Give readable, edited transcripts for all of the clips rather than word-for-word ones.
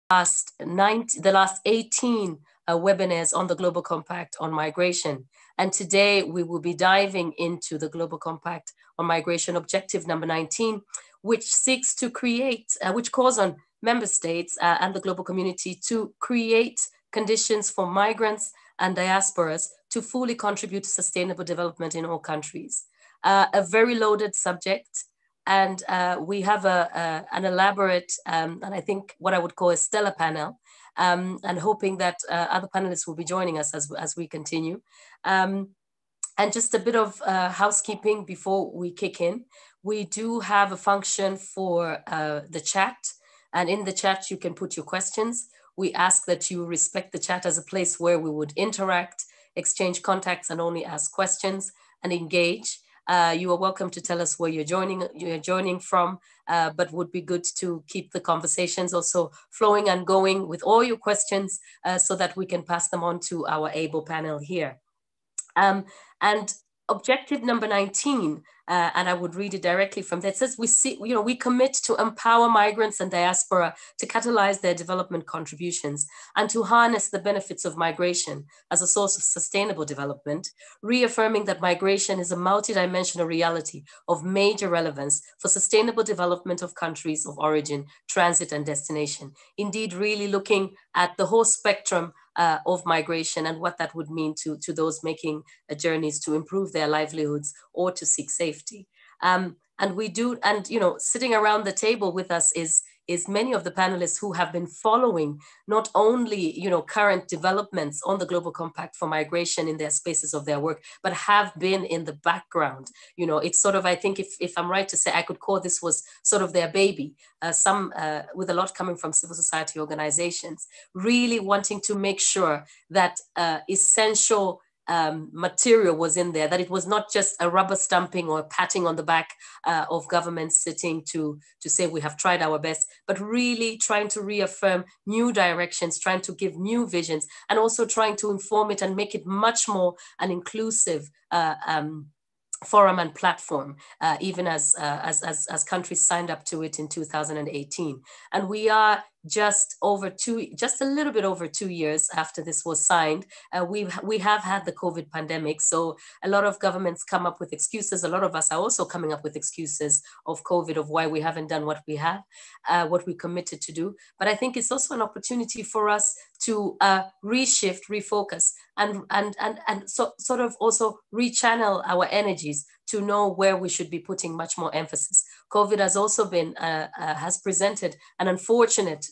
the last 18 webinars on the Global Compact on migration. And today we will be diving into the Global Compact on Migration Objective number 19, which seeks to create, which calls on member states and the global community to create conditions for migrants and diasporas to fully contribute to sustainable development in all countries. A very loaded subject. And we have an elaborate, and I think what I would call a stellar panel, and hoping that other panelists will be joining us as we continue. And just a bit of housekeeping before we kick in. We do have a function for the chat, and in the chat you can put your questions. We ask that you respect the chat as a place where we would interact, exchange contacts, and only ask questions and engage. You are welcome to tell us where you're joining from, but would be good to keep the conversations also flowing and going with all your questions so that we can pass them on to our able panel here. And objective number 19, and I would read it directly from there. It says, we commit to empower migrants and diaspora to catalyze their development contributions and to harness the benefits of migration as a source of sustainable development, reaffirming that migration is a multidimensional reality of major relevance for sustainable development of countries of origin, transit, and destination. Indeed, really looking at the whole spectrum of migration and what that would mean to those making journeys to improve their livelihoods or to seek safety. And we do, and sitting around the table with us is many of the panelists who have been following not only current developments on the Global Compact for migration in their spaces of their work, but have been in the background. It's sort of, I think if I'm right to say, I could call this was sort of their baby, some with a lot coming from civil society organizations, really wanting to make sure that essential material was in there, that it was not just a rubber stamping or patting on the back of governments sitting to say we have tried our best, but really trying to reaffirm new directions, trying to give new visions, and also trying to inform it and make it much more an inclusive forum and platform, even as countries signed up to it in 2018. And we are just a little bit over 2 years after this was signed. We have had the COVID pandemic, so a lot of governments come up with excuses. A lot of us are also coming up with excuses of COVID, of why we haven't done what we have, what we committed to do. But I think it's also an opportunity for us to reshift, refocus, and sort of also rechannel our energies to know where we should be putting much more emphasis. COVID has also been, has presented an unfortunate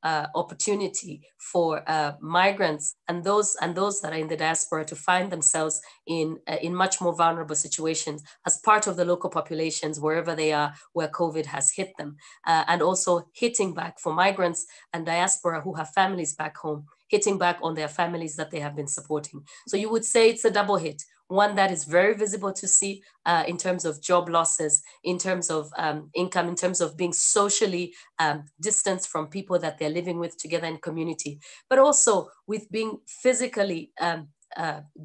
opportunity for migrants and those that are in the diaspora to find themselves in much more vulnerable situations as part of the local populations, wherever they are, where COVID has hit them. And also hitting back for migrants and diaspora who have families back home, hitting back on their families that they have been supporting. So you would say it's a double hit. One that is very visible to see in terms of job losses, in terms of income, in terms of being socially distanced from people that they're living with together in community, but also with being physically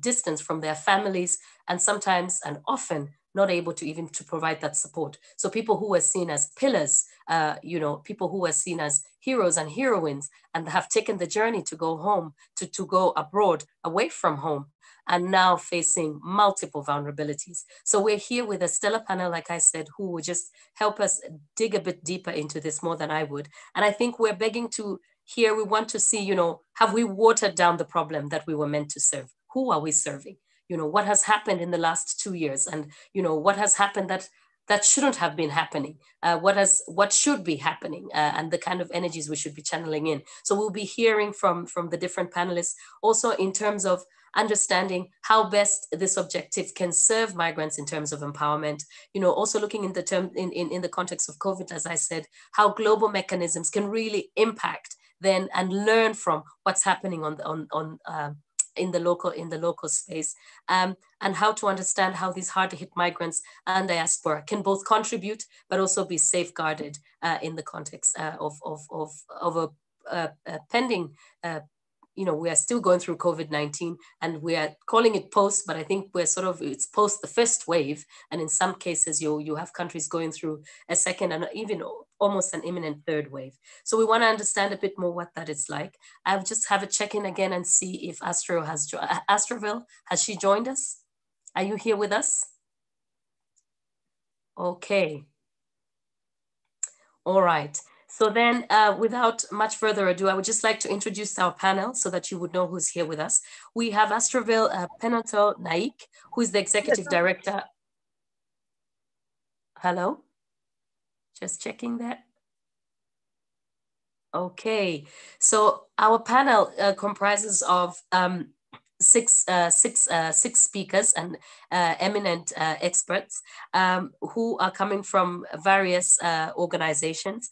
distanced from their families, and sometimes and often not able to even to provide that support. So people who were seen as pillars, people who were seen as heroes and heroines and have taken the journey to go home, to go abroad, away from home, and now facing multiple vulnerabilities. So we're here with a stellar panel, like I said, who will just help us dig a bit deeper into this more than I would. And I think we're begging to hear, we want to see, have we watered down the problem that we were meant to serve? Who are we serving? What has happened in the last 2 years? And, what has happened that shouldn't have been happening? What should be happening, and the kind of energies we should be channeling in. So we'll be hearing from the different panelists, also in terms of understanding how best this objective can serve migrants in terms of empowerment, also looking in the context of COVID, as I said, how global mechanisms can really impact then and learn from what's happening in the local space, and how to understand how these hard to hit migrants and diaspora can both contribute but also be safeguarded in the context of a pending. We are still going through COVID-19 and we are calling it post, but I think it's post the first wave. And in some cases, you have countries going through a second and even almost an imminent third wave. So we want to understand a bit more what that is like. I'll just have a check-in again and see if Astroville, has she joined us? Are you here with us? Okay. All right. So then without much further ado, I would just like to introduce our panel so that you would know who's here with us. We have Astroville Penato Naik, who is the Executive Director. Hello? Just checking that. Okay. So our panel comprises of six speakers and eminent experts who are coming from various organizations.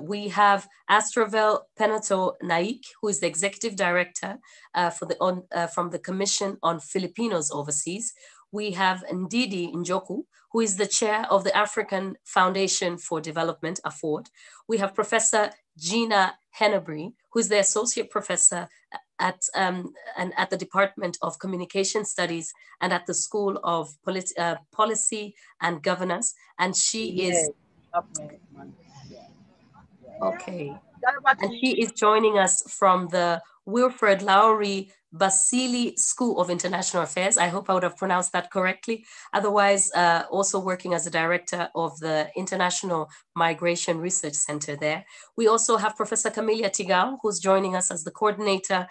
We have Astroville Penato Naik, who is the Executive Director from the Commission on Filipinos Overseas. We have Ndidi Njoku, who is the chair of the African Foundation for Development, AFORD. We have Professor Gina Hennebree, who is the associate professor at the Department of Communication Studies and at the School of Policy and Governance. And she is, okay. And she is joining us from the Wilfred Lowry Basili School of International Affairs. I hope I would have pronounced that correctly. Otherwise, also working as the director of the International Migration Research Center there. We also have Professor Camelia Tigao, who's joining us as the coordinator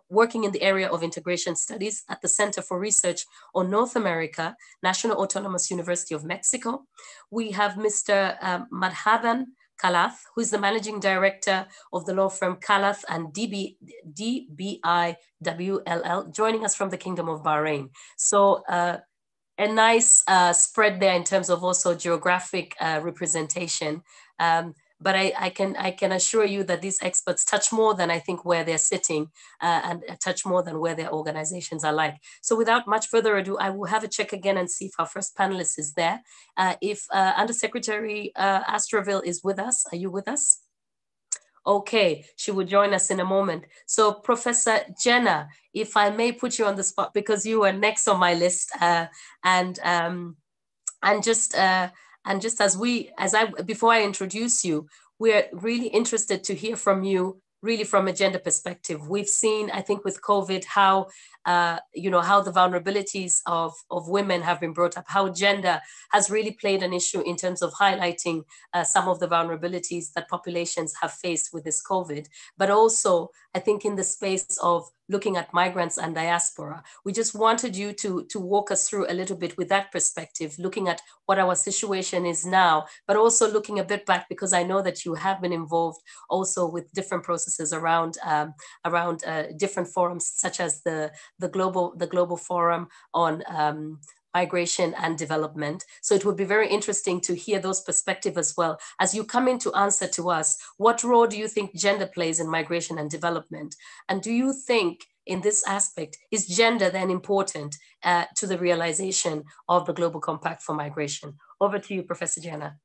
working in the area of integration studies at the Center for Research on North America, National Autonomous University of Mexico. We have Mr. Madhavan Kalath, who is the managing director of the law firm Kalath and DBIWLL, joining us from the Kingdom of Bahrain. So a nice spread there in terms of also geographic representation. But I can assure you that these experts touch more than I think where they're sitting and touch more than where their organizations are like. So without much further ado, I will have a check again and see if our first panelist is there. If Undersecretary Astroville is with us, are you with us? Okay, she will join us in a moment. So Professor Jenna, if I may put you on the spot because you are next on my list before I introduce you, we're really interested to hear from you, really from a gender perspective. We've seen, I think with COVID, how the vulnerabilities of women have been brought up, how gender has really played an issue in terms of highlighting some of the vulnerabilities that populations have faced with this COVID. But also, I think in the space of looking at migrants and diaspora, we just wanted you to walk us through a little bit with that perspective, looking at what our situation is now, but also looking a bit back, because I know that you have been involved also with different processes around different forums, such as the global forum on migration and development. So it would be very interesting to hear those perspectives as well. As you come in to answer to us, what role do you think gender plays in migration and development? And do you think in this aspect, is gender then important to the realization of the Global Compact for Migration? Over to you, Professor Jenna.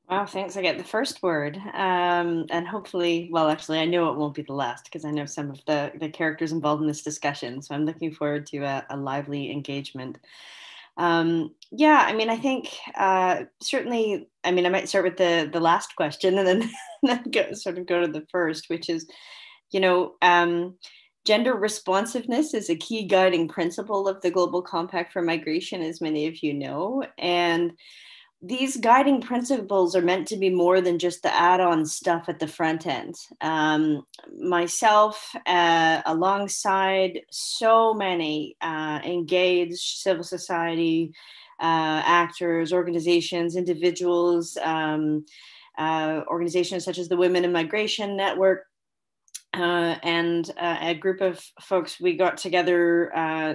Wow, thanks. I get the first word. And hopefully, well, actually, I know it won't be the last because I know some of the characters involved in this discussion. So I'm looking forward to a lively engagement. Yeah, I mean, I think certainly, I mean, I might start with the last question and then go to the first, which is, gender responsiveness is a key guiding principle of the Global Compact for Migration, as many of you know. And these guiding principles are meant to be more than just the add-on stuff at the front end. Myself, alongside so many engaged civil society actors, organizations, individuals, organizations such as the Women in Migration Network, and a group of folks, we got together,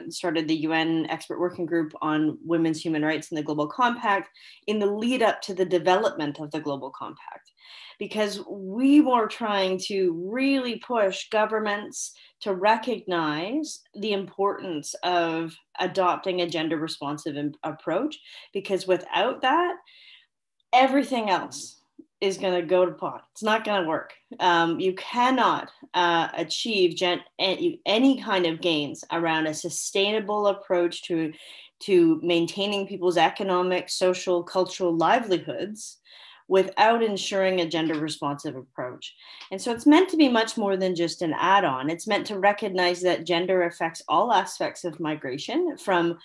started the UN Expert Working Group on Women's Human Rights in the Global Compact in the lead up to the development of the Global Compact, because we were trying to really push governments to recognize the importance of adopting a gender responsive approach, because without that, everything else is going to go to pot. It's not going to work. You cannot achieve any kind of gains around a sustainable approach to to maintaining people's economic, social, cultural livelihoods without ensuring a gender responsive approach. And so it's meant to be much more than just an add-on. It's meant to recognize that gender affects all aspects of migration, from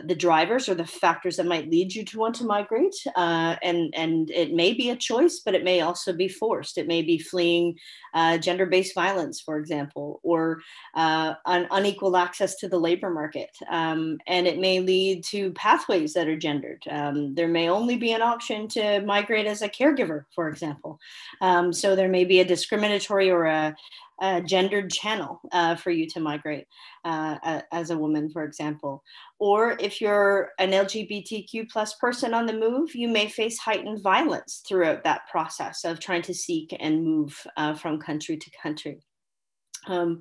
the drivers or the factors that might lead you to want to migrate. And it may be a choice, but it may also be forced. It may be fleeing gender-based violence, for example, or unequal access to the labor market. And it may lead to pathways that are gendered. There may only be an option to migrate as a caregiver, for example. So there may be a discriminatory or a gendered channel for you to migrate as a woman, for example. Or if you're an LGBTQ plus person on the move, you may face heightened violence throughout that process of trying to seek and move from country to country. And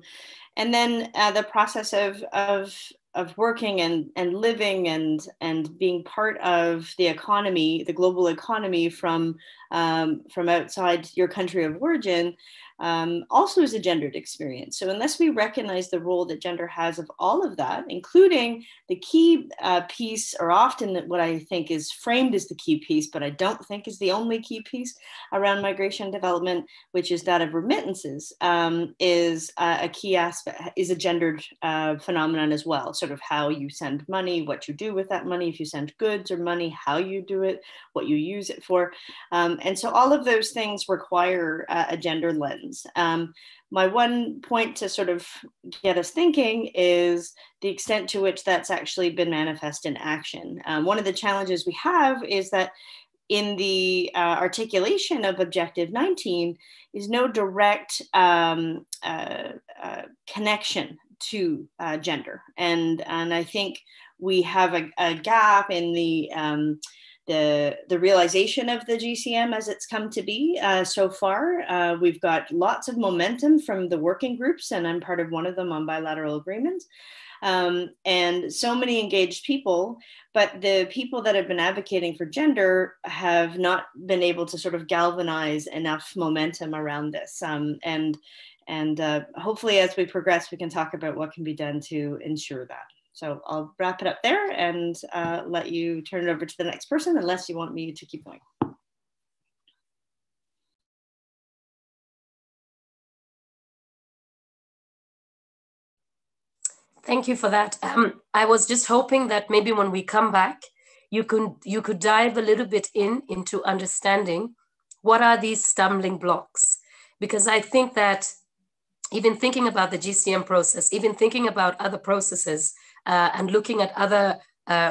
then the process of working and living and being part of the economy, the global economy from outside your country of origin, also is a gendered experience. So unless we recognize the role that gender has of all of that, including the key piece, or often what I think is framed as the key piece, but I don't think is the only key piece around migration development, which is that of remittances, is a key aspect, is a gendered phenomenon as well. Sort of how you send money, what you do with that money, if you send goods or money, how you do it, what you use it for. And so all of those things require a gender lens. My one point to sort of get us thinking is the extent to which that's actually been manifest in action. One of the challenges we have is that in the articulation of Objective 19 is no direct connection to gender. And I think we have a gap in the realization of the GCM as it's come to be so far. We've got lots of momentum from the working groups, and I'm part of one of them on bilateral agreements. And so many engaged people, but the people that have been advocating for gender have not been able to sort of galvanize enough momentum around this. And hopefully as we progress, we can talk about what can be done to ensure that. So I'll wrap it up there and let you turn it over to the next person, unless you want me to keep going. Thank you for that. I was just hoping that maybe when we come back, you could dive a little bit into understanding what are these stumbling blocks, because I think that even thinking about the GCM process, even thinking about other processes, and looking at other,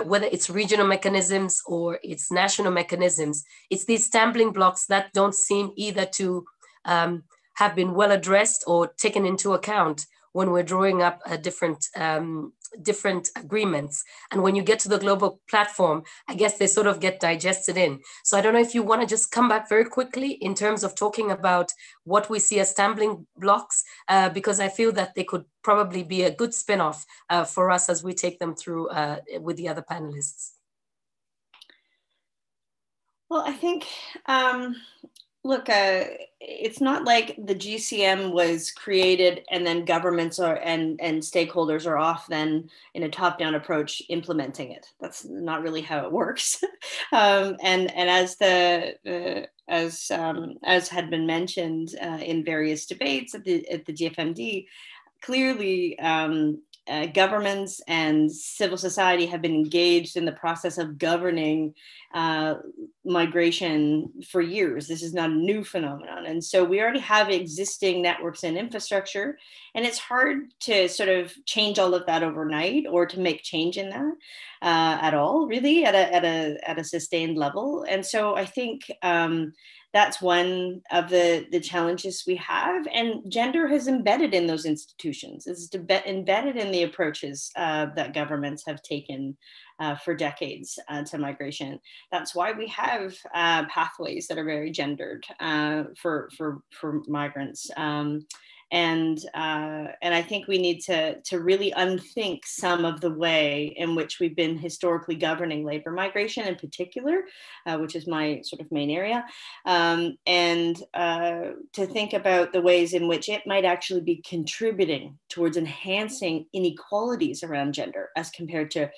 whether it's regional mechanisms or it's national mechanisms, it's these stumbling blocks that don't seem either to have been well addressed or taken into account when we're drawing up different agreements. And when you get to the global platform, I guess they sort of get digested in. So I don't know if you want to just come back very quickly in terms of talking about what we see as stumbling blocks, because I feel that they could probably be a good spin-off for us as we take them through with the other panelists. Well, I think, look, it's not like the GCM was created and then governments and stakeholders are off then in a top-down approach implementing it. That's not really how it works. And as had been mentioned in various debates at the GFMD, clearly governments and civil society have been engaged in the process of governing migration for years. This is not a new phenomenon. And so we already have existing networks and infrastructure, and it's hard to sort of change all of that overnight or to make change in that at all, really, at a sustained level. And so I think that's one of the challenges we have. And gender has embedded in those institutions. It's embedded in the approaches that governments have taken for decades to migration. That's why we have pathways that are very gendered for migrants. And I think we need to really unthink some of the way in which we've been historically governing labor migration in particular, which is my sort of main area, and to think about the ways in which it might actually be contributing towards enhancing inequalities around gender as compared to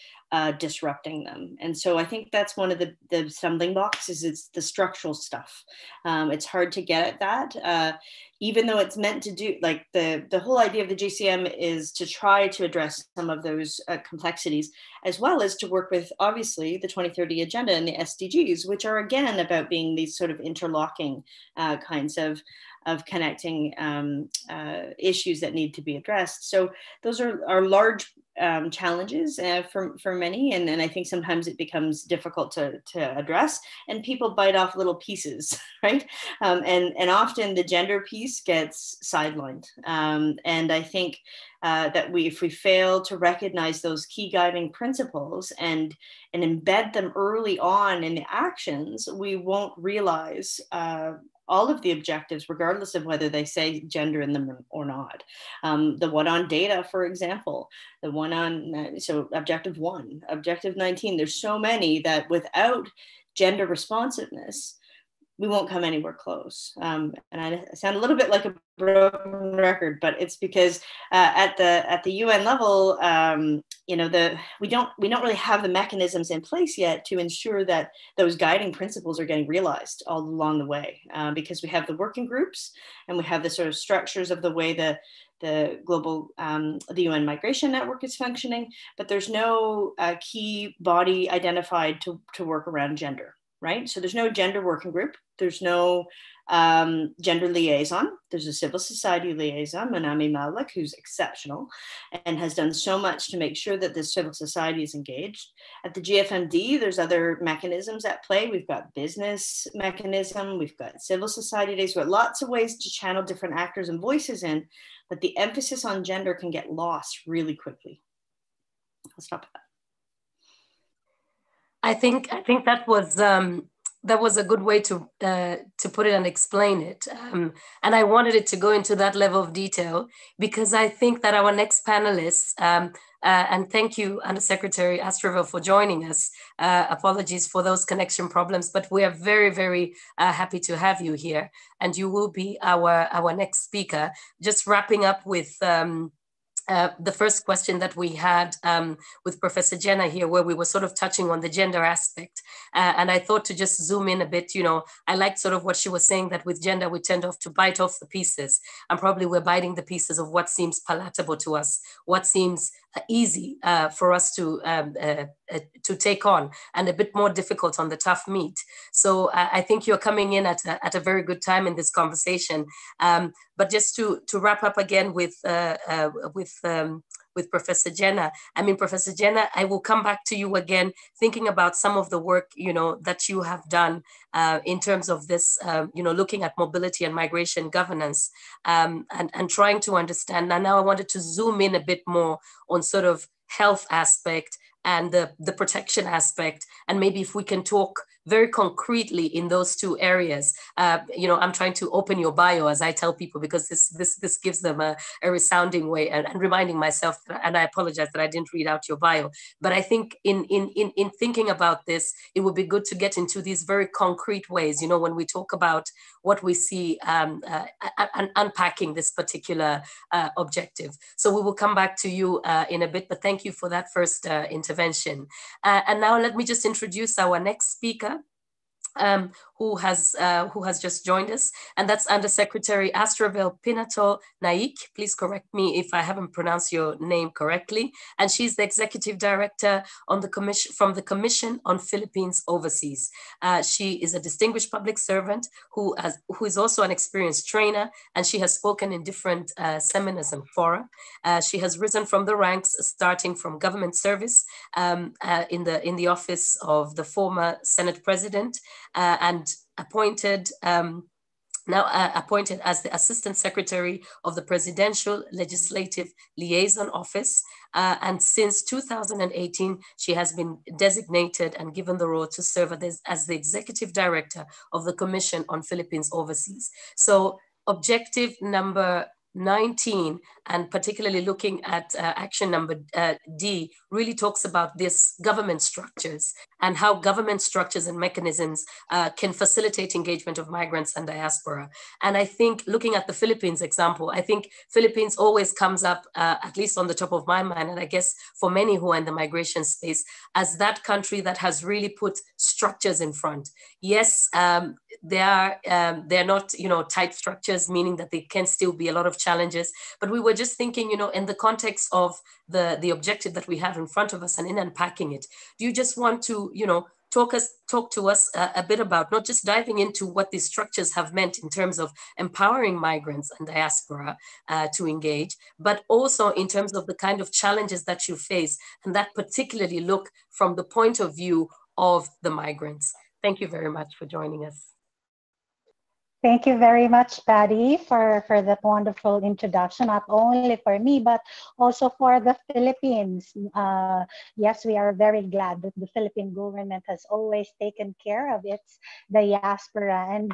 disrupting them. And so I think that's one of the stumbling blocks, is it's the structural stuff. It's hard to get at that, even though it's meant to do, like the whole idea of the GCM is to try to address some of those complexities, as well as to work with, obviously, the 2030 Agenda and the SDGs, which are again about being these sort of interlocking kinds of connecting issues that need to be addressed. So those are large challenges for many, and I think sometimes it becomes difficult to address, and people bite off little pieces, right? And often the gender piece gets sidelined, and I think that if we fail to recognize those key guiding principles and embed them early on in the actions, we won't realize all of the objectives, regardless of whether they say gender in them or not. The one on data, for example, the one on, so objective 1, objective 19, there's so many that without gender responsiveness, we won't come anywhere close. And I sound a little bit like a broken record, but it's because at the UN level, you know, we don't really have the mechanisms in place yet to ensure that those guiding principles are getting realized all along the way, because we have the working groups and we have the sort of structures of the way the global, the UN Migration Network is functioning, but there's no key body identified to work around gender. Right? So there's no gender working group. There's no gender liaison. There's a civil society liaison, Manami Malik, who's exceptional and has done so much to make sure that the civil society is engaged. At the GFMD, there's other mechanisms at play. We've got business mechanism. We've got civil society days. We've got lots of ways to channel different actors and voices in, but the emphasis on gender can get lost really quickly. I'll stop at that. I think that was a good way to put it and explain it, and I wanted it to go into that level of detail because I think that our next panelists, and thank you, Undersecretary Astravel, for joining us. Apologies for those connection problems, but we are very, very happy to have you here, and you will be our next speaker. Just wrapping up with the first question that we had with Professor Jenna here, where we were sort of touching on the gender aspect. And I thought to just zoom in a bit, you know, I liked sort of what she was saying, that with gender, we tend to bite off the pieces. And probably we're biting the pieces of what seems palatable to us, what seems easy for us to take on, and a bit more difficult on the tough meat. So I think you're coming in at a very good time in this conversation. But just to wrap up again with Professor Jenna. I mean, Professor Jenna, I will come back to you again, thinking about some of the work, you know, that you have done in terms of this, you know, looking at mobility and migration governance, and trying to understand. And now I wanted to zoom in a bit more on sort of health aspect and the protection aspect. And maybe if we can talk very concretely in those two areas. You know, I'm trying to open your bio, as I tell people, because this gives them a resounding way, and reminding myself, and I apologize that I didn't read out your bio, but I think in thinking about this, it would be good to get into these very concrete ways, you know, when we talk about what we see and unpacking this particular objective. So we will come back to you in a bit, but thank you for that first intervention. And now let me just introduce our next speaker, who has just joined us, and that's Undersecretary Astravel Pinato Naik. Please correct me if I haven't pronounced your name correctly. And she's the Executive Director on the Commission from the Commission on Philippines Overseas. She is a distinguished public servant who is also an experienced trainer, and she has spoken in different seminars and fora. She has risen from the ranks, starting from government service in the office of the former Senate President, and appointed appointed as the Assistant Secretary of the Presidential Legislative Liaison Office. And since 2018, she has been designated and given the role to serve as the Executive Director of the Commission on Philippines Overseas. So objective number 19, and particularly looking at action number D, really talks about this government structures and how government structures and mechanisms can facilitate engagement of migrants and diaspora. And I think looking at the Philippines example, I think Philippines always comes up, at least on the top of my mind, and I guess for many who are in the migration space, as that country that has really put structures in front. Yes, they're not, tight structures, meaning that there can still be a lot of challenges. But we were just thinking, in the context of the objective that we have in front of us and in unpacking it, do you just want to, talk to us a bit about not just diving into what these structures have meant in terms of empowering migrants and diaspora to engage, but also in terms of the kind of challenges that you face, and that particularly look from the point of view of the migrants. Thank you very much for joining us. Thank you very much, Patty, for that wonderful introduction, not only for me, but also for the Philippines. Yes, we are very glad that the Philippine government has always taken care of its diaspora. And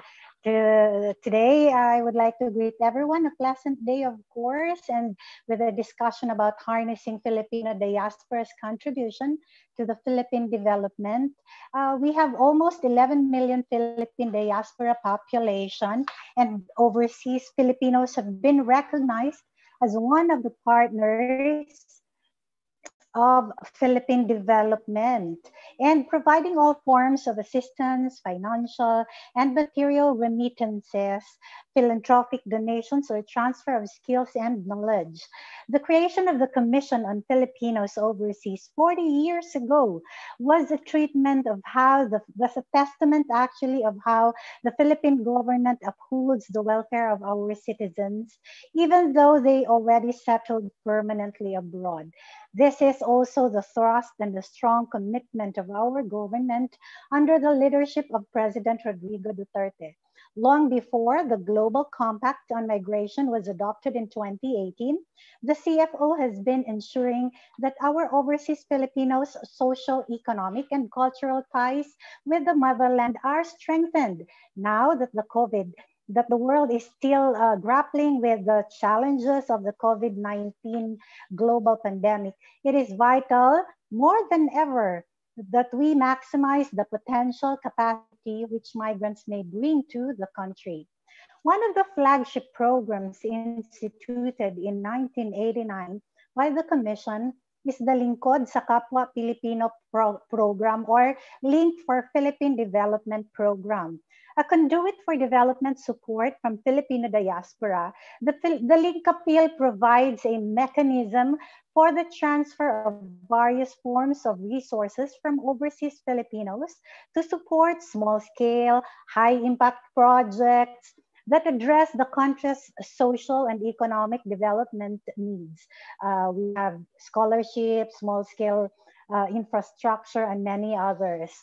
today, I would like to greet everyone a pleasant day, of course, and with a discussion about harnessing Filipino diaspora's contribution to the Philippine development. We have almost 11 million Philippine diaspora population, and overseas Filipinos have been recognized as one of the partners of Philippine development and providing all forms of assistance, financial and material remittances, philanthropic donations, or transfer of skills and knowledge. The creation of the Commission on Filipinos Overseas 40 years ago was a treatment of how was a testament actually of how the Philippine government upholds the welfare of our citizens, even though they already settled permanently abroad. This is also the thrust and the strong commitment of our government under the leadership of President Rodrigo Duterte. Long before the Global Compact on Migration was adopted in 2018, the CFO has been ensuring that our overseas Filipinos' social, economic, and cultural ties with the motherland are strengthened now that the world is still grappling with the challenges of the COVID-19 global pandemic. It is vital, more than ever, that we maximize the potential capacity which migrants may bring to the country. One of the flagship programs instituted in 1989 by the Commission is the Lingkod sa Kapwa Pilipino program, or Link for Philippine Development Program. A conduit for development support from Filipino diaspora, the Link Appeal provides a mechanism for the transfer of various forms of resources from overseas Filipinos to support small-scale, high-impact projects that address the country's social and economic development needs. We have scholarships, small-scale infrastructure, and many others.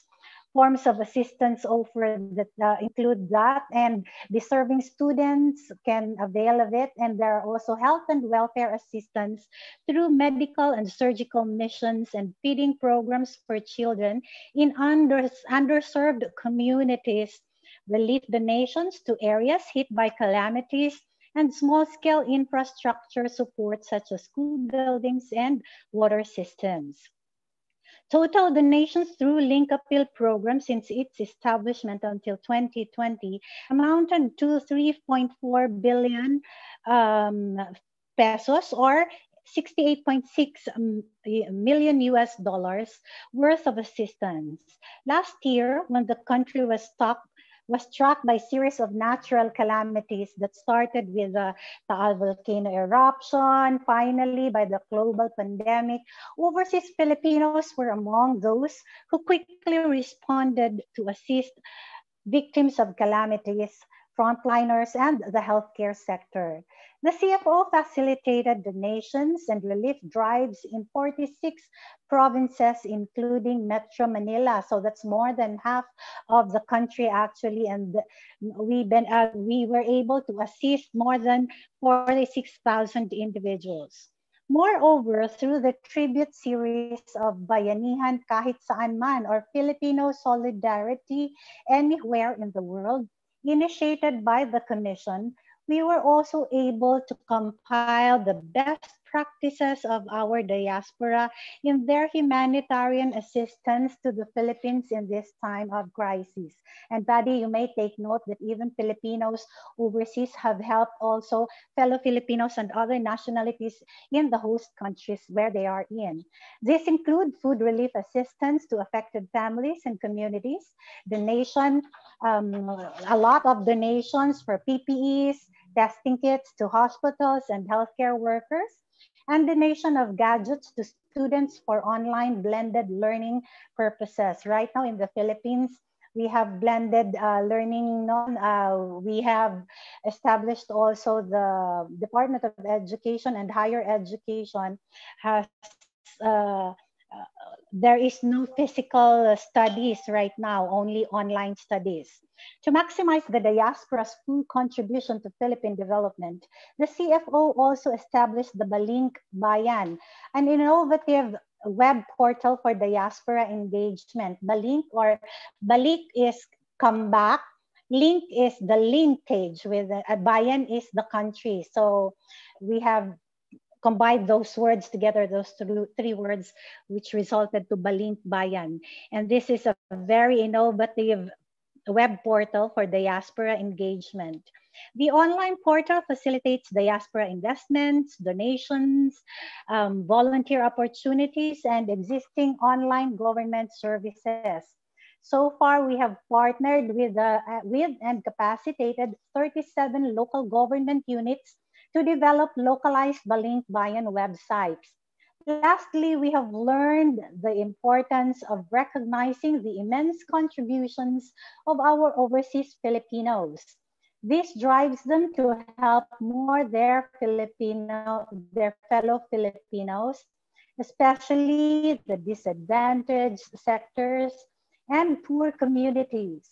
Forms of assistance offered that include that, and deserving students can avail of it. And there are also health and welfare assistance through medical and surgical missions and feeding programs for children in underserved communities, relief donations to areas hit by calamities, and small-scale infrastructure support such as school buildings and water systems. Total donations through Link Appeal program since its establishment until 2020 amounted to 3.4 billion pesos, or 68.6 million US dollars worth of assistance. Last year, when the country was struck by a series of natural calamities that started with the Taal volcano eruption, finally by the global pandemic, overseas Filipinos were among those who quickly responded to assist victims of calamities, frontliners, and the healthcare sector. The CFO facilitated donations and relief drives in 46 provinces, including Metro Manila. So that's more than half of the country, actually. And we were able to assist more than 46,000 individuals. Moreover, through the tribute series of Bayanihan Kahit Saan Man, or Filipino Solidarity Anywhere in the World, initiated by the Commission, we were also able to compile the best practices of our diaspora in their humanitarian assistance to the Philippines in this time of crisis. And Paddy, you may take note that even Filipinos overseas have helped also fellow Filipinos and other nationalities in the host countries where they are in. This includes food relief assistance to affected families and communities, donation, a lot of donations for PPEs, testing kits to hospitals and healthcare workers, and donation of gadgets to students for online blended learning purposes. Right now in the Philippines, we have blended learning. We have established also the Department of Education and Higher Education has there is no physical studies right now, only online studies. To maximize the diaspora's full contribution to Philippine development, the CFO also established the Balink Bayan, an innovative web portal for diaspora engagement. Balik is come back, link is the linkage, with Bayan is the country. So we have combined those words together, those three words, which resulted to Balink Bayan. And this is a very innovative web portal for diaspora engagement. The online portal facilitates diaspora investments, donations, volunteer opportunities, and existing online government services. So far, we have partnered with and capacitated 37 local government units to develop localized Balink Bayan websites. Lastly, we have learned the importance of recognizing the immense contributions of our overseas Filipinos. This drives them to help more their fellow Filipinos, especially the disadvantaged sectors and poor communities.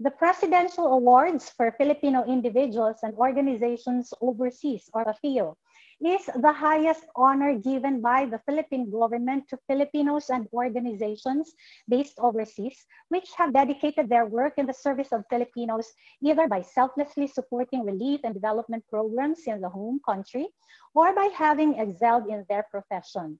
The Presidential Awards for Filipino Individuals and Organizations Overseas, or PAFIO, is the highest honor given by the Philippine government to Filipinos and organizations based overseas, which have dedicated their work in the service of Filipinos, either by selflessly supporting relief and development programs in the home country, or by having excelled in their profession.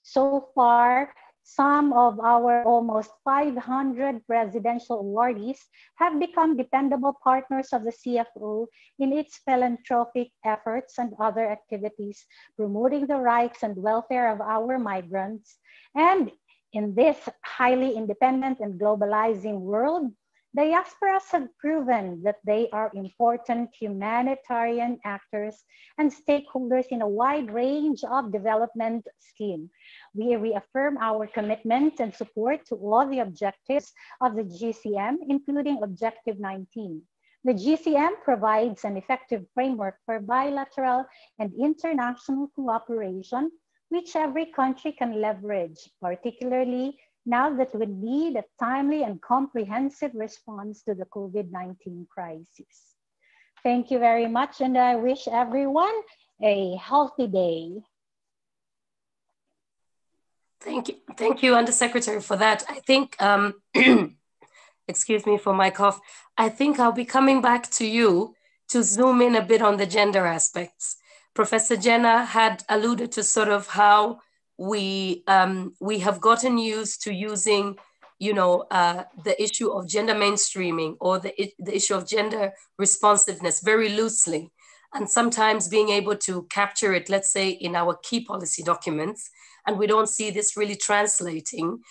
So far, some of our almost 500 presidential awardees have become dependable partners of the CFO in its philanthropic efforts and other activities, promoting the rights and welfare of our migrants. And in this highly independent and globalizing world, diasporas have proven that they are important humanitarian actors and stakeholders in a wide range of development schemes. We reaffirm our commitment and support to all the objectives of the GCM, including Objective 19. The GCM provides an effective framework for bilateral and international cooperation, which every country can leverage, particularly now that we need a timely and comprehensive response to the COVID-19 crisis. Thank you very much, and I wish everyone a healthy day. Thank you, Undersecretary, for that. I think, excuse me for my cough, I think I'll be coming back to you to zoom in a bit on the gender aspects. Professor Jenna had alluded to sort of how we have gotten used to using, the issue of gender mainstreaming or the issue of gender responsiveness very loosely, and sometimes being able to capture it, let's say, in our key policy documents. And we don't see this really translating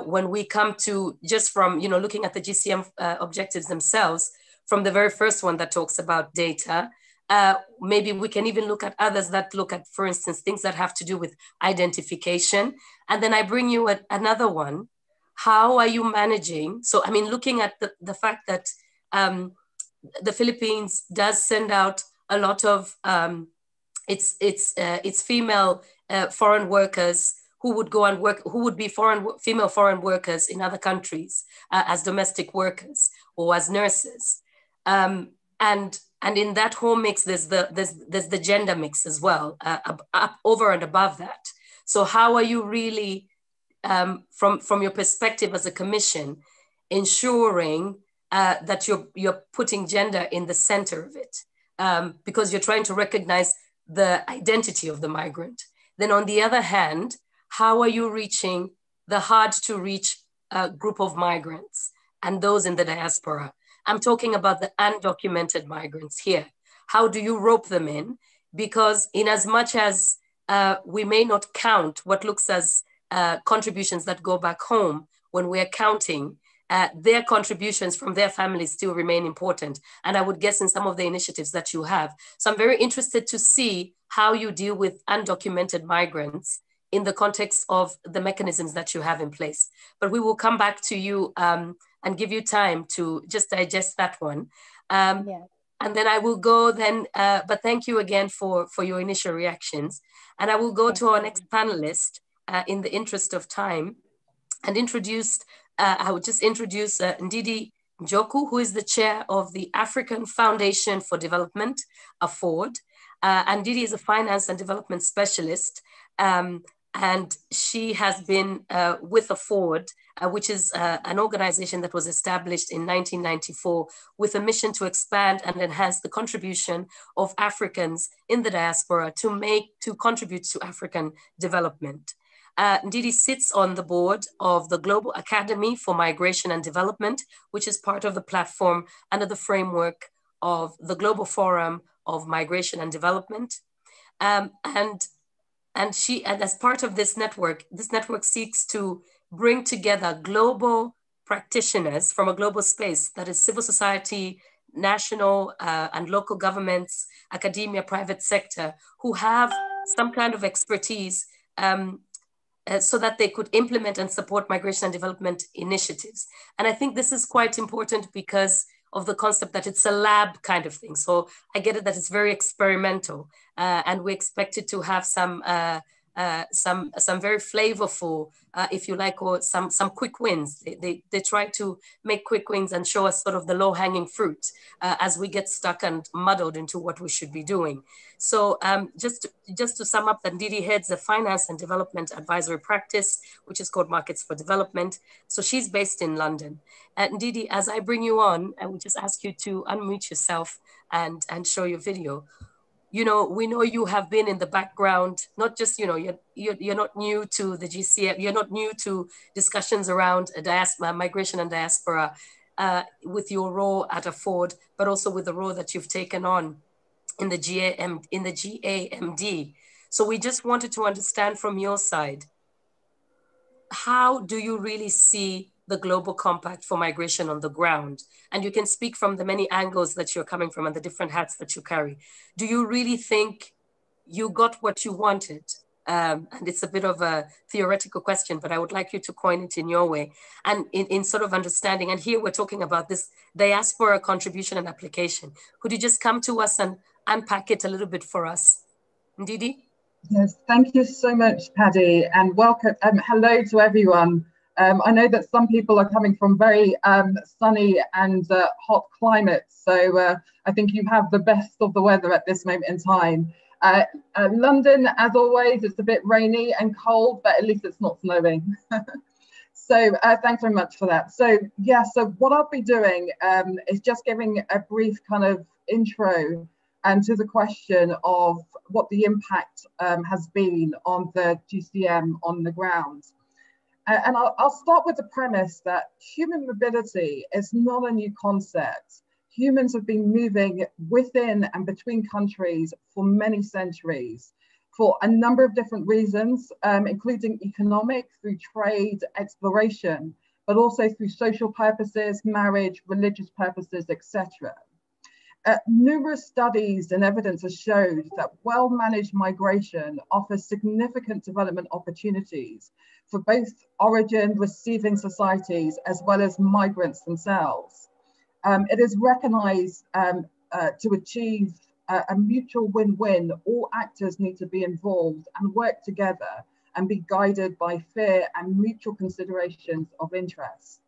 when we come to just from, looking at the GCM objectives themselves, from the very first one that talks about data. Maybe we can even look at others that look at, for instance, things that have to do with identification. And then I bring you another one. How are you managing? So, I mean, looking at the fact that the Philippines does send out a lot of its female foreign workers who would go and work, who would be female foreign workers in other countries as domestic workers or as nurses. And in that whole mix, there's the gender mix as well, up over and above that. So how are you really, from your perspective as a commission, ensuring that you're putting gender in the center of it? Because you're trying to recognize the identity of the migrant. Then on the other hand, how are you reaching the hard to reach group of migrants and those in the diaspora? I'm talking about the undocumented migrants here. How do you rope them in? Because in as much as we may not count what looks as contributions that go back home, when we're counting, their contributions from their families still remain important. And I would guess in some of the initiatives that you have. So I'm very interested to see how you deal with undocumented migrants in the context of the mechanisms that you have in place. But we will come back to you and give you time to just digest that one. Yes. And then I will go then, but thank you again for your initial reactions. And I will go to our next panelist in the interest of time and I would just introduce Ndidi Njoku, who is the chair of the African Foundation for Development, AFFORD. And Ndidi is a finance and development specialist. And she has been with AFFORD, which is an organization that was established in 1994 with a mission to expand and enhance the contribution of Africans in the diaspora to contribute to African development. Ndidi sits on the board of the Global Academy for Migration and Development, which is part of the platform under the framework of the Global Forum of Migration and Development. And as part of this network seeks to bring together global practitioners from a global space, that is civil society, national and local governments, academia, private sector, who have some kind of expertise so that they could implement and support migration and development initiatives. And I think this is quite important because of the concept that it's a lab kind of thing. So I get it that it's very experimental and we expect it to have some very flavorful, if you like, or some quick wins. They try to make quick wins and show us sort of the low hanging fruit as we get stuck and muddled into what we should be doing. So just to sum up, that Ndidi heads a finance and development advisory practice, which is called Markets for Development. So she's based in London. Ndidi, as I bring you on, I would just ask you to unmute yourself and show your video. You know, we know you have been in the background, not just, you know, you're not new to the GCM, you're not new to discussions around migration and diaspora with your role at AFFORD, but also with the role that you've taken on in the GAMD. So we just wanted to understand from your side, how do you really see the Global Compact for Migration on the ground? And you can speak from the many angles that you're coming from and the different hats that you carry. Do you really think you got what you wanted? And it's a bit of a theoretical question, but I would like you to coin it in your way and in sort of understanding. And here we're talking about this diaspora contribution and application. Could you just come to us and unpack it a little bit for us? Ndidi? Yes, thank you so much, Paddy, and welcome. Hello to everyone. I know that some people are coming from very sunny and hot climates, so I think you have the best of the weather at this moment in time. London, as always, it's a bit rainy and cold, but at least it's not snowing. So thanks very much for that. So yeah, so what I'll be doing is just giving a brief kind of intro to the question of what the impact has been on the GCM on the ground. And I'll start with the premise that human mobility is not a new concept. Humans have been moving within and between countries for many centuries for a number of different reasons, including economic, through trade, exploration, but also through social purposes, marriage, religious purposes, etc. Numerous studies and evidence have showed that well-managed migration offers significant development opportunities for both origin receiving societies as well as migrants themselves. It is recognized to achieve a mutual win-win. All actors need to be involved and work together and be guided by fair and mutual considerations of interest.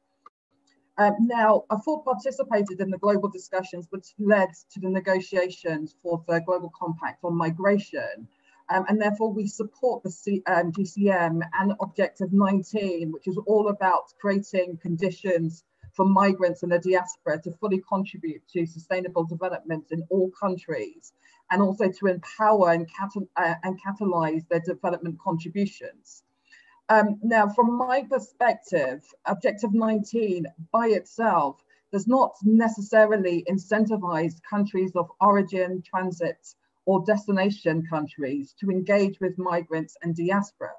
Now, AFFORD participated in the global discussions which led to the negotiations for the Global Compact on Migration, and therefore we support the GCM and Objective 19, which is all about creating conditions for migrants and the diaspora to fully contribute to sustainable development in all countries, and also to empower and catalyze their development contributions. Now, from my perspective, Objective 19 by itself does not necessarily incentivize countries of origin, transit, or destination countries to engage with migrants and diaspora.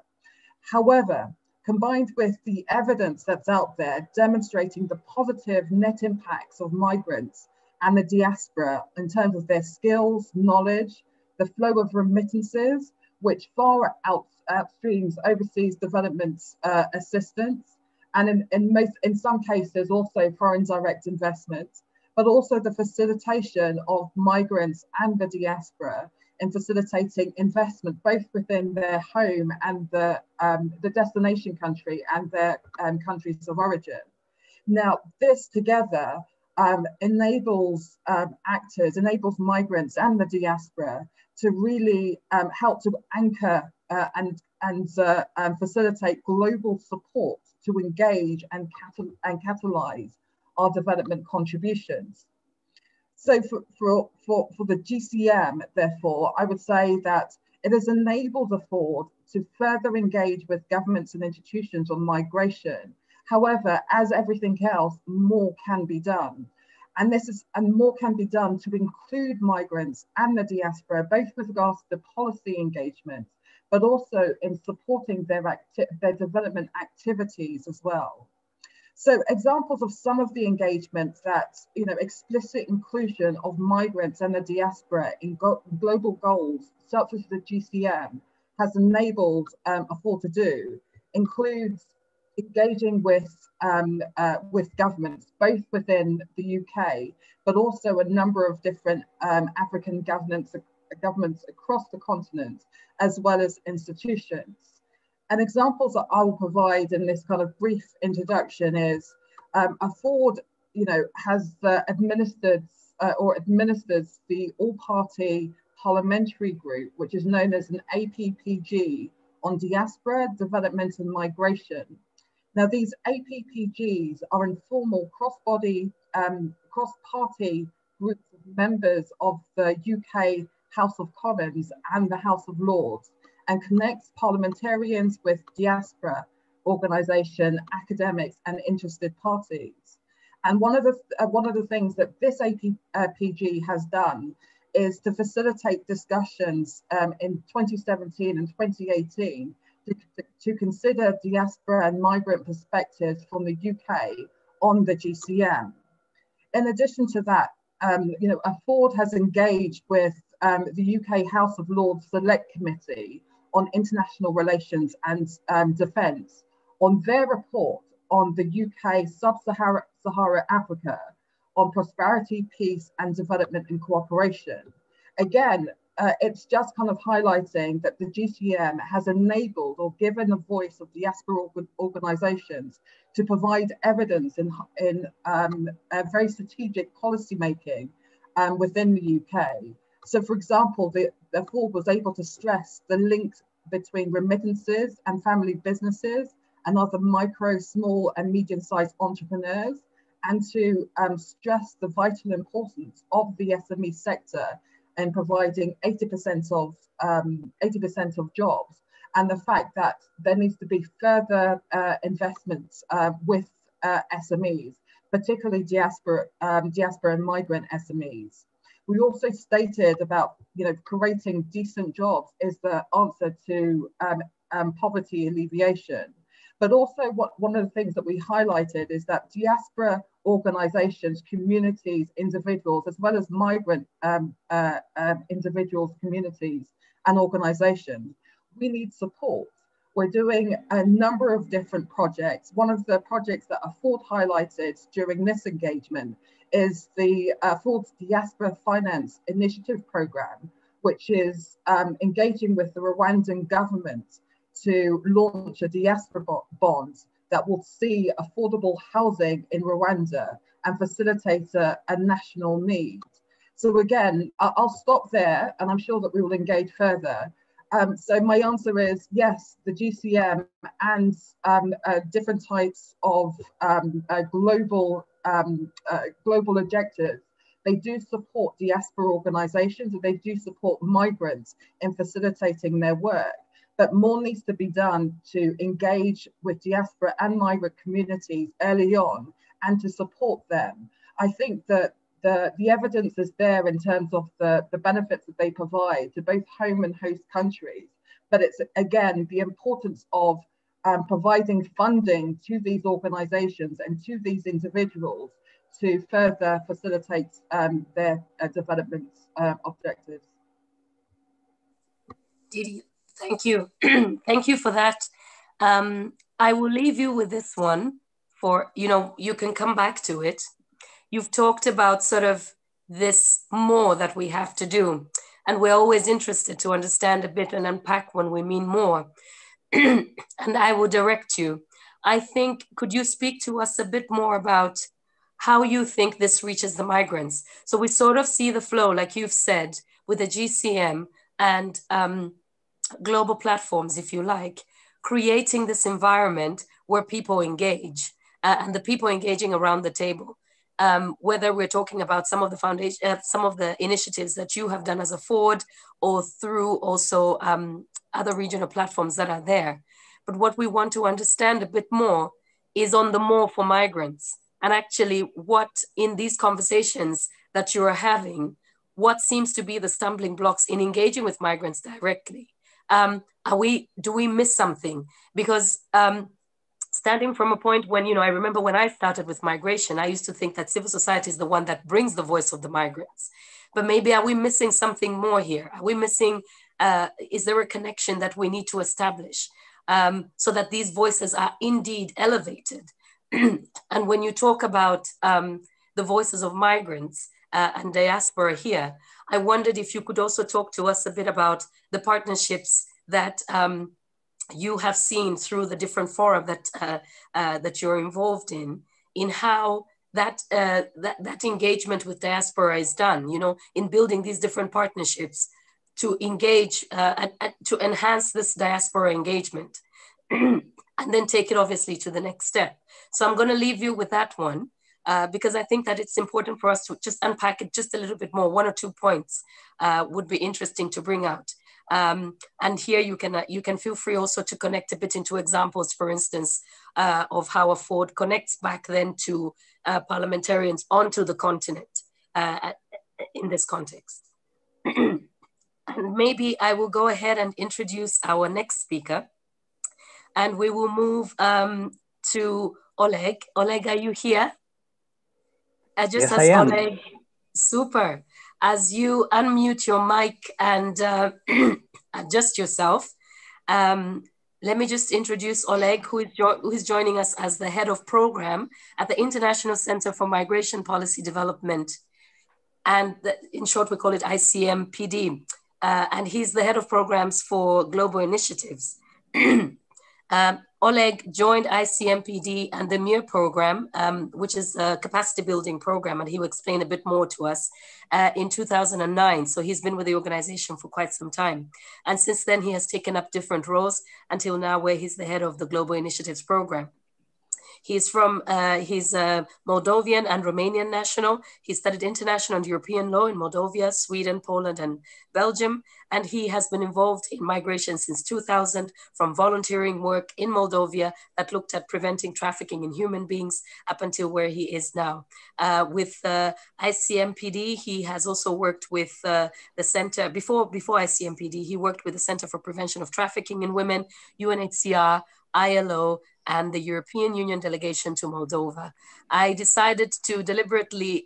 However, combined with the evidence that's out there demonstrating the positive net impacts of migrants and the diaspora in terms of their skills, knowledge, the flow of remittances, which far outstreams overseas development assistance, and in some cases also foreign direct investment, but also the facilitation of migrants and the diaspora in facilitating investment both within their home and the destination country and their countries of origin. Now, this together enables enables migrants and the diaspora to really help to anchor and facilitate global support to engage and catalyze our development contributions. So for the GCM, therefore, I would say that it has enabled the Ford to further engage with governments and institutions on migration. However, as everything else, more can be done. And more can be done to include migrants and the diaspora, both with regards to policy engagement, but also in supporting their development activities as well. So examples of some of the engagements that, explicit inclusion of migrants and the diaspora in global goals, such as the GCM has enabled Ford to do, includes engaging with governments, both within the UK, but also a number of different African governments across the continent, as well as institutions. And examples that I will provide in this kind of brief introduction is Ford, has administered or administers the all-party parliamentary group, which is known as an APPG on diaspora, development and migration. Now, these APPGs are informal cross-party groups of members of the UK House of Commons and the House of Lords, and connects parliamentarians with diaspora organisation, academics, and interested parties. And one of the things that this APPG has done is to facilitate discussions in 2017 and 2018 to consider diaspora and migrant perspectives from the UK on the GCM. In addition to that, Ford has engaged with the UK House of Lords Select Committee on International Relations and Defence on their report on the UK Sub-Saharan Africa on prosperity, peace and development and cooperation. Again, it's just kind of highlighting that the GCM has enabled or given a voice of diaspora organisations to provide evidence in very strategic policy making within the UK. So, for example, the Ford was able to stress the link between remittances and family businesses and other micro, small and medium-sized entrepreneurs, and to stress the vital importance of the SME sector in providing 80% of jobs, and the fact that there needs to be further investments with SMEs, particularly diaspora and migrant SMEs. We also stated about creating decent jobs is the answer to poverty alleviation. But also one of the things that we highlighted is that diaspora organizations, communities, individuals, as well as migrant individuals, communities and organizations, we need support. We're doing a number of different projects. One of the projects that Ford highlighted during this engagement is the Ford's Diaspora Finance Initiative Program, which is engaging with the Rwandan government to launch a diaspora bond that will see affordable housing in Rwanda and facilitate a national need. So again, I'll stop there, and I'm sure that we will engage further. So my answer is yes, the GCM and different types of global objectives, they do support diaspora organizations and they do support migrants in facilitating their work. But more needs to be done to engage with diaspora and migrant communities early on and to support them. I think that the evidence is there in terms of the benefits that they provide to both home and host countries. But it's, again, the importance of providing funding to these organizations and to these individuals to further facilitate their development objectives. Didi, thank you. Thank you for that. I will leave you with this one for, you can come back to it. You've talked about sort of this more that we have to do. And we're always interested to understand a bit and unpack when we mean more. And I will direct you. I think, could you speak to us a bit more about how you think this reaches the migrants? So we sort of see the flow, like you've said, with the GCM and global platforms, if you like, creating this environment where people engage and the people engaging around the table. Whether we're talking about some of the initiatives that you have done as a Ford or through also other regional platforms that are there. But what we want to understand a bit more is on the more for migrants, and actually what in these conversations that you are having, what seems to be the stumbling blocks in engaging with migrants directly. Do we miss something? Because standing from a point when, I remember when I started with migration, I used to think that civil society is the one that brings the voice of the migrants. But maybe are we missing something more here? Are we missing, is there a connection that we need to establish so that these voices are indeed elevated? And when you talk about the voices of migrants and diaspora here, I wondered if you could also talk to us a bit about the partnerships that you have seen through the different fora that you're involved in how that engagement with diaspora is done, in building these different partnerships to engage and to enhance this diaspora engagement and then take it obviously to the next step. So I'm going to leave you with that one because I think that it's important for us to just unpack it just a little bit more. 1 or 2 points would be interesting to bring out. And here you can feel free also to connect a bit into examples, for instance, of how a Ford connects back then to parliamentarians onto the continent in this context. And maybe I will go ahead and introduce our next speaker, and we will move to Oleg. Oleg, are you here? Yes, I am. Oleg, super. As you unmute your mic and adjust yourself, let me just introduce Oleg, who is joining us as the head of program at the International Center for Migration Policy Development. And in short, we call it ICMPD. And he's the head of programs for global initiatives. Oleg joined ICMPD and the MIR program, which is a capacity building program, and he will explain a bit more to us, in 2009. So he's been with the organization for quite some time. And since then, he has taken up different roles until now where he's the head of the Global Initiatives program. He's Moldovan and Romanian national. He studied international and European law in Moldova, Sweden, Poland, and Belgium. And he has been involved in migration since 2000, from volunteering work in Moldova that looked at preventing trafficking in human beings up until where he is now. With ICMPD, he has also worked with the center, before ICMPD, he worked with the Center for Prevention of Trafficking in Women, UNHCR, ILO, and the European Union delegation to Moldova. I decided to deliberately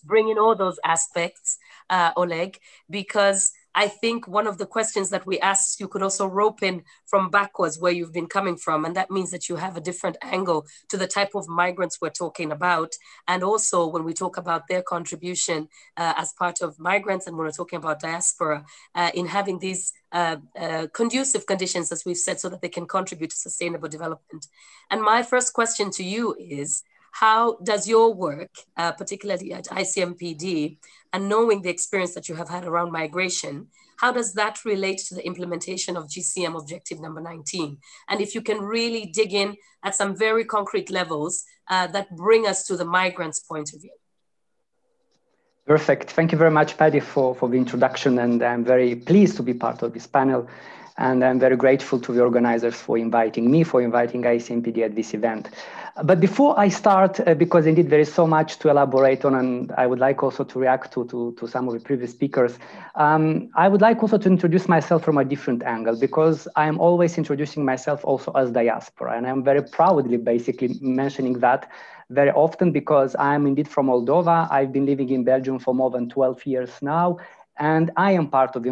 bring in all those aspects, Oleg, because I think one of the questions that we asked, you could also rope in from backwards where you've been coming from. And that means that you have a different angle to the type of migrants we're talking about. And also when we talk about their contribution as part of migrants, and when we're talking about diaspora, in having these conducive conditions, as we've said, so that they can contribute to sustainable development. And my first question to you is, how does your work, particularly at ICMPD, and knowing the experience that you have had around migration, how does that relate to the implementation of GCM Objective number 19? And if you can really dig in at some very concrete levels that bring us to the migrants' point of view. Perfect. Thank you very much, Paddy, for the introduction. And I'm very pleased to be part of this panel. And I'm very grateful to the organizers for inviting me, for inviting ICMPD at this event. But before I start, because indeed there is so much to elaborate on, and I would like also to react to some of the previous speakers, I would like also to introduce myself from a different angle, because I'm always introducing myself also as diaspora. And I'm very proudly basically mentioning that very often, because I'm indeed from Moldova. I've been living in Belgium for more than 12 years now. And I am part of the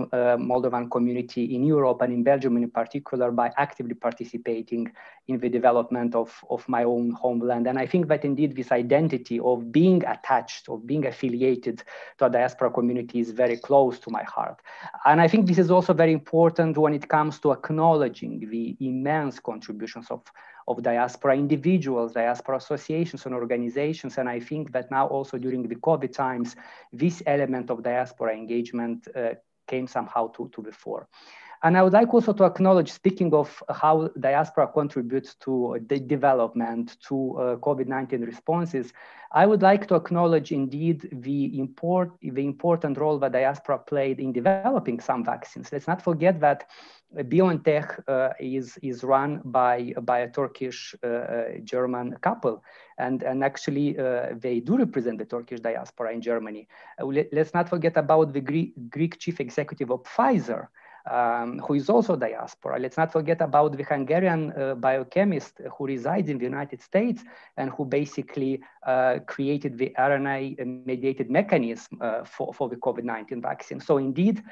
Moldovan community in Europe and in Belgium in particular by actively participating in the development of my own homeland. And I think that indeed this identity of being attached, of being affiliated to a diaspora community is very close to my heart. And I think this is also very important when it comes to acknowledging the immense contributions of diaspora individuals, diaspora associations and organizations. And I think that now also during the COVID times, this element of diaspora engagement came somehow to the fore. And I would like also to acknowledge, speaking of how diaspora contributes to the development, to COVID-19 responses, I would like to acknowledge indeed the important role that diaspora played in developing some vaccines. Let's not forget that BioNTech is run by a Turkish-German couple, and actually they do represent the Turkish diaspora in Germany. Let's not forget about the Greek chief executive of Pfizer, who is also diaspora. Let's not forget about the Hungarian biochemist who resides in the United States and who basically created the RNA-mediated mechanism for the COVID-19 vaccine. So indeed,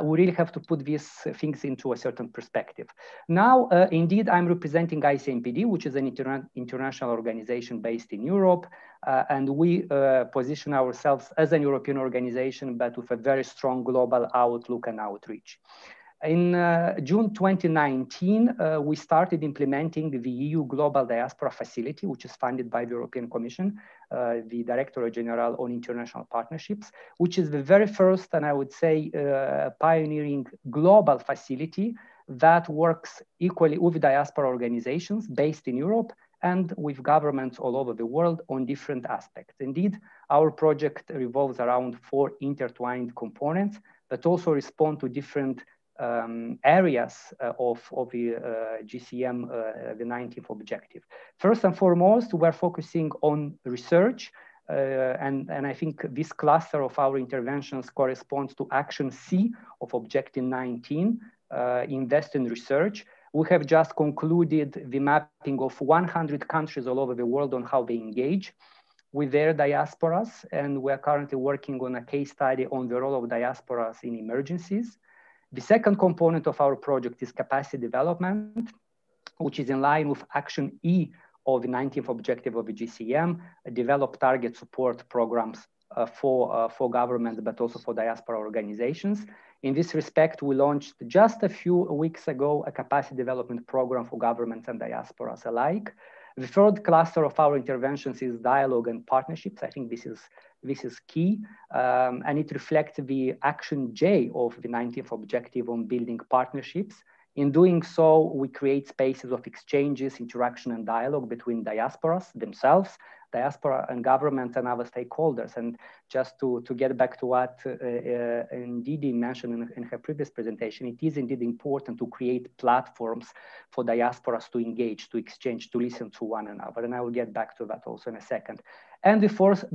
we really have to put these things into a certain perspective. Now, indeed, I'm representing ICMPD, which is an international organization based in Europe. And we position ourselves as an European organization, but with a very strong global outlook and outreach. In June 2019, we started implementing the EU Global Diaspora Facility, which is funded by the European Commission, the Directorate General on International Partnerships, which is the very first, and I would say, pioneering global facility that works equally with diaspora organizations based in Europe and with governments all over the world on different aspects. Indeed, our project revolves around 4 intertwined components that also respond to different areas of the GCM, the 19th objective. First and foremost, we're focusing on research, and I think this cluster of our interventions corresponds to Action C of Objective 19, invest in research. We have just concluded the mapping of 100 countries all over the world on how they engage with their diasporas, and we're currently working on a case study on the role of diasporas in emergencies. The second component of our project is capacity development, which is in line with Action E of the 19th objective of the GCM, develop target support programs for governments, but also for diaspora organizations. In this respect, we launched just a few weeks ago a capacity development program for governments and diasporas alike. The third cluster of our interventions is dialogue and partnerships. I think this is key, and it reflects the Action J of the 19th objective on building partnerships. In doing so, we create spaces of exchanges, interaction, and dialogue between diasporas themselves, diaspora and governments and other stakeholders. And just to get back to what Ndidi mentioned in her previous presentation, it is indeed important to create platforms for diasporas to engage, to exchange, to listen to one another. And I will get back to that also in a second. And the fourth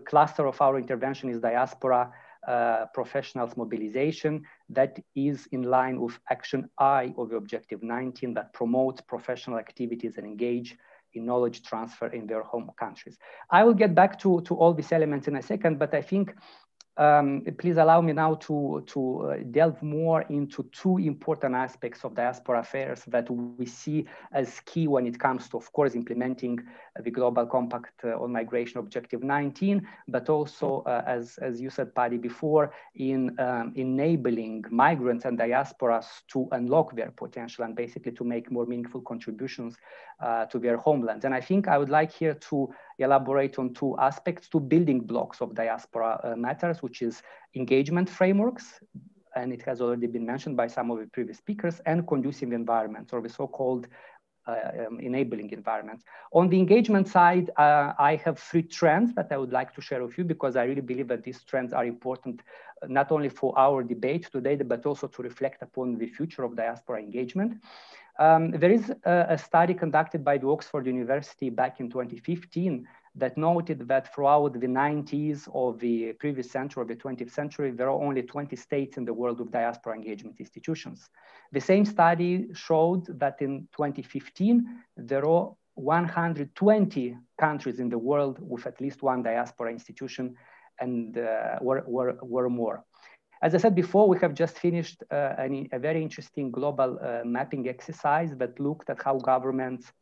cluster of our intervention is diaspora professionals mobilization, that is in line with Action I of the Objective 19 that promotes professional activities and engage in knowledge transfer in their home countries. I will get back to all these elements in a second, but I think please allow me now to delve more into two important aspects of diaspora affairs that we see as key when it comes to, of course, implementing the Global Compact on Migration Objective 19, but also, as you said, Paddy, before, in enabling migrants and diasporas to unlock their potential and basically to make more meaningful contributions to their homelands. And I think I would like here to elaborate on two aspects, two building blocks of diaspora matters, which is engagement frameworks, and it has already been mentioned by some of the previous speakers, and conducive environments, or the so-called enabling environments. On the engagement side, I have three trends that I would like to share with you, because I really believe that these trends are important not only for our debate today, but also to reflect upon the future of diaspora engagement. There is a study conducted by the Oxford University back in 2015 that noted that throughout the 90s of the previous century, of the 20th century, there are only 20 states in the world with diaspora engagement institutions. The same study showed that in 2015, there are 120 countries in the world with at least one diaspora institution, and were more. As I said before, we have just finished a very interesting global mapping exercise that looked at how governments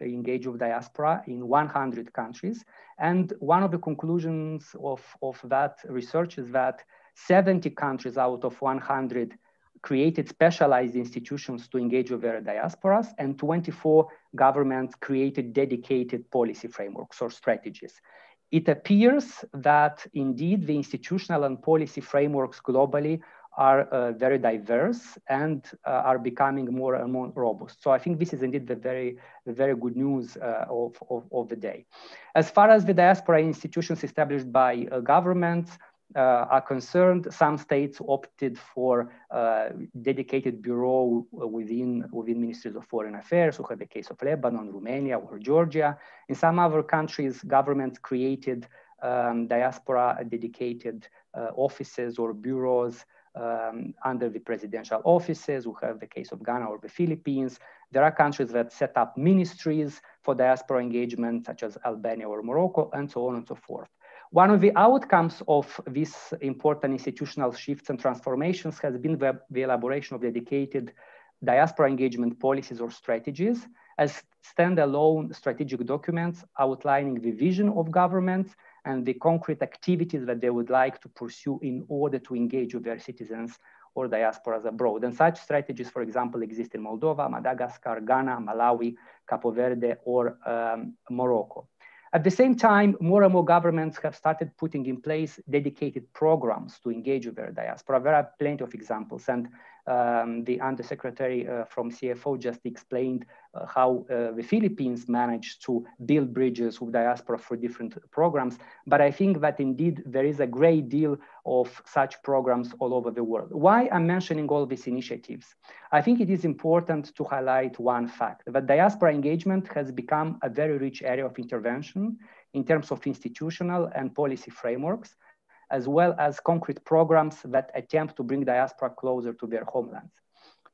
engage with diaspora in 100 countries. And one of the conclusions of that research is that 70 countries out of 100 created specialized institutions to engage with their diasporas, and 24 governments created dedicated policy frameworks or strategies. It appears that indeed the institutional and policy frameworks globally are very diverse and are becoming more and more robust. So I think this is indeed the very good news of the day. As far as the diaspora institutions established by governments are concerned, some states opted for dedicated bureau within ministries of foreign affairs. We have the case of Lebanon, Romania, or Georgia. In some other countries, governments created diaspora dedicated offices or bureaus under the presidential offices. We have the case of Ghana or the Philippines. There are countries that set up ministries for diaspora engagement, such as Albania or Morocco, and so on and so forth. One of the outcomes of these important institutional shifts and transformations has been the elaboration of dedicated diaspora engagement policies or strategies as standalone strategic documents outlining the vision of governments and the concrete activities that they would like to pursue in order to engage with their citizens or diasporas abroad. And such strategies, for example, exist in Moldova, Madagascar, Ghana, Malawi, Cape Verde, or Morocco. At the same time, more and more governments have started putting in place dedicated programs to engage with their diaspora. There are plenty of examples, and the Undersecretary from CFO just explained how the Philippines managed to build bridges with diaspora for different programs. But I think that indeed there is a great deal of such programs all over the world. Why I'm mentioning all these initiatives? I think it is important to highlight one fact, that diaspora engagement has become a very rich area of intervention in terms of institutional and policy frameworks, as well as concrete programs that attempt to bring diaspora closer to their homelands.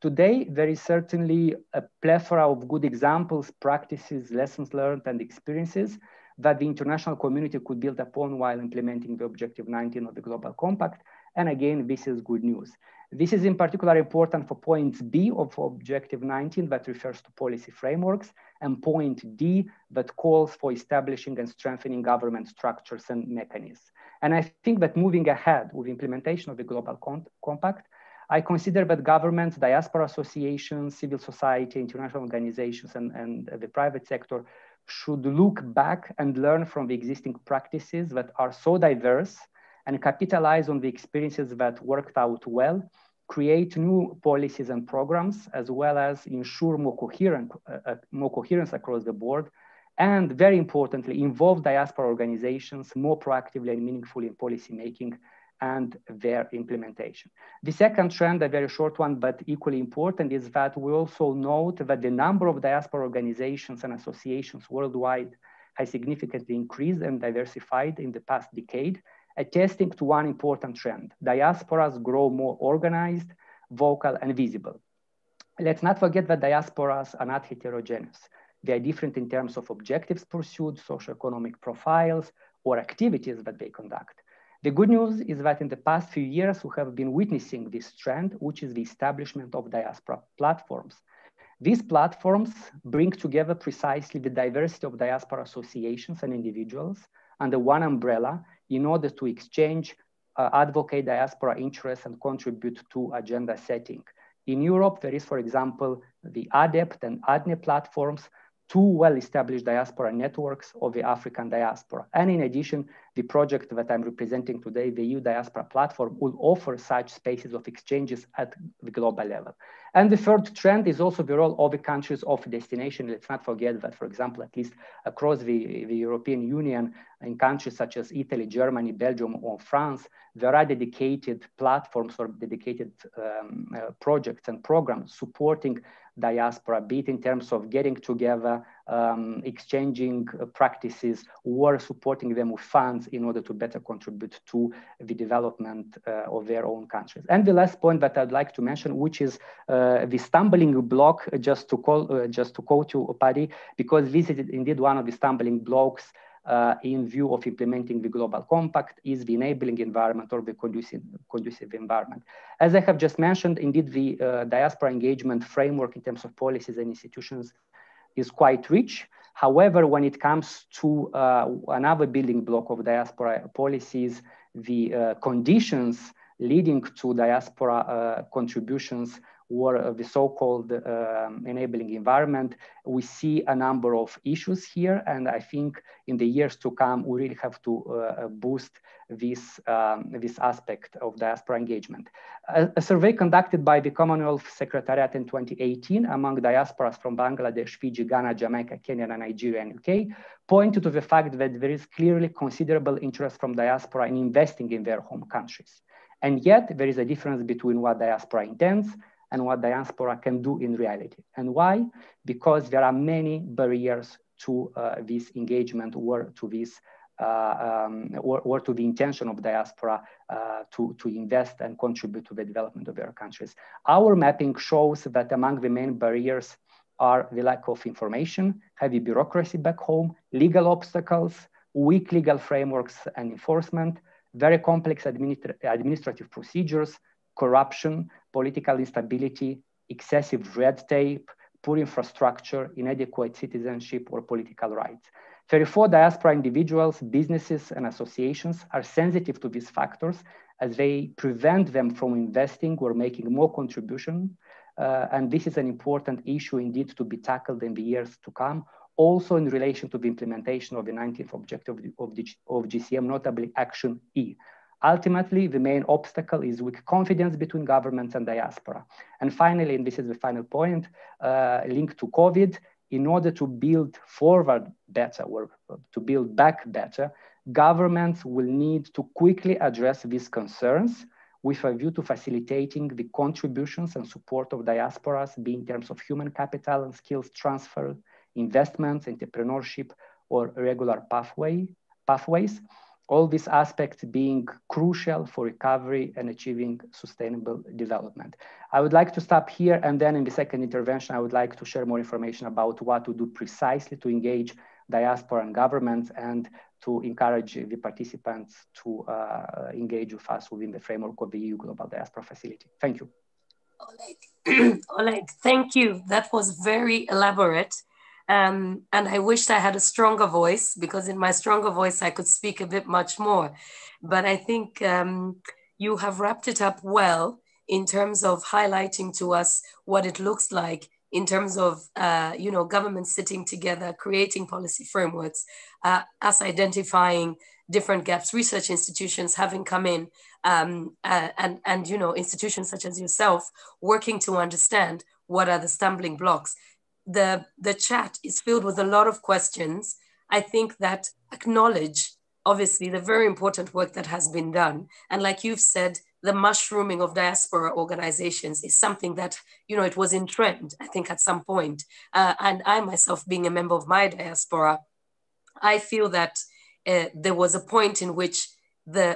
Today, there is certainly a plethora of good examples, practices, lessons learned, and experiences that the international community could build upon while implementing the Objective 19 of the Global Compact. And again, this is good news. This is in particular important for point B of Objective 19 that refers to policy frameworks, and point D that calls for establishing and strengthening government structures and mechanisms. And I think that moving ahead with implementation of the Global Compact, I consider that governments, diaspora associations, civil society, international organizations, and the private sector should look back and learn from the existing practices that are so diverse and capitalize on the experiences that worked out well, create new policies and programs, as well as ensure more coherence across the board, and very importantly, involve diaspora organizations more proactively and meaningfully in policy making and their implementation. The second trend, a very short one, but equally important, is that we also note that the number of diaspora organizations and associations worldwide has significantly increased and diversified in the past decade, attesting to one important trend: diasporas grow more organized, vocal, and visible. Let's not forget that diasporas are not heterogeneous. They are different in terms of objectives pursued, socioeconomic profiles, or activities that they conduct. The good news is that in the past few years, we have been witnessing this trend, which is the establishment of diaspora platforms. These platforms bring together precisely the diversity of diaspora associations and individuals under one umbrella in order to exchange, advocate diaspora interests and contribute to agenda setting. In Europe, there is, for example, the ADEPT and ADNE platforms, two well-established diaspora networks of the African diaspora. And in addition, the project that I'm representing today, the EU Diaspora Platform, will offer such spaces of exchanges at the global level. And the third trend is also the role of the countries of destination. Let's not forget that, for example, at least across the European Union, in countries such as Italy, Germany, Belgium, or France, there are dedicated platforms or dedicated projects and programs supporting diaspora, be it in terms of getting together, exchanging practices, or supporting them with funds in order to better contribute to the development of their own countries. And the last point that I'd like to mention, which is the stumbling block, just to quote you, Paddy, because this is indeed one of the stumbling blocks in view of implementing the Global Compact, is the enabling environment or the conducive environment. As I have just mentioned, indeed, the diaspora engagement framework in terms of policies and institutions is quite rich. However, when it comes to another building block of diaspora policies, the conditions leading to diaspora contributions or the so-called enabling environment, we see a number of issues here. And I think in the years to come, we really have to boost this aspect of diaspora engagement. A survey conducted by the Commonwealth Secretariat in 2018 among diasporas from Bangladesh, Fiji, Ghana, Jamaica, Kenya, and Nigeria, and UK pointed to the fact that there is clearly considerable interest from diaspora in investing in their home countries. And yet there is a difference between what diaspora intends and what diaspora can do in reality. And why? Because there are many barriers to this engagement or to this or to the intention of diaspora to invest and contribute to the development of their countries. Our mapping shows that among the main barriers are the lack of information, heavy bureaucracy back home, legal obstacles, weak legal frameworks and enforcement, very complex administrative procedures, corruption, political instability, excessive red tape, poor infrastructure, inadequate citizenship or political rights. 34 diaspora individuals, businesses, and associations are sensitive to these factors as they prevent them from investing or making more contribution. And this is an important issue indeed to be tackled in the years to come, also in relation to the implementation of the 19th objective of GCM, notably Action E. Ultimately, the main obstacle is weak confidence between governments and diaspora. And finally, and this is the final point, linked to COVID, in order to build forward better or to build back better, governments will need to quickly address these concerns with a view to facilitating the contributions and support of diasporas, be in terms of human capital and skills transfer, investments, entrepreneurship, or regular pathways. All these aspects being crucial for recovery and achieving sustainable development. I would like to stop here, and then in the second intervention, I would like to share more information about what to do precisely to engage diaspora and governments and to encourage the participants to engage with us within the framework of the EU Global Diaspora Facility. Thank you. Oleg, thank you. That was very elaborate. And I wished I had a stronger voice, because in my stronger voice, I could speak a bit much more. But I think you have wrapped it up well in terms of highlighting to us what it looks like in terms of, governments sitting together, creating policy frameworks, us identifying different gaps, research institutions having come in, and institutions such as yourself working to understand what are the stumbling blocks. The chat is filled with a lot of questions, I think, that acknowledge, obviously, the very important work that has been done. And like you've said, the mushrooming of diaspora organizations is something that, it was in trend, I think, at some point. And I myself, being a member of my diaspora, I feel that there was a point in which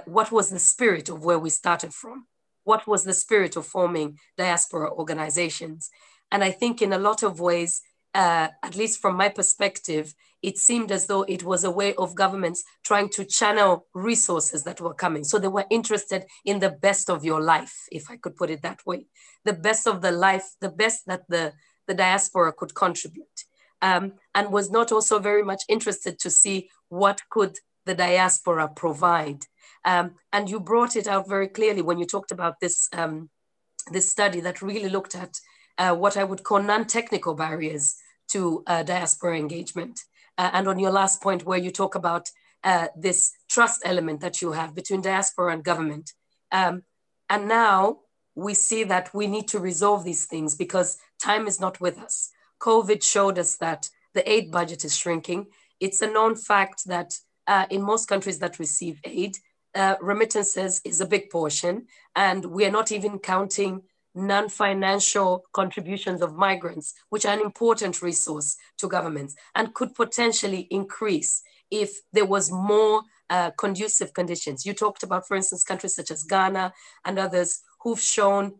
what was the spirit of where we started from? What was the spirit of forming diaspora organizations? And I think in a lot of ways, at least from my perspective, it seemed as though it was a way of governments trying to channel resources that were coming. So they were interested in the best of your life, if I could put it that way, the best of the life, the best that the diaspora could contribute, and was not also very much interested to see what could the diaspora provide. And you brought it out very clearly when you talked about this, this study that really looked at what I would call non-technical barriers to diaspora engagement. And on your last point where you talk about this trust element that you have between diaspora and government. And now we see that we need to resolve these things because time is not with us. COVID showed us that the aid budget is shrinking. It's a known fact that in most countries that receive aid, remittances is a big portion, and we are not even counting non-financial contributions of migrants, which are an important resource to governments and could potentially increase if there was more conducive conditions. You talked about, for instance, countries such as Ghana and others who've shown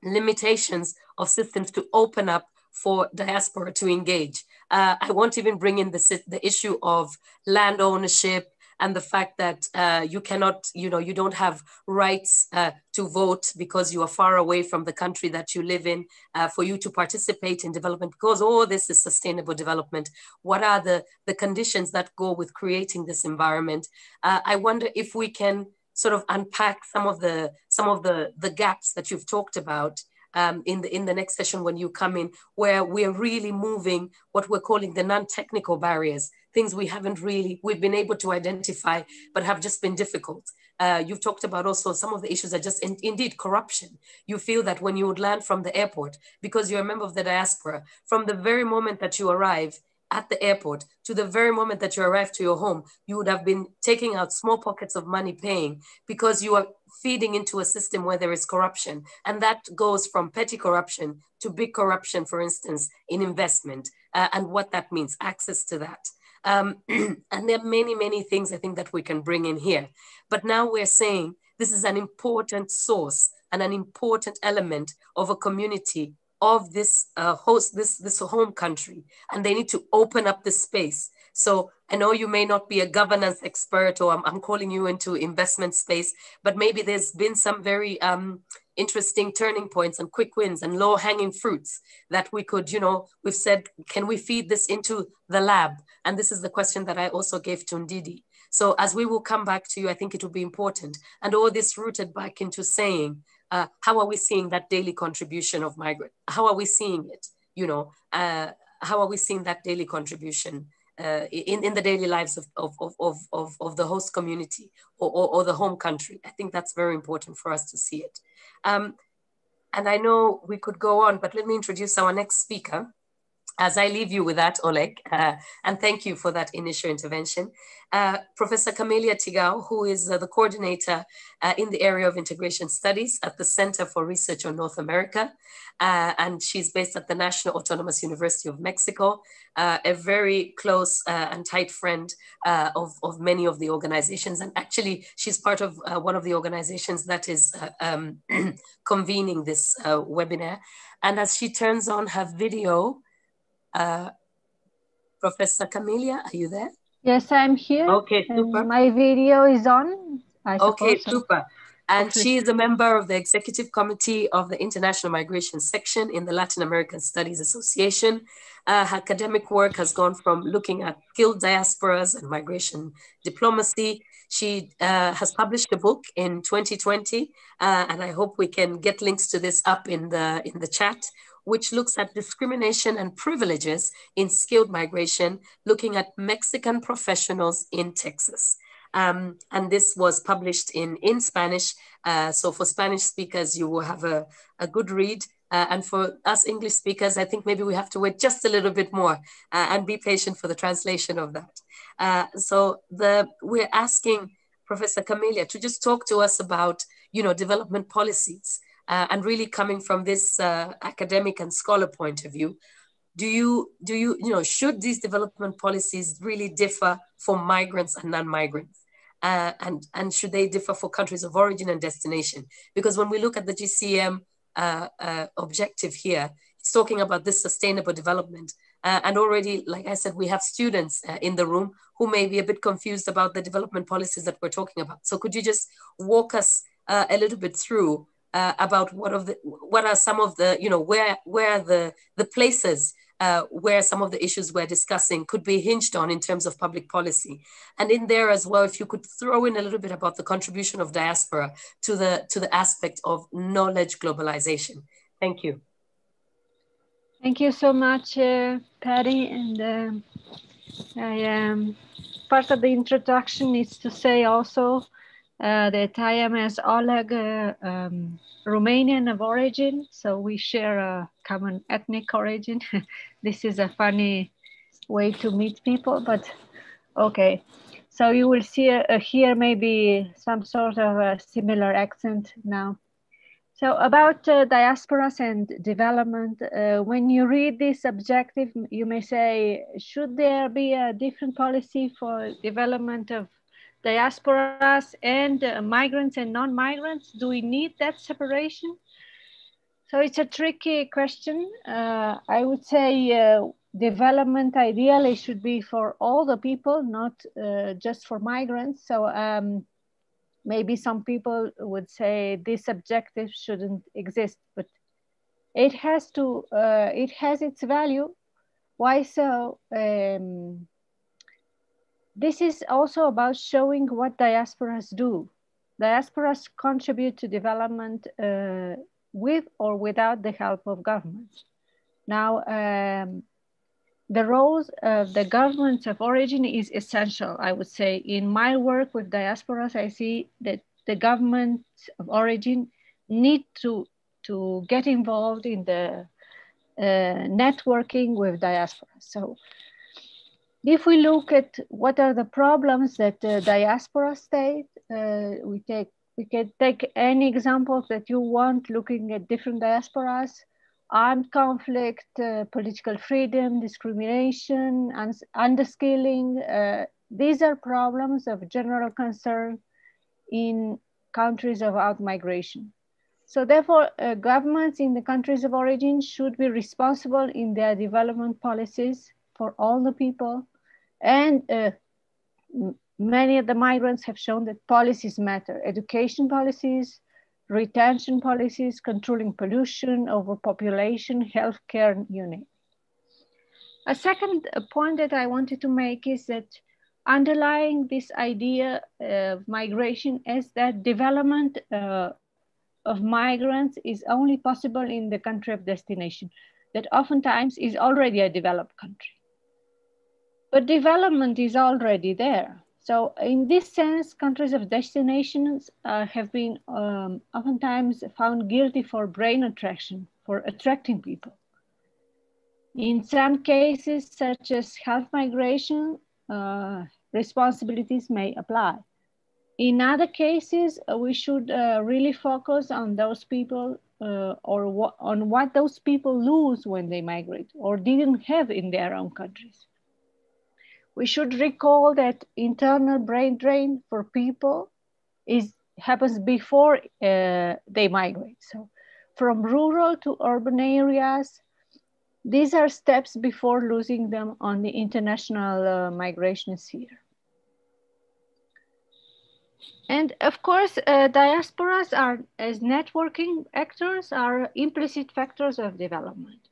limitations of systems to open up for diaspora to engage. I won't even bring in the issue of land ownership and the fact that you cannot, you don't have rights to vote because you are far away from the country that you live in for you to participate in development, because all this is sustainable development. What are the conditions that go with creating this environment? I wonder if we can sort of unpack some of the gaps that you've talked about in the next session when you come in, where we're really moving what we're calling the non-technical barriers, things we've been able to identify, but have just been difficult. You've talked about also some of the issues are just indeed corruption. You feel that when you would land from the airport, because you're a member of the diaspora, from the very moment that you arrive at the airport to the very moment that you arrive to your home, you would have been taking out small pockets of money paying because you are feeding into a system where there is corruption. And that goes from petty corruption to big corruption, for instance, in investment and what that means, access to that. And there are many, many things I think that we can bring in here. But now we're saying this is an important source and an important element of a community of this this home country, and they need to open up the space. So I know you may not be a governance expert, or I'm calling you into investment space, but maybe there's been some very interesting turning points and quick wins and low hanging fruits that we could, we've said, can we feed this into the lab? And this is the question that I also gave to Ndidi. So as we will come back to you, I think it will be important. And all this rooted back into saying, how are we seeing that daily contribution of migrants? How are we seeing it? How are we seeing that daily contribution in the daily lives of the host community or the home country? I think that's very important for us to see it. And I know we could go on, but let me introduce our next speaker. As I leave you with that, Oleg, and thank you for that initial intervention. Professor Camelia Tigao, who is the coordinator in the area of integration studies at the Center for Research on North America. And she's based at the National Autonomous University of Mexico, a very close and tight friend of many of the organizations. And actually, she's part of one of the organizations that is convening this webinar. And as she turns on her video, Professor Camelia, are you there? Yes, I'm here. Okay, super. My video is on, I suppose. Okay, super. And she is a member of the Executive Committee of the International Migration Section in the Latin American Studies Association. Her academic work has gone from looking at skilled diasporas and migration diplomacy. She has published a book in 2020, and I hope we can get links to this up in the chat, which looks at discrimination and privileges in skilled migration, looking at Mexican professionals in Texas. And this was published in Spanish. So for Spanish speakers, you will have a good read. And for us English speakers, I think maybe we have to wait just a little bit more and be patient for the translation of that. We're asking Professor Camelia to just talk to us about, development policies. And really coming from this academic and scholar point of view, should these development policies really differ for migrants and non-migrants? And should they differ for countries of origin and destination? Because when we look at the GCM objective here, it's talking about this sustainable development. And already, like I said, we have students in the room who may be a bit confused about the development policies that we're talking about. So could you just walk us a little bit through about what are some of the, where the places where some of the issues we're discussing could be hinged on in terms of public policy. And in there as well, if you could throw in a little bit about the contribution of diaspora to the aspect of knowledge globalization. Thank you. Thank you so much, Patty. And part of the introduction is to say also that I am, as Oleg, Romanian of origin, so we share a common ethnic origin. This is a funny way to meet people, but okay. So you will see here maybe some sort of a similar accent now. So about diasporas and development, when you read this objective, you may say, should there be a different policy for development of diasporas and migrants and non-migrants? Do we need that separation? So it's a tricky question. I would say development ideally should be for all the people, not just for migrants. So maybe some people would say this objective shouldn't exist, but it has its value. Why so? This is also about showing what diasporas do. Diasporas contribute to development with or without the help of governments. Now, the roles of the governments of origin is essential, I would say. In my work with diasporas, I see that the governments of origin need to get involved in the networking with diasporas. So if we look at what are the problems that diasporas face, we can take any examples that you want looking at different diasporas. Armed conflict, political freedom, discrimination, underskilling. These are problems of general concern in countries of out-migration. So therefore, governments in the countries of origin should be responsible in their development policies for all the people. And many of the migrants have shown that policies matter. Education policies, retention policies, controlling pollution, overpopulation, healthcare, you name. A second point that I wanted to make is that underlying this idea of migration is that development of migrants is only possible in the country of destination, that oftentimes is already a developed country. But development is already there. So in this sense, countries of destinations have been oftentimes found guilty for brain attraction, for attracting people. In some cases, such as health migration, responsibilities may apply. In other cases, we should really focus on those people on what those people lose when they migrate or didn't have in their own countries. We should recall that internal brain drain for people happens before they migrate. So from rural to urban areas, these are steps before losing them on the international migration sphere. And of course, diasporas are, as networking actors, are implicit factors of development.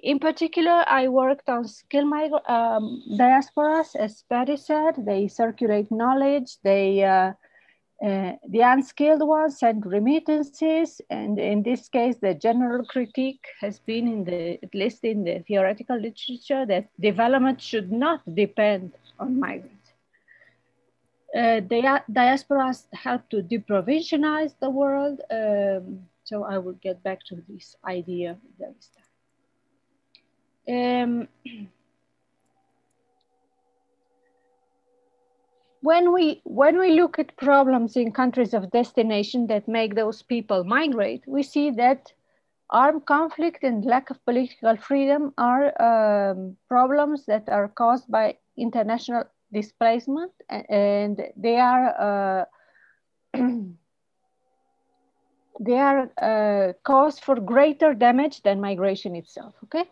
In particular, I worked on skilled diasporas, as Patty said. They circulate knowledge. The unskilled ones send remittances, and in this case, the general critique has been, at least in the theoretical literature, that development should not depend on migrants. Diasporas help to deprovincialize the world. So I will get back to this idea very soon. When we look at problems in countries of destination that make those people migrate, we see that armed conflict and lack of political freedom are problems that are caused by international displacement, and they are cause for greater damage than migration itself, okay?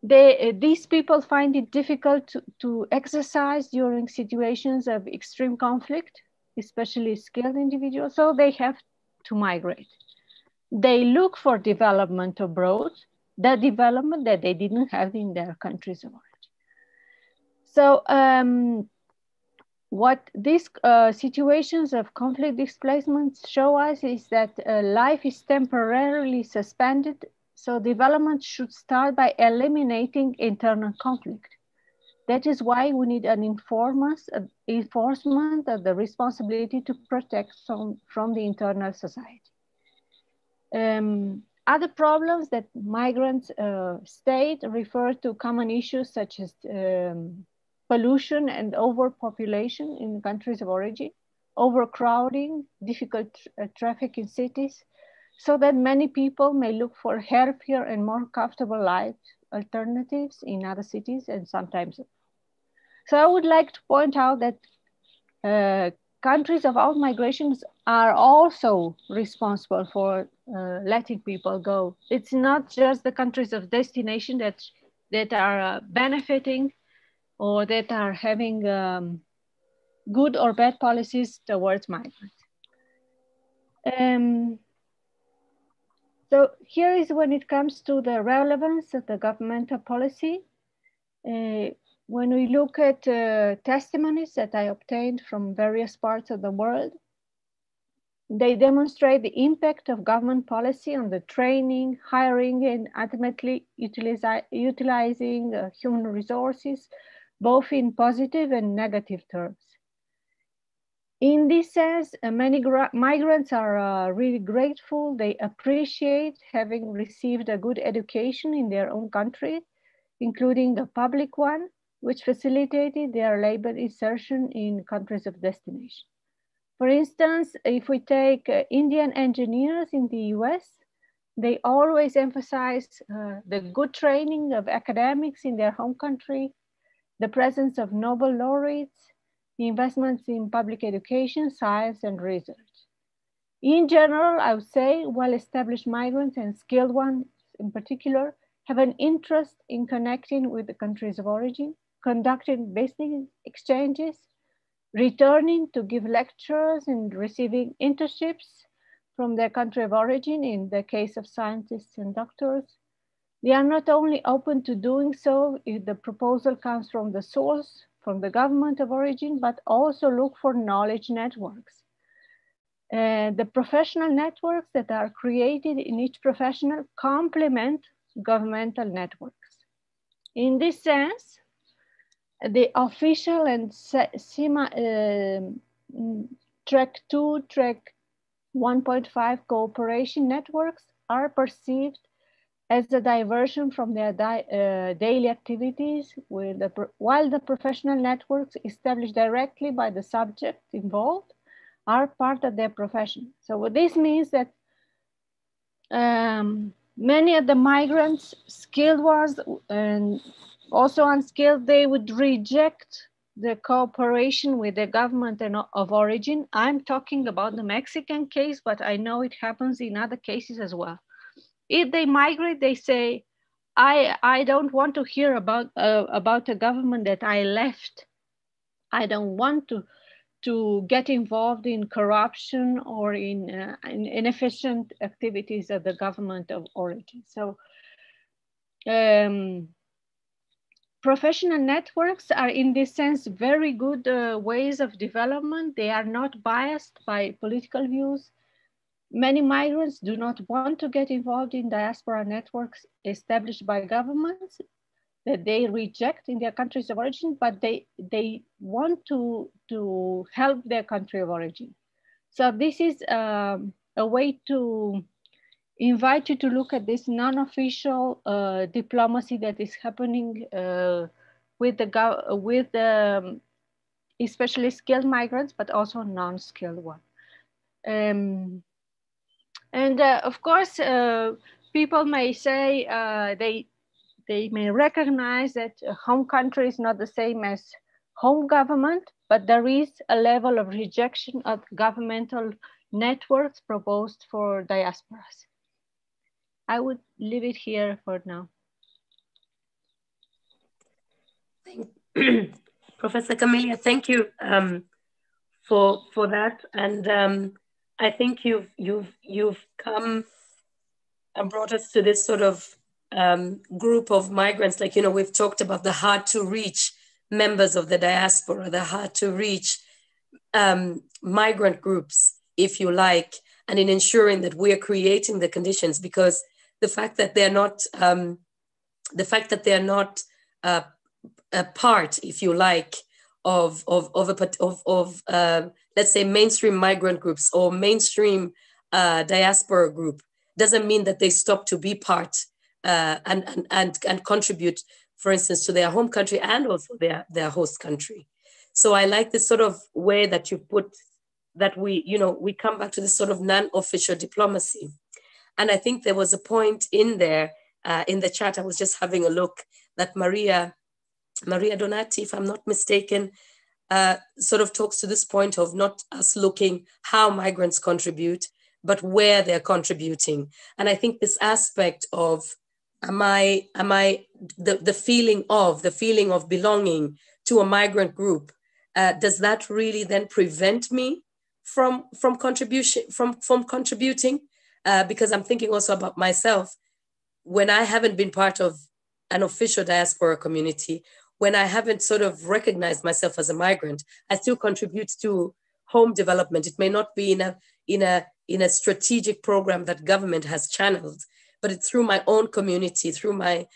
these people find it difficult to exercise during situations of extreme conflict, especially skilled individuals, so they have to migrate. They look for development abroad, the development that they didn't have in their countries of origin. So what these situations of conflict displacement show us is that life is temporarily suspended, so development should start by eliminating internal conflict. That is why we need an enforcement of the responsibility to protect from the internal society. Other problems that migrants state refer to common issues such as pollution and overpopulation in countries of origin, overcrowding, difficult traffic in cities, so that many people may look for healthier and more comfortable life alternatives in other cities and sometimes. So I would like to point out that countries of out-migrations are also responsible for letting people go. It's not just the countries of destination that are benefiting or that are having good or bad policies towards migrants. So here is when it comes to the relevance of the governmental policy. When we look at testimonies that I obtained from various parts of the world, they demonstrate the impact of government policy on the training, hiring, and ultimately utilizing human resources, both in positive and negative terms. In this sense, many migrants are really grateful. They appreciate having received a good education in their own country, including a public one, which facilitated their labor insertion in countries of destination. For instance, if we take Indian engineers in the US, they always emphasize the good training of academics in their home country, the presence of Nobel laureates, the investments in public education, science, and research. In general, I would say well-established migrants and skilled ones in particular have an interest in connecting with the countries of origin, conducting business exchanges, returning to give lectures and receiving internships from their country of origin in the case of scientists and doctors. They are not only open to doing so if the proposal comes from the source, from the government of origin, but also look for knowledge networks. The professional networks that are created in each professional complement governmental networks. In this sense, the official and track 2, track 1.5 cooperation networks are perceived as a diversion from their daily activities, while the professional networks established directly by the subject involved are part of their profession. So what this means that many of the migrants, skilled ones and also unskilled, they would reject the cooperation with the government of origin. I'm talking about the Mexican case, but I know it happens in other cases as well. If they migrate, they say, I don't want to hear about a government that I left. I don't want to get involved in corruption or in inefficient activities of the government of origin. So professional networks are in this sense very good ways of development. They are not biased by political views. Many migrants do not want to get involved in diaspora networks established by governments that they reject in their countries of origin, but they want to help their country of origin. So this is a way to invite you to look at this non-official diplomacy that is happening with especially skilled migrants, but also non-skilled ones. And of course, people may say they may recognize that home country is not the same as home government, but there is a level of rejection of governmental networks proposed for diasporas. I would leave it here for now. Professor Camelia, thank you for that. And I think you've come and brought us to this sort of group of migrants. Like, you know, we've talked about the hard to reach members of the diaspora, the hard to reach migrant groups, if you like, and in ensuring that we're creating the conditions, because the fact that they're not, a part, if you like, of let's say mainstream migrant groups or mainstream diaspora group doesn't mean that they stop to be part and contribute, for instance, to their home country and also their host country. So I like this sort of way that you put that we come back to this sort of non-official diplomacy. And I think there was a point in there in the chat, I was just having a look, that Maria Donati, if I'm not mistaken, sort of talks to this point of not us looking how migrants contribute, but where they're contributing. And I think this aspect of the feeling of belonging to a migrant group, does that really then prevent me from contributing? Because I'm thinking also about myself, when I haven't been part of an official diaspora community, when I haven't sort of recognized myself as a migrant, I still contribute to home development. It may not be in a strategic program that government has channeled, but it's through my own community, through my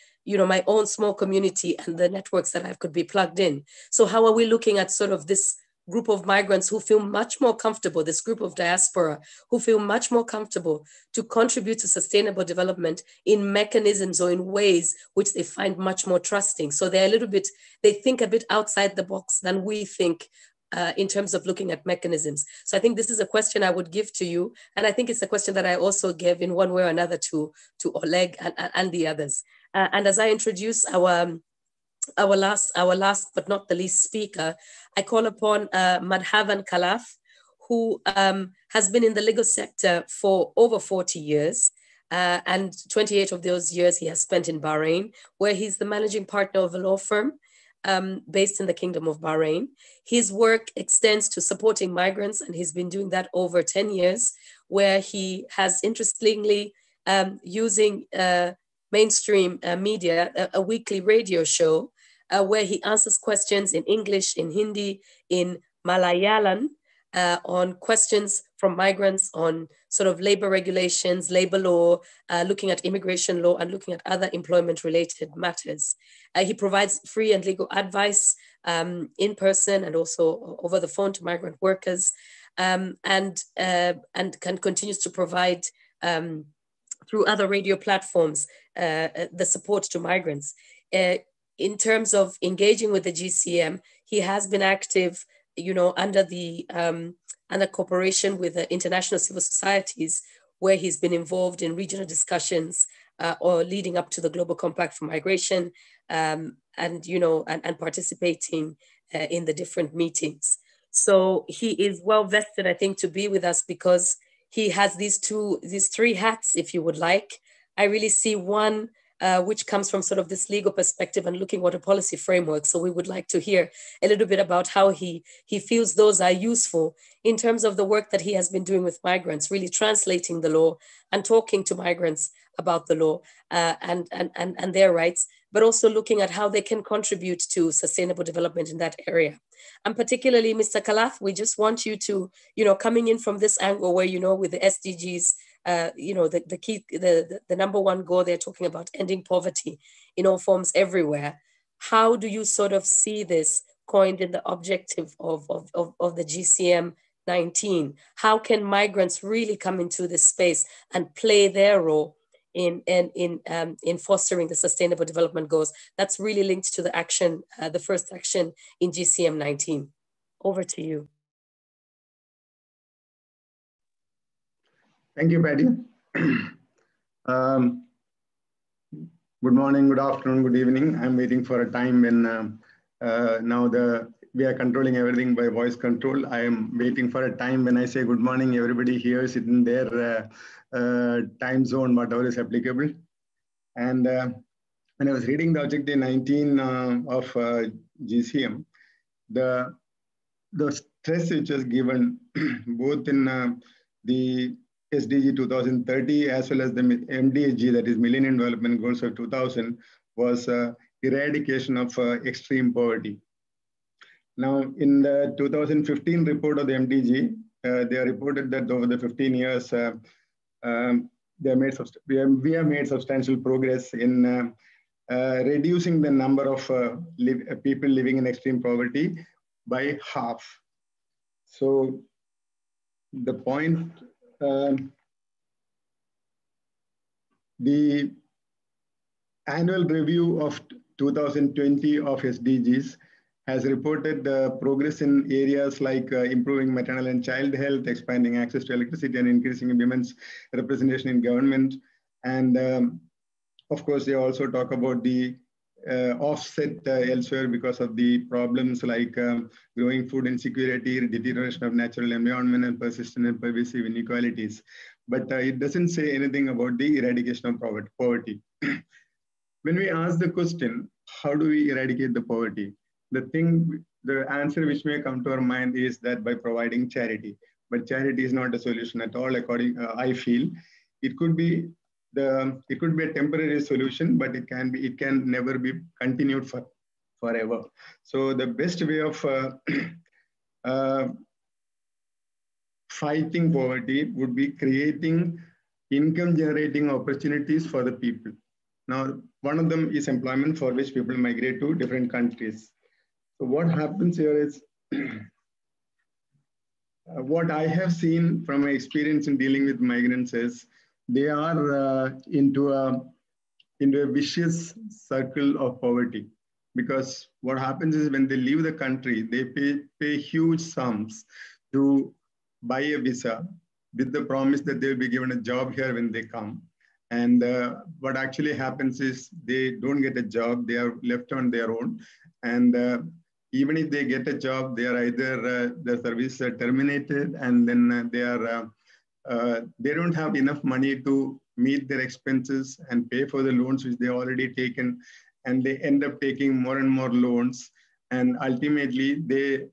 own small community and the networks that I could be plugged in. So how are we looking at sort of this group of migrants who feel much more comfortable, this group of diaspora who feel much more comfortable to contribute to sustainable development in mechanisms or in ways which they find much more trusting? So they think a bit outside the box than we think in terms of looking at mechanisms. So I think this is a question I would give to you. And I think it's a question that I also gave in one way or another to Oleg and the others. And as I introduce our last but not the least speaker, I call upon Madhavan Kalaf, who has been in the legal sector for over 40 years. And 28 of those years he has spent in Bahrain, where he's the managing partner of a law firm based in the Kingdom of Bahrain. His work extends to supporting migrants, and he's been doing that over 10 years, where he has, interestingly, using mainstream media, a weekly radio show where he answers questions in English, in Hindi, in Malayalam, on questions from migrants on sort of labor regulations, labor law, looking at immigration law, and looking at other employment-related matters. He provides free and legal advice in person and also over the phone to migrant workers, and continues to provide through other radio platforms the support to migrants. In terms of engaging with the GCM, he has been active, under cooperation with the international civil societies, where he's been involved in regional discussions or leading up to the Global Compact for Migration, and participating in the different meetings. So he is well vested, I think, to be with us because he has these three hats, if you would like. I really see one which comes from sort of this legal perspective and looking at a policy framework. So we would like to hear a little bit about how he feels those are useful in terms of the work that he has been doing with migrants, really translating the law and talking to migrants about the law and their rights, but also looking at how they can contribute to sustainable development in that area. And particularly, Mr. Kalath, we just want you to, coming in from this angle where, with the SDGs, the number one goal, they're talking about ending poverty in all forms everywhere. How do you sort of see this coined in the objective of the GCM 19? How can migrants really come into this space and play their role in fostering the sustainable development goals? That's really linked to the action, the first action in GCM 19. Over to you. Thank you, Patty. Good morning, good afternoon, good evening. I'm waiting for a time when now the we are controlling everything by voice control. I am waiting for a time when I say good morning, everybody hears it in their time zone, whatever is applicable. And when I was reading the Objective 19 of GCM, the stress which was given both in the SDG 2030 as well as the MDG, that is Millennium Development Goals of 2000, was eradication of extreme poverty. Now, in the 2015 report of the MDG, they are reported that over the 15 years, we have made substantial progress in reducing the number of people living in extreme poverty by half. So the point, the annual review of 2020 of SDGs has reported progress in areas like improving maternal and child health, expanding access to electricity, and increasing women's representation in government. And of course, they also talk about the offset elsewhere because of the problems like growing food insecurity, deterioration of natural environment, and persistent and pervasive inequalities. But it doesn't say anything about the eradication of poverty. When we ask the question, how do we eradicate the poverty? The answer which may come to our mind is that by providing charity. But charity is not a solution at all, according I feel. It could be a temporary solution, but it can never be continued forever. So the best way of fighting poverty would be creating income generating opportunities for the people. Now, one of them is employment, for which people migrate to different countries. So what happens here is, what I have seen from my experience in dealing with migrants is, they are into a vicious circle of poverty. Because what happens is when they leave the country, they pay huge sums to buy a visa with the promise that they'll be given a job here when they come. And what actually happens is they don't get a job, they are left on their own. And even if they get a job, they are either the services are terminated, and then they don't have enough money to meet their expenses and pay for the loans which they already taken, and they end up taking more and more loans, and ultimately they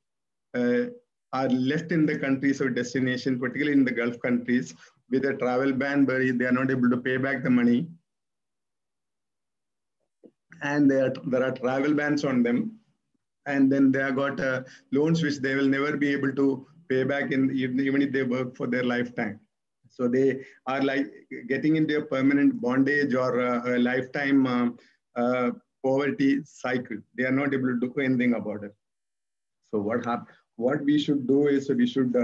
are left in the countries of destination, particularly in the Gulf countries, with a travel ban where they are not able to pay back the money, and there are travel bans on them. And then they have got loans which they will never be able to pay back even if they work for their lifetime. So they are like getting into a permanent bondage or a lifetime poverty cycle. They are not able to do anything about it. So what we should do is we should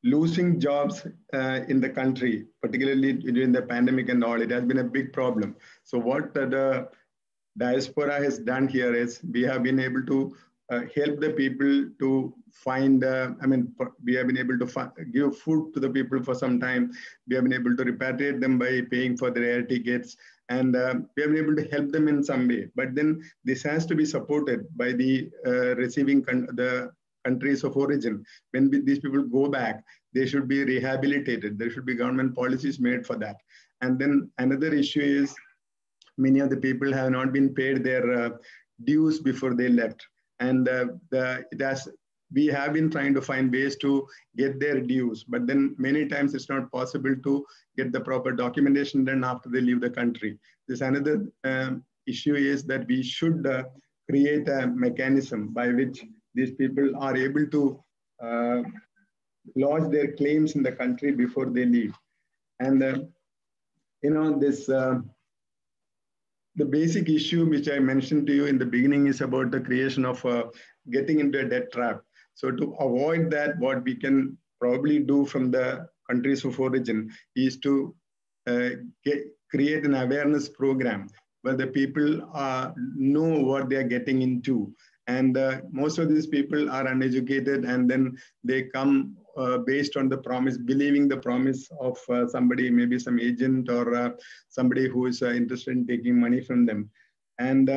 losing jobs in the country, particularly during the pandemic and all, it has been a big problem. So what the diaspora has done here is we have been able to help the people to find, we have been able to give food to the people for some time. We have been able to repatriate them by paying for their air tickets, and we have been able to help them in some way. But then this has to be supported by the receiving the countries of origin. When these people go back, they should be rehabilitated. There should be government policies made for that. And then another issue is many of the people have not been paid their dues before they left. And we have been trying to find ways to get their dues, but then many times it's not possible to get the proper documentation done after they leave the country. This another issue is that we should create a mechanism by which these people are able to lodge their claims in the country before they leave. And the basic issue which I mentioned to you in the beginning is about the creation of getting into a debt trap. So to avoid that, what we can probably do from the countries of origin is to create an awareness program where the people know what they are getting into, And most of these people are uneducated, and then they come based on the promise, believing the promise of somebody, maybe some agent or somebody who is interested in taking money from them. And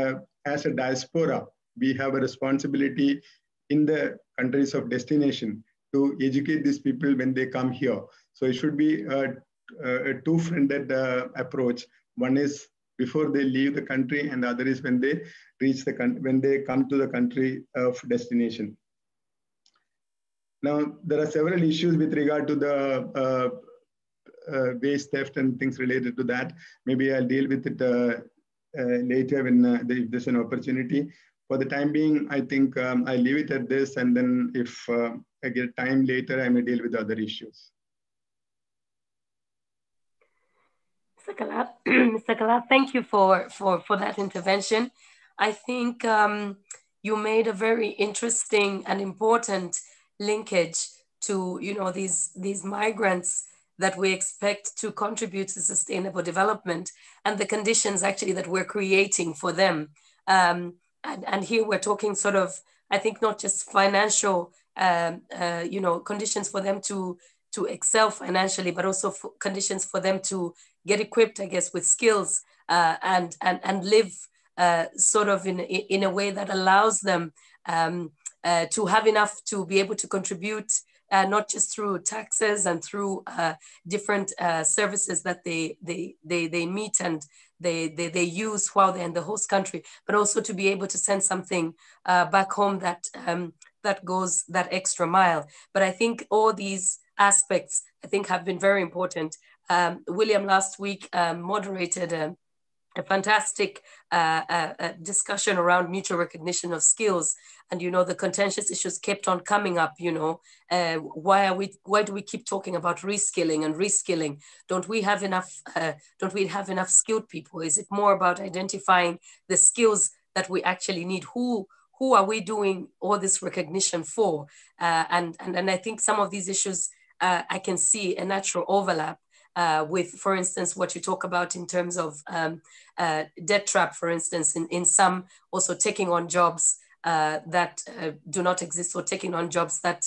as a diaspora, we have a responsibility in the countries of destination to educate these people when they come here. So it should be a two-fronted approach. One is before they leave the country, and the other is when they reach the country, when they come to the country of destination. Now, there are several issues with regard to the waste theft and things related to that. Maybe I'll deal with it later when if there's an opportunity. For the time being, I think I leave it at this, and then if I get time later, I may deal with other issues. Mr. Kala, thank you for that intervention. I think you made a very interesting and important linkage to, you know, these migrants that we expect to contribute to sustainable development and the conditions actually that we're creating for them. And here we're talking sort of, I think, not just financial, you know, conditions for them to excel financially, but also conditions for them to get equipped, I guess, with skills and live sort of in a way that allows them to have enough to be able to contribute, not just through taxes and through different services that they meet and they use while they're in the host country, but also to be able to send something back home that that goes that extra mile. But I think all these aspects, I think, have been very important. William last week moderated a fantastic discussion around mutual recognition of skills, and you know the contentious issues kept on coming up. You know, why do we keep talking about reskilling and reskilling? Don't we have enough? Don't we have enough skilled people? Is it more about identifying the skills that we actually need? Who are we doing all this recognition for? And I think some of these issues I can see a natural overlap. With, for instance, what you talk about in terms of debt trap, for instance, in some also taking on jobs that do not exist, or taking on jobs that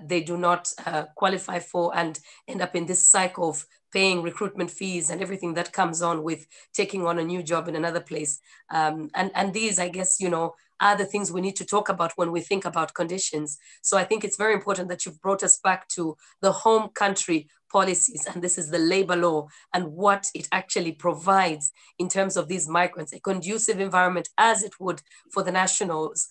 they do not qualify for, and end up in this cycle of paying recruitment fees and everything that comes on with taking on a new job in another place. And these, I guess, you know, are the things we need to talk about when we think about conditions. So I think it's very important that you've brought us back to the home country policies, and this is the labor law and what it actually provides in terms of these migrants, a conducive environment as it would for the nationals,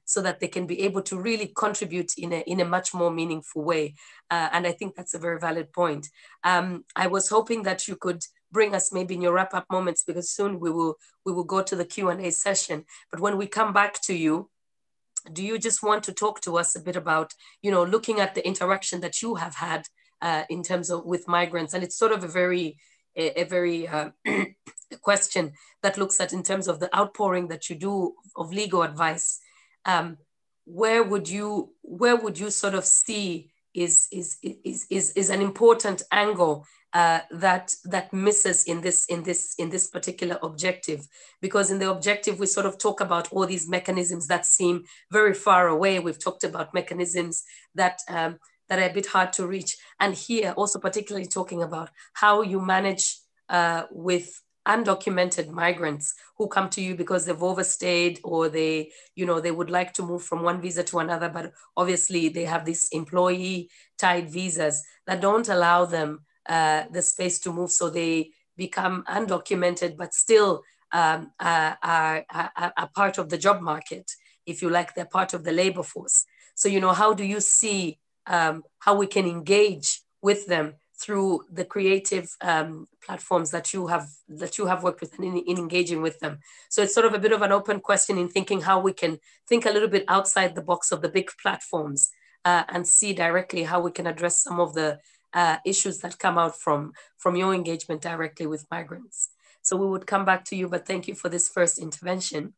so that they can be able to really contribute in a much more meaningful way. And I think that's a very valid point. I was hoping that you could bring us maybe in your wrap-up moments, because soon we will go to the Q&A session. But when we come back to you, do you just want to talk to us a bit about, you know, looking at the interaction that you have had in terms of with migrants? And it's sort of a very question that looks at, in terms of the outpouring that you do of legal advice, where would you sort of see is an important angle that misses in this particular objective? Because in the objective we sort of talk about all these mechanisms that seem very far away. We've talked about mechanisms that are a bit hard to reach, and here also particularly talking about how you manage with undocumented migrants who come to you because they've overstayed, or they would like to move from one visa to another, but obviously they have these employee tied visas that don't allow them the space to move, so they become undocumented but still are part of the job market, if you like. They're part of the labor force. So, you know, how do you see how we can engage with them through the creative platforms that you have worked with, and in engaging with them? So it's sort of a bit of an open question in thinking how we can think a little bit outside the box of the big platforms and see directly how we can address some of the issues that come out from your engagement directly with migrants. So we would come back to you, but thank you for this first intervention.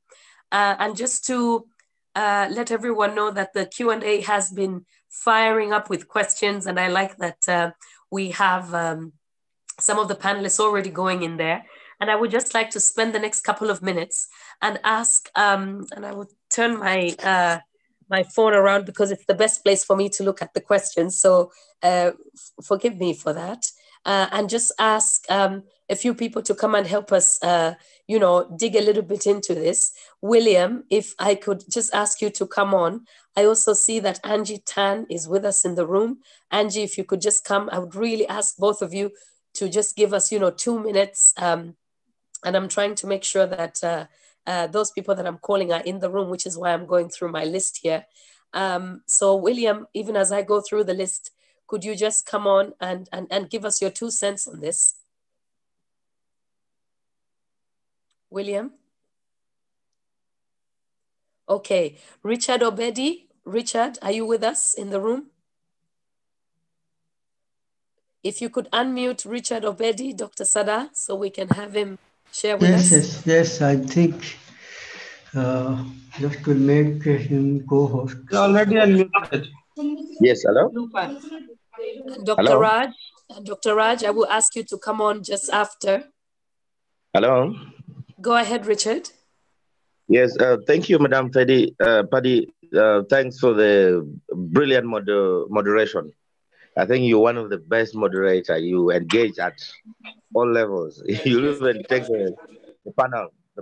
And just to let everyone know that the Q&A has been firing up with questions, and I like that we have some of the panelists already going in there. And I would just like to spend the next couple of minutes and ask, and I will turn my, my phone around because it's the best place for me to look at the questions. So forgive me for that. And just ask a few people to come and help us, you know, dig a little bit into this. William, if I could just ask you to come on. I also see that Angie Tan is with us in the room. Angie, if you could just come, I would really ask both of you to just give us, you know, 2 minutes. And I'm trying to make sure that those people that I'm calling are in the room, which is why I'm going through my list here. So William, even as I go through the list, could you just come on and give us your 2 cents on this? William? Okay, Richard Obedi. Richard, are you with us in the room? If you could unmute Richard Obedi, Dr. Sada, so we can have him share with us. Yes, I think just to make him co-host. Already unmuted. Yes, hello? Dr. Raj, Dr. Raj, I will ask you to come on just after. Hello? Go ahead, Richard. Yes, thank you, Madam Paddy. Thanks for the brilliant moderation. I think you're one of the best moderators. You engage at all levels. You even take the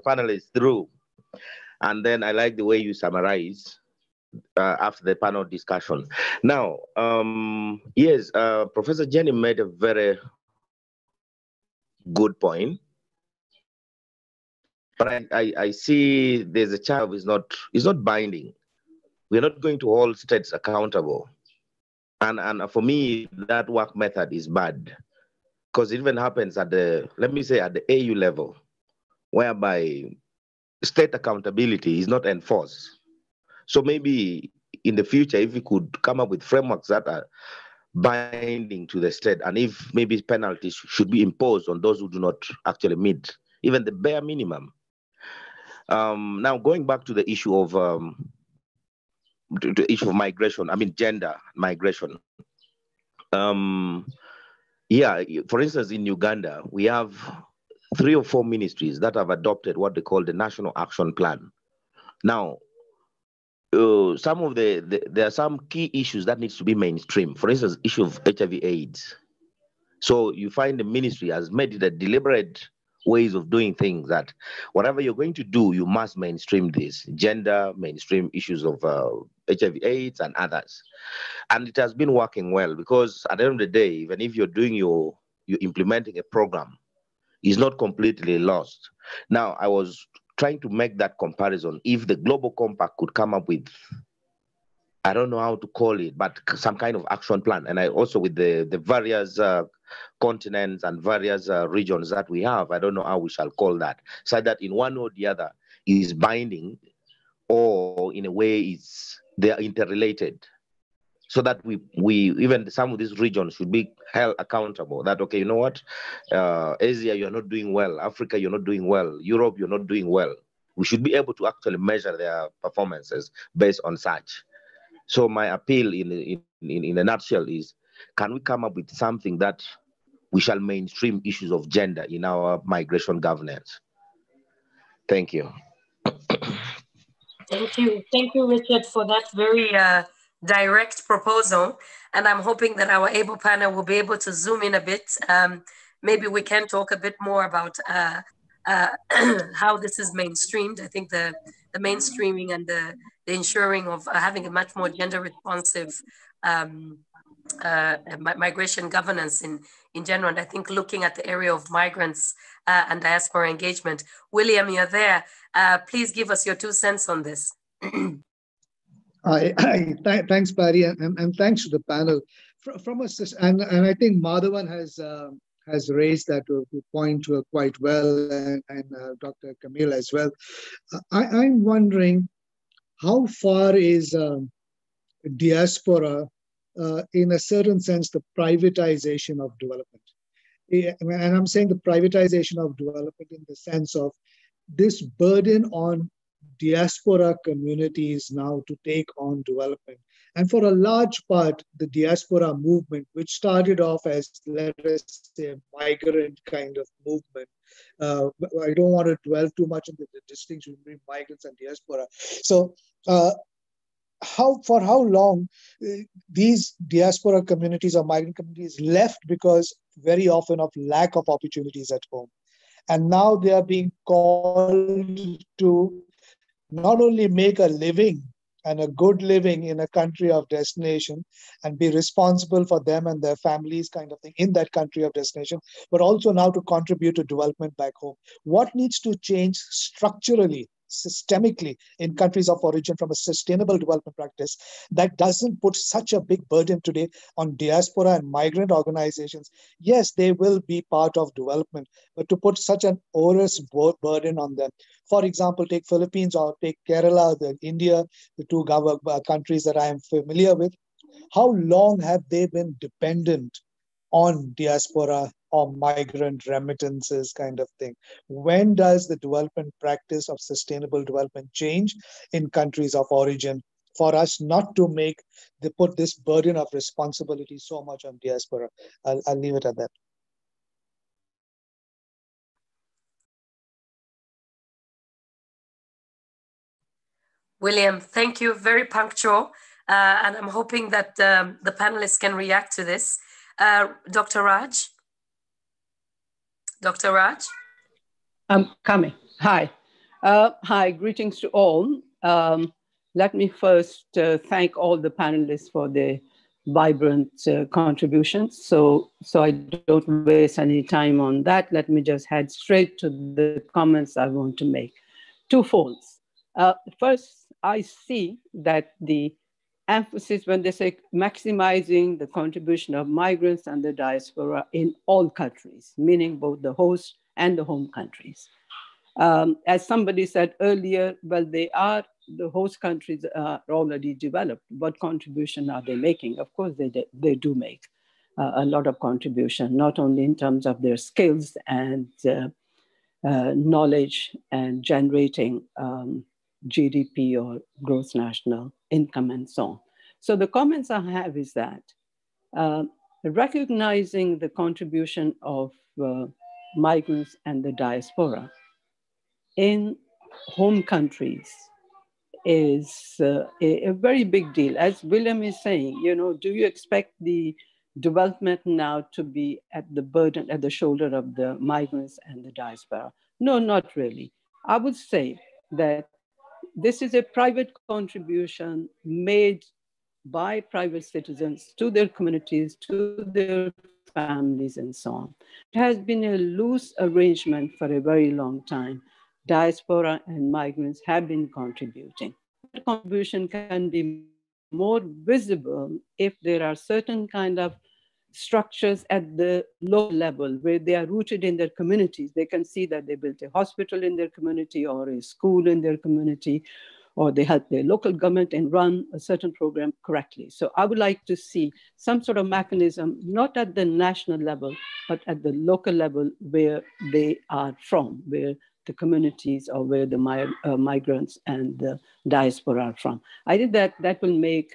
panelists through. And then I like the way you summarize after the panel discussion. Now, yes, Professor Jenny made a very good point. But I see there's a child is not binding. We're not going to hold states accountable. And for me, that work method is bad. Because it even happens at the, let me say, at the AU level, whereby state accountability is not enforced. So maybe in the future, if we could come up with frameworks that are binding to the state, and if maybe penalties should be imposed on those who do not actually meet even the bare minimum. Now, going back to the issue of migration, I mean gender migration. Yeah, for instance, in Uganda, we have 3 or 4 ministries that have adopted what they call the National Action Plan. Now, some of there are some key issues that needs to be mainstream. For instance, issue of HIV/AIDS. So you find the ministry has made it a deliberate ways of doing things that whatever you're going to do, you must mainstream this, gender, mainstream issues of HIV/AIDS and others. And it has been working well because at the end of the day, even if you're doing you're implementing a program, it's not completely lost. Now, I was trying to make that comparison. If the Global Compact could come up with, I don't know how to call it, but some kind of action plan. And I also with the various continents and various regions that we have, I don't know how we shall call that, so that in one or the other is binding or in a way they are interrelated. So that we even some of these regions should be held accountable that, okay, you know what, Asia, you're not doing well, Africa, you're not doing well, Europe, you're not doing well. We should be able to actually measure their performances based on such. So my appeal in a nutshell is, can we come up with something that we shall mainstream issues of gender in our migration governance? Thank you. Thank you, Richard, for that very direct proposal. And I'm hoping that our able panel will be able to zoom in a bit. Maybe we can talk a bit more about how this is mainstreamed. I think the mainstreaming and the ensuring of having a much more gender responsive migration governance in general. And I think looking at the area of migrants and diaspora engagement. William, you're there. Please give us your 2 cents on this. Thanks, Patty, and thanks to the panel. And I think Madhavan has raised that point quite well, and Dr. Camille as well. I'm wondering, how far is diaspora, in a certain sense, the privatization of development? And I'm saying the privatization of development in the sense of this burden on diaspora communities now to take on development. And for a large part, the diaspora movement, which started off as, let us say, a migrant kind of movement. I don't want to dwell too much on the distinction between migrants and diaspora. So for how long these diaspora communities or migrant communities left because very often of lack of opportunities at home. And now they are being called to not only make a living and a good living in a country of destination and be responsible for them and their families kind of thing in that country of destination, but also now to contribute to development back home. What needs to change structurally, systemically in countries of origin from a sustainable development practice that doesn't put such a big burden today on diaspora and migrant organizations? Yes, they will be part of development, but to put such an onerous burden on them. For example, take Philippines or take Kerala, India, the two countries that I am familiar with. How long have they been dependent on diaspora or migrant remittances kind of thing? When does the development practice of sustainable development change in countries of origin for us not to put this burden of responsibility so much on diaspora? I'll leave it at that. William, thank you. Very punctual. And I'm hoping that the panelists can react to this. Dr. Raj? Dr. Raj? I'm coming. Hi. Hi, greetings to all. Let me first thank all the panelists for their vibrant contributions. So I don't waste any time on that. Let me just head straight to the comments I want to make. Twofold. First, I see that the emphasis when they say maximizing the contribution of migrants and the diaspora in all countries, meaning both the host and the home countries. As somebody said earlier, well, the host countries are already developed. What contribution are they making? Of course, they do make a lot of contribution, not only in terms of their skills and knowledge and generating GDP or gross national income and so on. So the comments I have is that recognizing the contribution of migrants and the diaspora in home countries is a very big deal. As William is saying, do you expect the development now to be at the shoulder of the migrants and the diaspora? No, not really. I would say that this is a private contribution made by private citizens to their communities, to their families, and so on. It has been a loose arrangement for a very long time. Diaspora and migrants have been contributing. That contribution can be more visible if there are certain kind of structures at the local level where they are rooted in their communities. They can see that they built a hospital in their community or a school in their community, or they help their local government and run a certain program correctly. So I would like to see some sort of mechanism, not at the national level, but at the local level where they are from, where the communities or where the migrants and the diaspora are from. I think that will make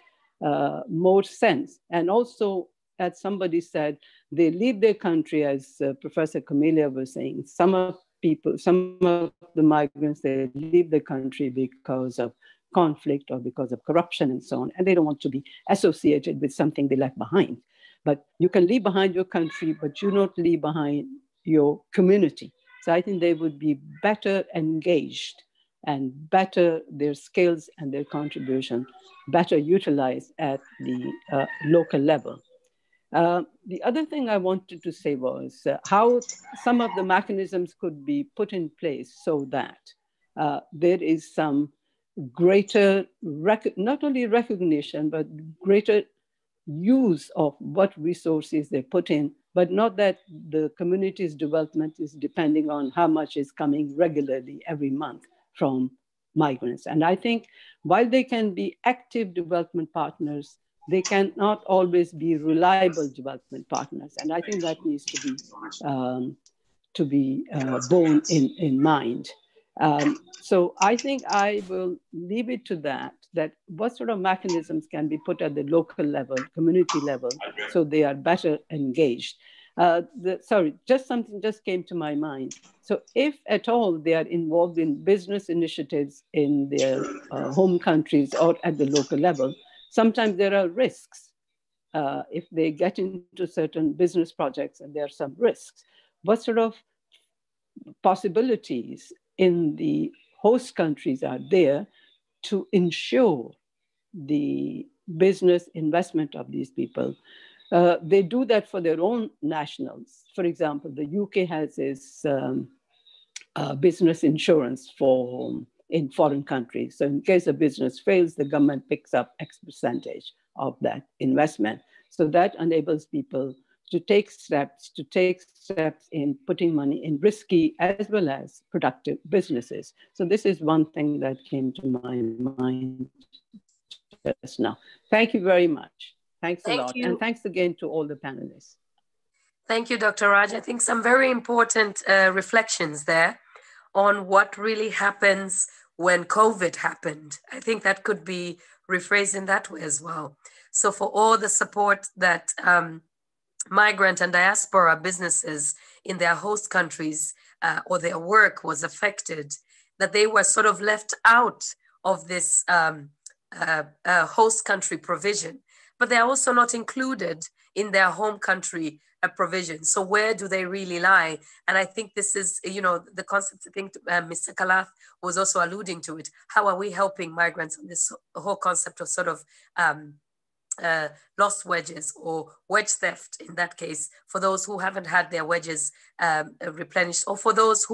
more sense. And also, as somebody said, they leave their country, as Professor Camelia was saying. Some of the migrants, they leave the country because of conflict or because of corruption and so on, and they don't want to be associated with something they left behind. But you can leave behind your country, but you don't leave behind your community. So I think they would be better engaged and better their skills and their contribution, better utilized at the local level. The other thing I wanted to say was how some of the mechanisms could be put in place so that there is some greater, not only recognition, but greater use of what resources they put in, but not that the community's development is depending on how much is coming regularly every month from migrants. And I think while they can be active development partners, they cannot always be reliable development partners. And I think that needs to be borne in mind. So I think I will leave it to that what sort of mechanisms can be put at the local level, community level, so they are better engaged. Sorry, just something just came to my mind. So if at all they are involved in business initiatives in their home countries or at the local level, sometimes there are risks. If they get into certain business projects and there are some risks, what sort of possibilities in the host countries are there to ensure the business investment of these people? They do that for their own nationals. For example, the UK has its business insurance in foreign countries. So in case a business fails, the government picks up X percentage of that investment. So that enables people to take steps in putting money in risky as well as productive businesses. So this is one thing that came to my mind just now. Thank you very much. Thanks a lot. And thanks again to all the panelists. Thank you, Dr. Raj. I think some very important reflections there on what really happens when COVID happened. I think that could be rephrased in that way as well. So for all the support that migrant and diaspora businesses in their host countries or their work was affected, that they were sort of left out of this host country provision, but they're also not included in their home country provision. So where do they really lie? And I think this is, the concept, I think Mr. Kalath was also alluding to it. How are we helping migrants on this whole concept of sort of lost wedges or wedge theft in that case, for those who haven't had their wedges replenished, or for those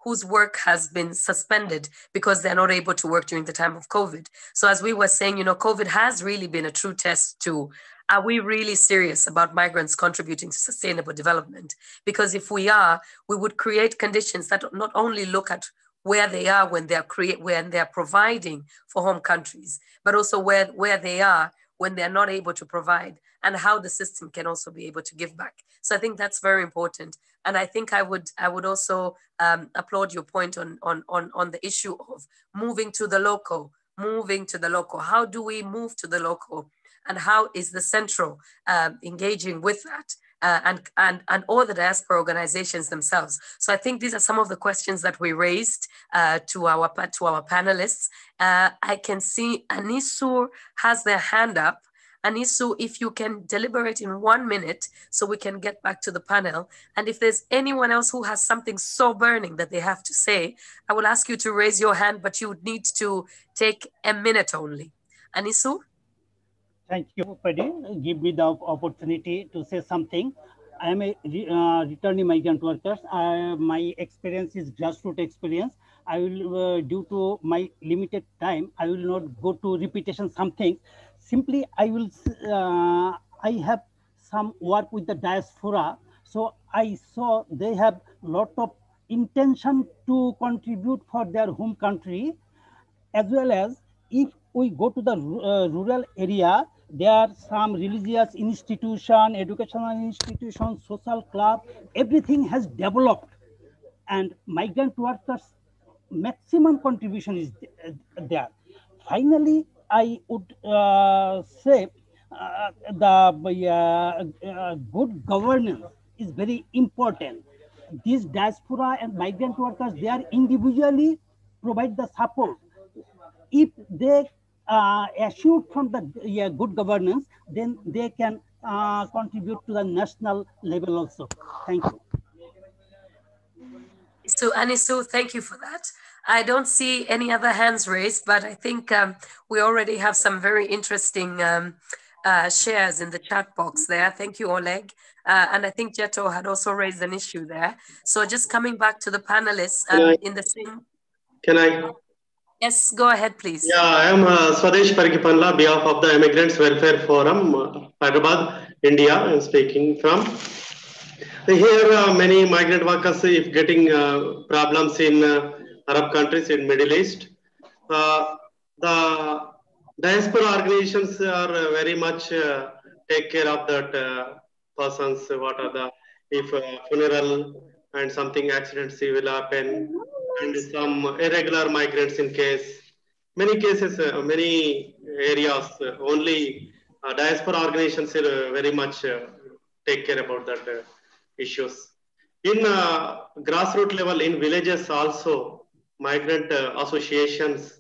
whose work has been suspended because they're not able to work during the time of COVID. So as we were saying, COVID has really been a true test to, are we really serious about migrants contributing to sustainable development? Because if we are, we would create conditions that not only look at where they are when they're providing for home countries, but also where they are when they're not able to provide, and how the system can also be able to give back. So I think that's very important. And I think I would also applaud your point on the issue of moving to the local. How do we move to the local? And how is the central engaging with that? And all the diaspora organizations themselves. So I think these are some of the questions that we raised to our panelists. I can see Anisu has their hand up. Anisu, if you can deliberate in 1 minute so we can get back to the panel. And if there's anyone else who has something so burning that they have to say, I will ask you to raise your hand, but you would need to take a minute only. Anisu? Thank you, Paddy. Give me the opportunity to say something. I am a returning migrant worker. My experience is grassroots experience. I will, due to my limited time, I will not go to repetition something. Simply, I have some work with the diaspora. So I saw they have a lot of intention to contribute for their home country, as well as if we go to the rural area, there are some religious institution, educational institution, social club, everything has developed, and migrant workers' maximum contribution is there. Finally, I would say the good governance is very important. These diaspora and migrant workers, they are individually provide the support. If they assured from the good governance, then they can contribute to the national level also. Thank you. So Anisu, thank you for that. I don't see any other hands raised, but I think we already have some very interesting shares in the chat box there. Thank you, Oleg. And I think Jeto had also raised an issue there. So just coming back to the panelists in the same. Can I? Yes, go ahead, please. Yeah, I am Swadesh Parikipanla, behalf of the Immigrants Welfare Forum, Hyderabad, India. I am speaking from. Here, many migrant workers if getting problems in Arab countries, in Middle East. The diaspora organizations are very much take care of that persons. What are the, if funeral and something accidents will happen, and some irregular migrants in case. Many cases, many areas, only diaspora organizations very much take care about that issues. In grassroots level, in villages also, migrant associations,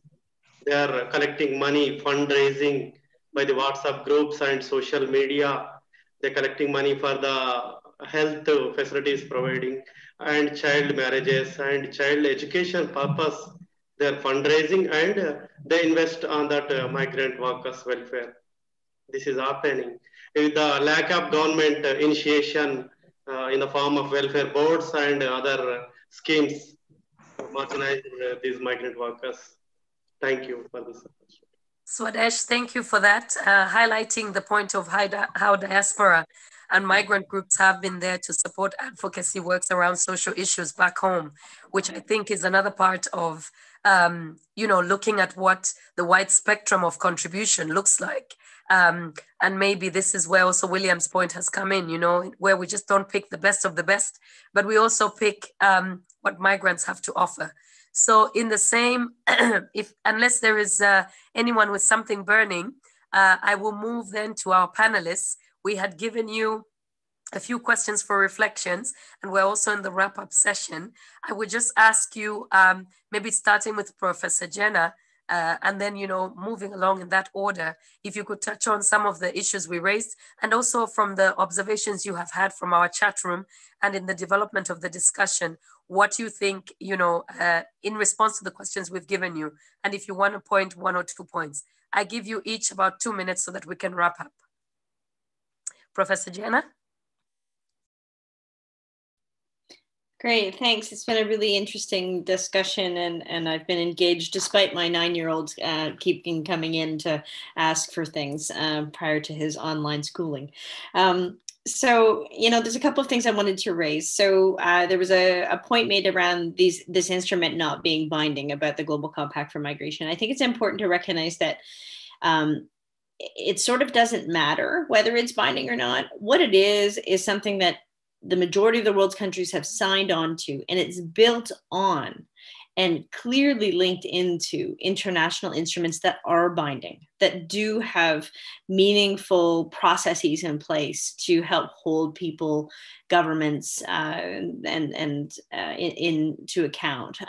they are collecting money, fundraising by the WhatsApp groups and social media. They're collecting money for the health facilities providing and child marriages and child education purpose. They're fundraising and they invest on that migrant workers' welfare. This is happening. With the lack of government initiation in the form of welfare boards and other schemes, marginalize these migrant workers. Thank you for this. Swadesh, thank you for that, highlighting the point of how diaspora and migrant groups have been there to support advocacy works around social issues back home, which I think is another part of, looking at what the wide spectrum of contribution looks like. And maybe this is where also William's point has come in, where we just don't pick the best of the best, but we also pick what migrants have to offer. So in the same, unless there is anyone with something burning, I will move then to our panelists. We had given you a few questions for reflections, and we're also in the wrap-up session. I would just ask you, maybe starting with Professor Jenna, and then, moving along in that order, if you could touch on some of the issues we raised, and also from the observations you have had from our chat room and in the development of the discussion, what you think, in response to the questions we've given you, and if you want to point 1 or 2 points. I give you each about 2 minutes so that we can wrap up. Professor Jenna? Great, thanks. It's been a really interesting discussion, and I've been engaged despite my 9-year-old keeping coming in to ask for things prior to his online schooling. So, there's a couple of things I wanted to raise. So there was a point made around this instrument not being binding about the Global Compact for Migration. I think it's important to recognize that it sort of doesn't matter whether it's binding or not. What it is something that the majority of the world's countries have signed on to, and it's built on and clearly linked into international instruments that are binding, that do have meaningful processes in place to help hold people, governments, into account.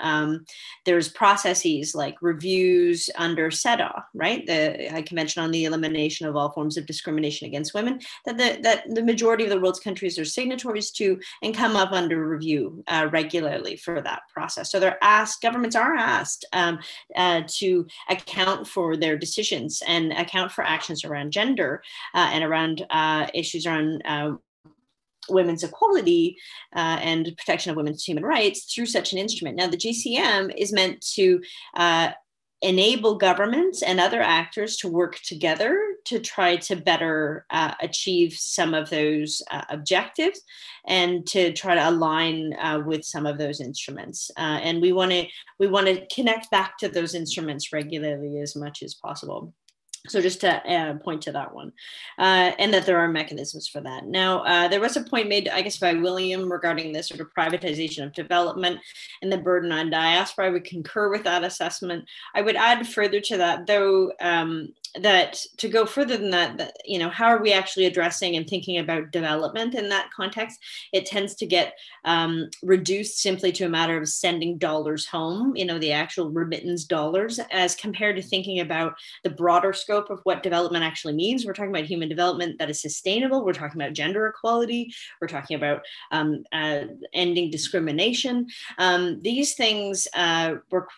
There's processes like reviews under CEDAW, right? The High Convention on the Elimination of All Forms of Discrimination Against Women, that the majority of the world's countries are signatories to and come up under review regularly for that process. So governments are asked to account for their decisions and account for actions around gender and around issues around women's equality and protection of women's human rights through such an instrument. Now, the GCM is meant to enable governments and other actors to work together to try to better achieve some of those objectives and to try to align with some of those instruments. And we want to connect back to those instruments regularly as much as possible. So just to point to that one, and that there are mechanisms for that. Now, there was a point made, I guess, by William regarding this sort of privatization of development and the burden on diaspora. I would concur with that assessment. I would add further to that, though, that to go further than that, how are we actually addressing and thinking about development in that context? It tends to get reduced simply to a matter of sending dollars home, the actual remittance dollars, as compared to thinking about the broader scope of what development actually means. We're talking about human development that is sustainable. We're talking about gender equality. We're talking about ending discrimination. These things aren't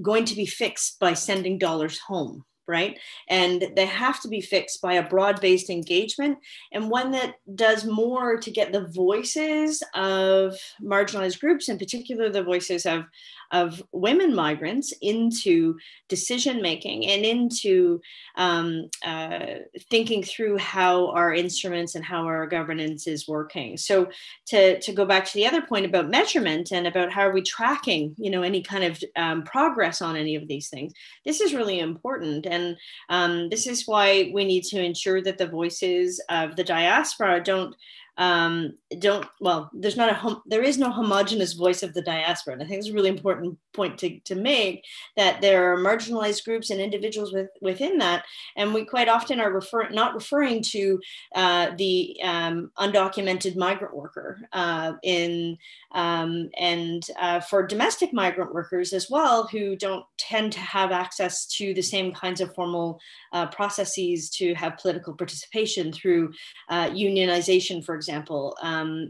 going to be fixed by sending dollars home, right? And they have to be fixed by a broad-based engagement, and one that does more to get the voices of marginalized groups, in particular the voices of women migrants, into decision-making and into thinking through how our instruments and how our governance is working. So to go back to the other point about measurement and about how are we tracking, any kind of progress on any of these things, this is really important. And this is why we need to ensure that the voices of the diaspora don't there is no homogenous voice of the diaspora. And I think it's a really important point to make, that there are marginalized groups and individuals within that. And we quite often are not referring to the undocumented migrant worker for domestic migrant workers as well, who don't tend to have access to the same kinds of formal processes to have political participation through unionization, for example,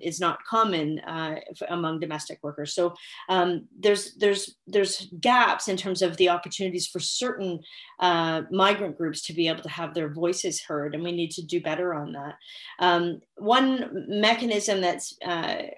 is not common among domestic workers. So there's gaps in terms of the opportunities for certain migrant groups to be able to have their voices heard, and we need to do better on that. One mechanism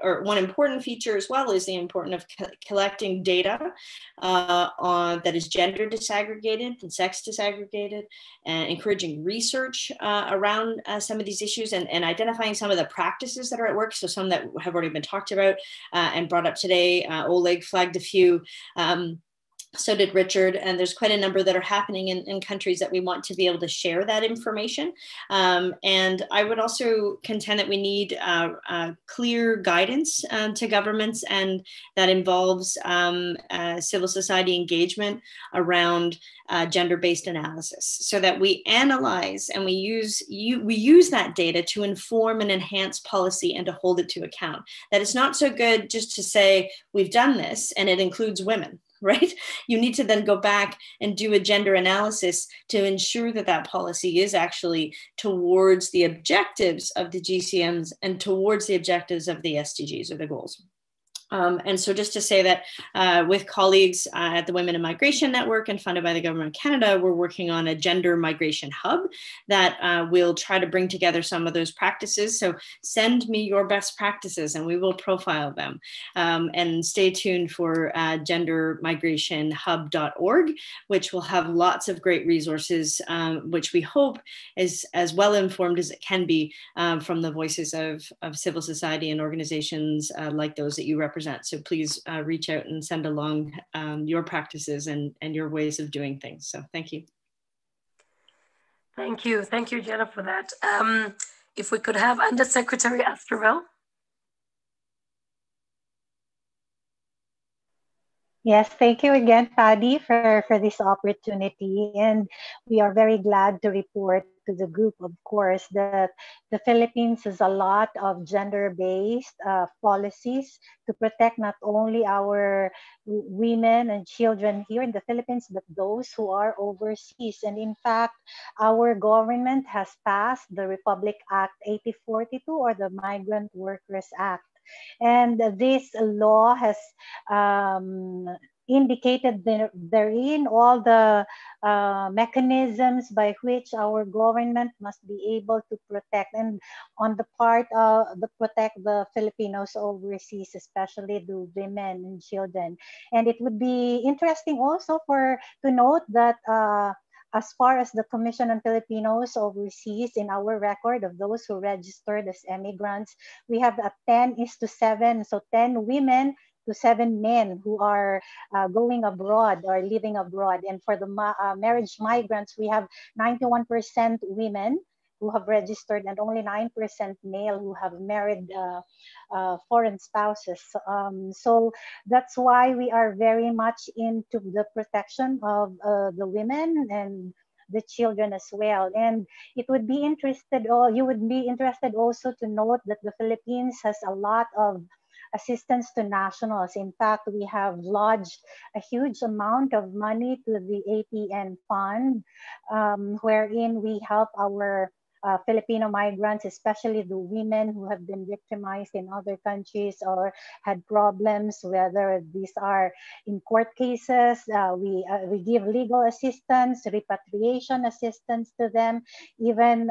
or one important feature as well is the importance of collecting data that is gender disaggregated and sex disaggregated, and encouraging research around some of these issues, and identifying some of the practices that are at work. So some that have already been talked about and brought up today. Oleg flagged a few. So did Richard, and there's quite a number that are happening in countries that we want to be able to share that information. And I would also contend that we need clear guidance to governments, and that involves civil society engagement around gender-based analysis, so that we analyze and we use that data to inform and enhance policy and to hold it to account. That it's not so good just to say we've done this and it includes women. Right? You need to then go back and do a gender analysis to ensure that that policy is actually towards the objectives of the GCMs and towards the objectives of the SDGs, or the goals. And so just to say that with colleagues at the Women in Migration Network and funded by the Government of Canada, we're working on a gender migration hub that will try to bring together some of those practices. So send me your best practices and we will profile them. And stay tuned for gendermigrationhub.org, which will have lots of great resources, which we hope is as well informed as it can be from the voices of civil society and organizations like those that you represent. So please reach out and send along your practices and your ways of doing things. So thank you. Thank you, Jenna, for that. If we could have Undersecretary Astravel. Yes, thank you again, Paddy, for this opportunity. And we are very glad to report to the group, of course, that the Philippines has a lot of gender-based policies to protect not only our women and children here in the Philippines, but those who are overseas. And in fact, our government has passed the Republic Act 8042, or the Migrant Workers Act. And this law has indicated therein all the mechanisms by which our government must be able to protect, and on the part of protect the Filipinos overseas, especially the women and children. And it would be interesting also to note that as far as the Commission on Filipinos Overseas, in our record of those who registered as immigrants, we have a 10:7, so 10 women to 7 men who are going abroad or living abroad. And for the marriage migrants, we have 91% women who have registered and only 9% male who have married foreign spouses. So that's why we are very much into the protection of the women and the children as well. And you would be interested also to note that the Philippines has a lot of assistance to nationals. In fact, we have lodged a huge amount of money to the APN fund, wherein we help our Filipino migrants, especially the women who have been victimized in other countries or had problems, whether these are in court cases. We give legal assistance, repatriation assistance to them, even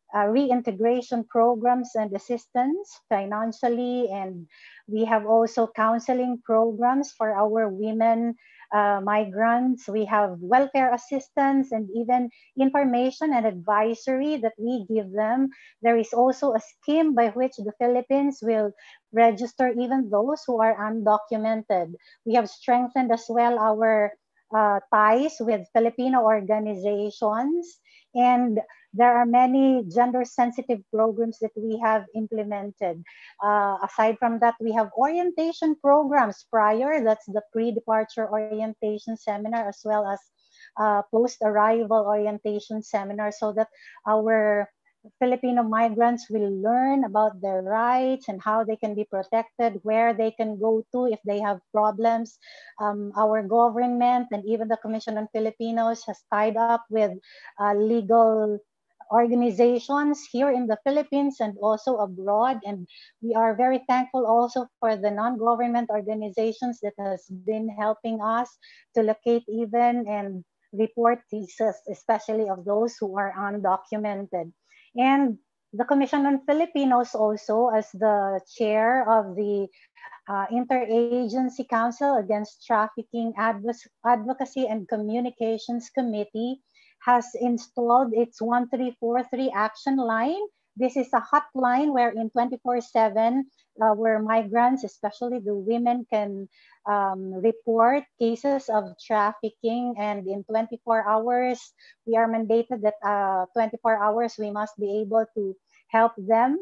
reintegration programs and assistance financially. And we have also counseling programs for our women migrants. We have welfare assistance and even information and advisory that we give them. There is also a scheme by which the Philippines will register even those who are undocumented. We have strengthened as well our ties with Filipino organizations, and there are many gender-sensitive programs that we have implemented. Aside from that, we have orientation programs prior, that's the pre-departure orientation seminar, as well as post-arrival orientation seminar, so that our Filipino migrants will learn about their rights and how they can be protected, where they can go to if they have problems. Our government and even the Commission on Filipinos has tied up with legal organizations here in the Philippines and also abroad. And we are very thankful also for the non-government organizations that has been helping us to locate even and report cases, especially of those who are undocumented. And the Commission on Filipinos also, as the chair of the Interagency Council Against Trafficking Advocacy and Communications Committee, has installed its 1343 action line. This is a hotline wherein 24/7, where migrants, especially the women, can report cases of trafficking. And in 24 hours, we are mandated that 24 hours we must be able to help them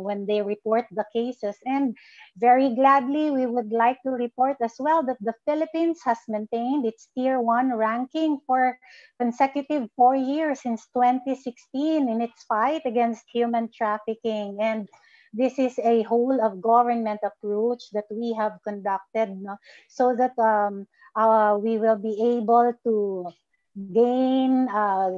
when they report the cases. And very gladly, we would like to report as well that the Philippines has maintained its Tier 1 ranking for consecutive 4 years since 2016 in its fight against human trafficking. And this is a whole of government approach that we have conducted, no? So that we will be able to gain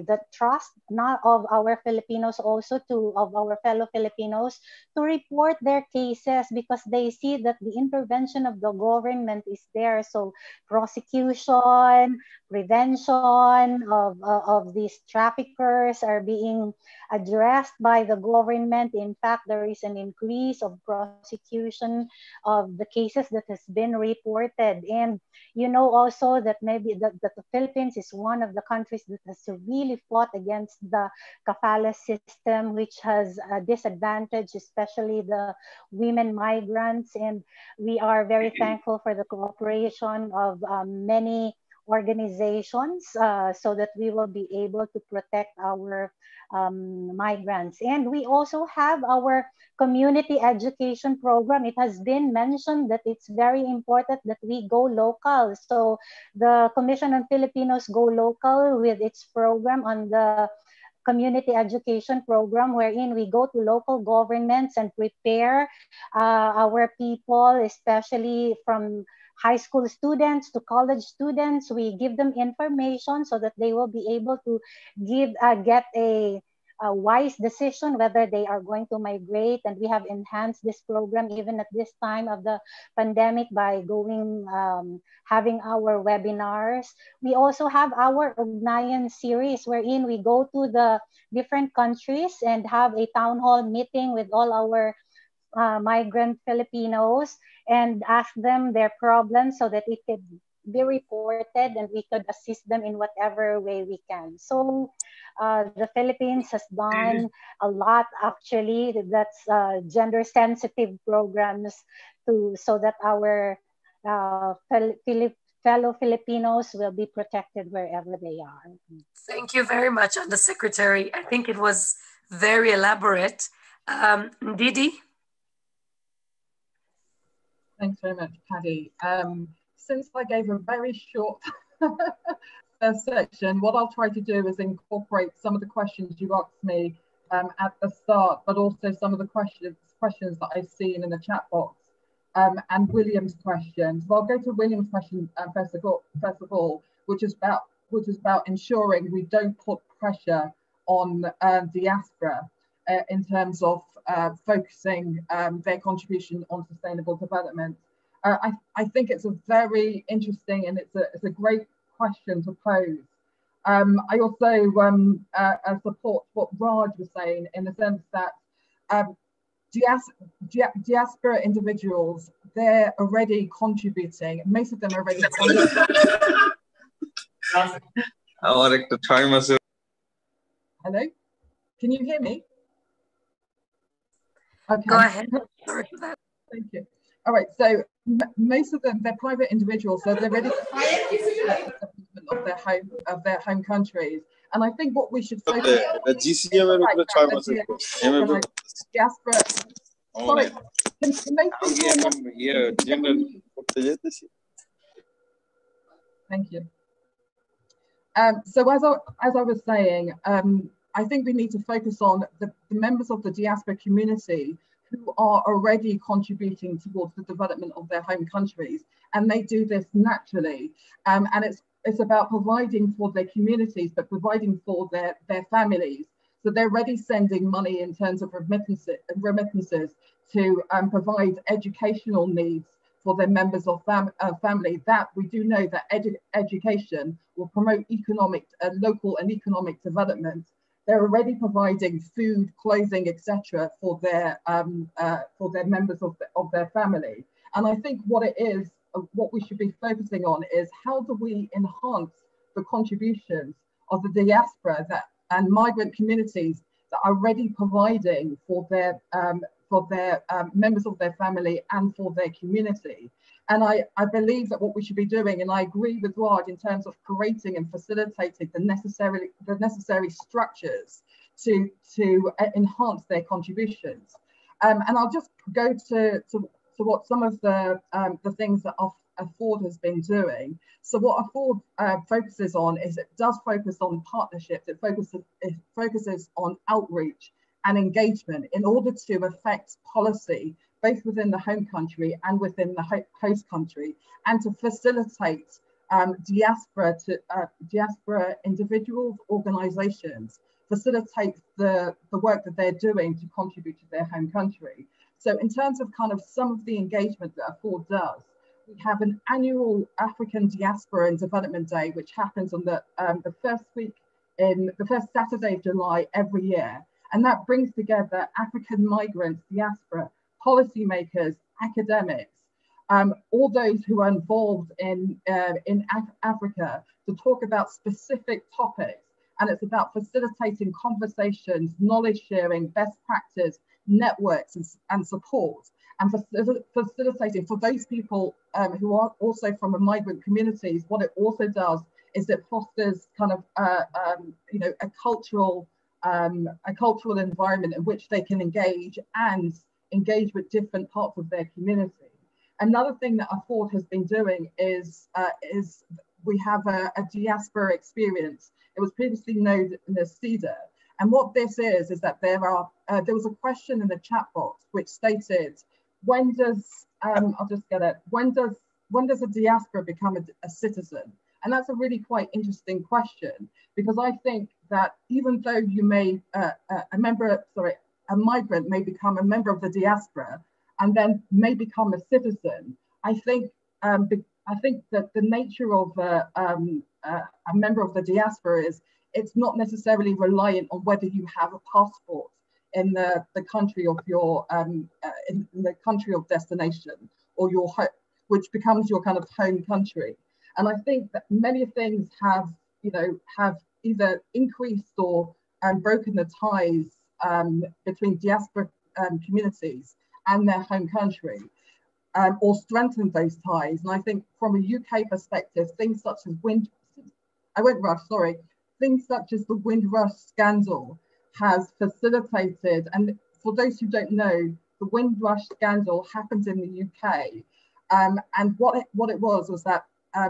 the trust not of our Filipinos, also of our fellow Filipinos, to report their cases, because they see that the intervention of the government is there. So prosecution, prevention of these traffickers are being addressed by the government. In fact, there is an increase of prosecution of the cases that has been reported. And you know also that maybe that the Philippines is one of the countries that has really fought against the kafala system, which has a disadvantage, especially the women migrants. And we are very thankful for the cooperation of many organizations so that we will be able to protect our migrants. And we also have our community education program. It has been mentioned that it's very important that we go local. So the Commission on Filipinos Go Local with its program on the community education program, wherein we go to local governments and prepare our people, especially from high school students to college students. We give them information so that they will be able to get a wise decision whether they are going to migrate. And we have enhanced this program even at this time of the pandemic by having our webinars. We also have our Ugnayan series, wherein we go to the different countries and have a town hall meeting with all our migrant Filipinos and ask them their problems so that it could be reported and we could assist them in whatever way we can. So the Philippines has done a lot, actually. That's gender sensitive programs so that our fellow Filipinos will be protected wherever they are. Thank you very much, Undersecretary. I think it was very elaborate. Didi? Thanks very much, Paddy. Since I gave a very short section, what I'll try to do is incorporate some of the questions you asked me at the start, but also some of the questions that I've seen in the chat box and William's question. So I'll go to William's question first of all, which is about ensuring we don't put pressure on diaspora in terms of focusing their contribution on sustainable development. I think it's a very interesting and it's a great question to pose. I also support what Raj was saying in the sense that diaspora individuals, they're already contributing. Most of them are already contributing. I wanted to try myself. Hello? Can you hear me? Okay. Go ahead. Sorry for that. Thank you. All right, so most of them, they're private individuals, so they're already of their home countries. And I think what we should focus on the GCM diaspora. Sorry, can they Thank you. So as I was saying, I think we need to focus on the members of the diaspora community who are already contributing towards the development of their home countries, and they do this naturally. And it's about providing for their communities, but providing for their families. So they're already sending money in terms of remittances to provide educational needs for their members of family. That we do know that education will promote local and economic development. They're already providing food, clothing, etc. for their members of their family. And I think what we should be focusing on is how do we enhance the contributions of the diaspora and migrant communities that are already providing for their members of their family and for their community. And I believe that what we should be doing, and I agree with Raj in terms of creating and facilitating the necessary structures to enhance their contributions. And I'll just go to what some of the things that Afford has been doing. So what Afford focuses on is it does focus on partnerships. It focuses on outreach and engagement in order to affect policy both within the home country and within the host country, and to facilitate diaspora individuals, organizations, facilitate the work that they're doing to contribute to their home country. So in terms of kind of some of the engagement that Afford does, we have an annual African Diaspora and Development Day, which happens on the first Saturday of July every year. And that brings together African migrants, diaspora, policymakers, academics, all those who are involved in Africa to talk about specific topics. And it's about facilitating conversations, knowledge sharing, best practice, networks and support, and facilitating for those people who are also from the migrant communities. What it also does is it fosters kind of a cultural environment in which they can engage with different parts of their community. Another thing that Afford has been doing is we have a diaspora experience. It was previously known as CEDA. And what this is that there was a question in the chat box which stated, when does a diaspora become a citizen? And that's a really quite interesting question, because I think that even though you may a migrant may become a member of the diaspora and then may become a citizen, I think that the nature of a member of the diaspora is it's not necessarily reliant on whether you have a passport in the country of your in the country of destination or your home, which becomes your kind of home country. And I think that many things have either increased or broken the ties between diaspora communities and their home country, or strengthened those ties. And I think from a UK perspective, things such as things such as the Windrush scandal has facilitated, and for those who don't know, the Windrush scandal happened in the UK. And what it was that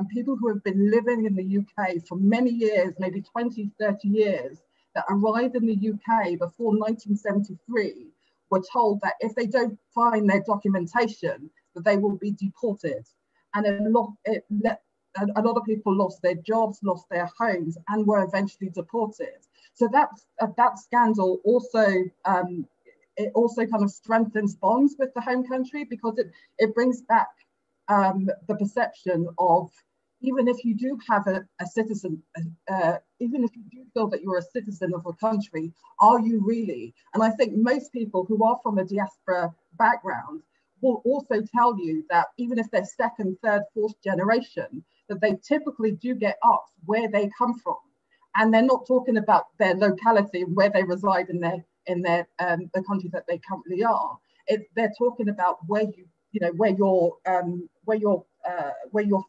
people who have been living in the UK for many years, maybe 20, 30 years, that arrived in the UK before 1973 were told that if they don't find their documentation, that they will be deported. And a lot of people lost their jobs, lost their homes, and were eventually deported. So that scandal also it also kind of strengthens bonds with the home country, because it brings back the perception of, even if you do have a citizen, even if you do feel that you're a citizen of a country, are you really? And I think most people who are from a diaspora background will also tell you that even if they're second, third, fourth generation, that they typically do get asked where they come from. And they're not talking about their locality, where they reside in the country that they currently are. They're talking about where your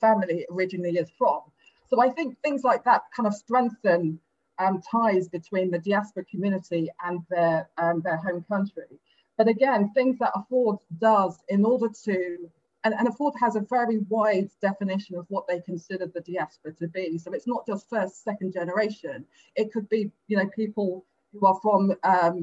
family originally is from. So I think things like that kind of strengthen ties between the diaspora community and their home country. But again, things that Afford does in order to, and Afford has a very wide definition of what they consider the diaspora to be. So it's not just first, second generation. It could be, people who are from,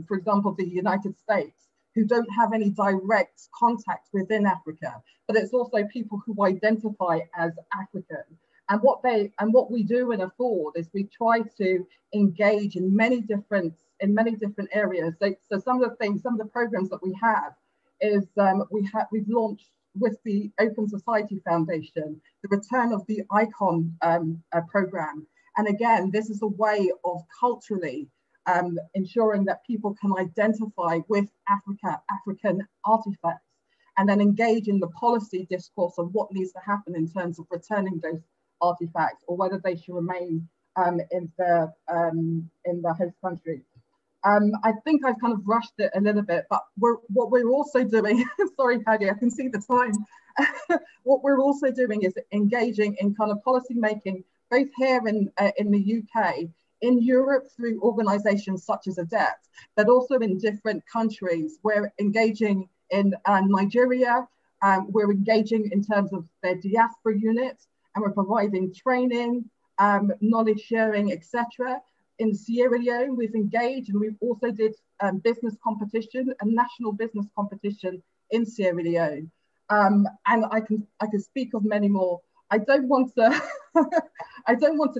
for example, the United States, who don't have any direct contact within Africa, but it's also people who identify as African. And what we do in Afford is we try to engage in many different areas. So some of the programs that we have is we've launched with the Open Society Foundation the Return of the Icon program. And again, this is a way of culturally ensuring that people can identify with African artifacts, and then engage in the policy discourse of what needs to happen in terms of returning those artifacts, or whether they should remain in the host country. I think I've kind of rushed it a little bit, but what we're also doing, sorry, Paddy, I can see the time. What we're also doing is engaging in kind of policy making, both here in the UK, in Europe through organizations such as ADEPT, but also in different countries. We're engaging in Nigeria, we're engaging in terms of their diaspora units, and we're providing training, knowledge sharing, etc. In Sierra Leone, we've engaged, and we've also did business competition, a national business competition in Sierra Leone. And I can speak of many more. I don't want to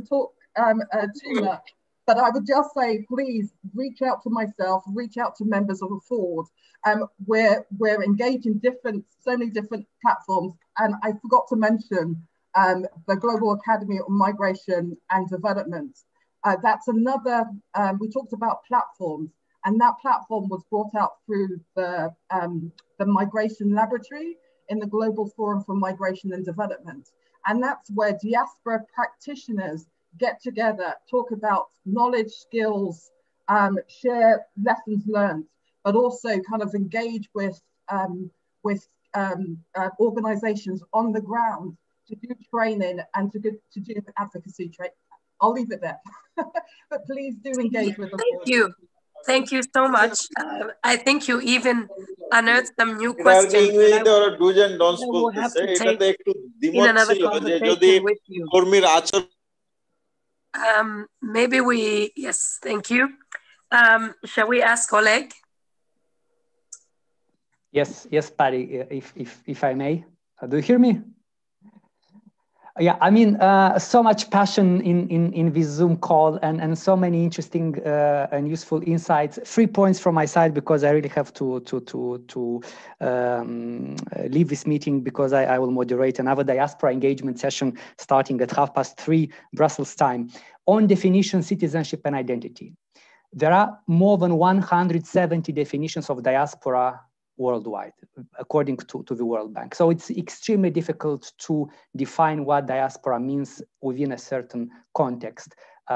talk too much, but I would just say, please reach out to myself, reach out to members of Afford. We're engaged in so many different platforms, and I forgot to mention the Global Academy on Migration and Development. That's another, we talked about platforms, and that platform was brought out through the Migration Laboratory in the Global Forum for Migration and Development. And that's where diaspora practitioners get together, talk about knowledge, skills, share lessons learned, but also kind of engage with organizations on the ground to do training and to do advocacy training. I'll leave it there. But please do engage with us. Thank you. Thank you so much. I think you even unearthed some new questions that we'll have to take in another conversation with you. Maybe yes, thank you. Shall we ask Oleg? Yes, Patty, if I may. Do you hear me? Yeah, I mean, so much passion in this Zoom call, and so many interesting and useful insights. 3 points from my side, because I really have to leave this meeting, because I will moderate another diaspora engagement session starting at 3:30 Brussels time on definition, citizenship, and identity. There are more than 170 definitions of diaspora worldwide, according to the World Bank. So it's extremely difficult to define what diaspora means within a certain context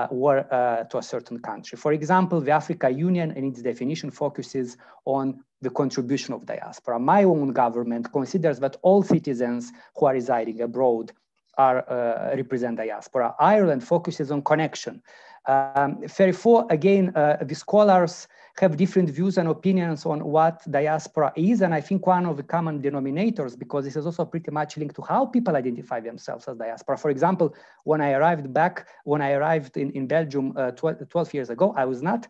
or to a certain country. For example, the Africa Union and its definition focuses on the contribution of diaspora. My own government considers that all citizens who are residing abroad represent diaspora. Ireland focuses on connection. Therefore, again, the scholars have different views and opinions on what diaspora is. And I think one of the common denominators, because this is also pretty much linked to how people identify themselves as diaspora. For example, when I arrived in Belgium 12 years ago, I was not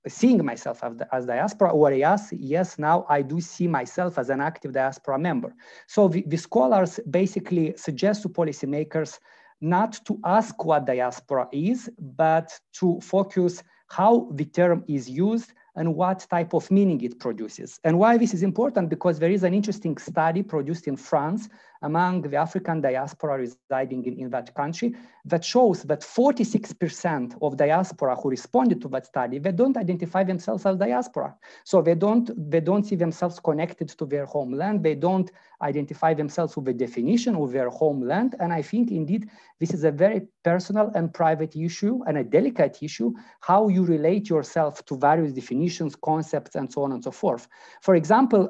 seeing myself as diaspora, or yes, now I do see myself as an active diaspora member. So the scholars basically suggest to policymakers not to ask what diaspora is, but to focus how the term is used and what type of meaning it produces. And why this is important, because there is an interesting study produced in France among the African diaspora residing in that country that shows that 46% of diaspora who responded to that study, they don't identify themselves as diaspora. So they don't see themselves connected to their homeland. They don't identify themselves with the definition of their homeland. And I think indeed, this is a very personal and private issue and a delicate issue, how you relate yourself to various definitions, concepts, and so on and so forth. For example,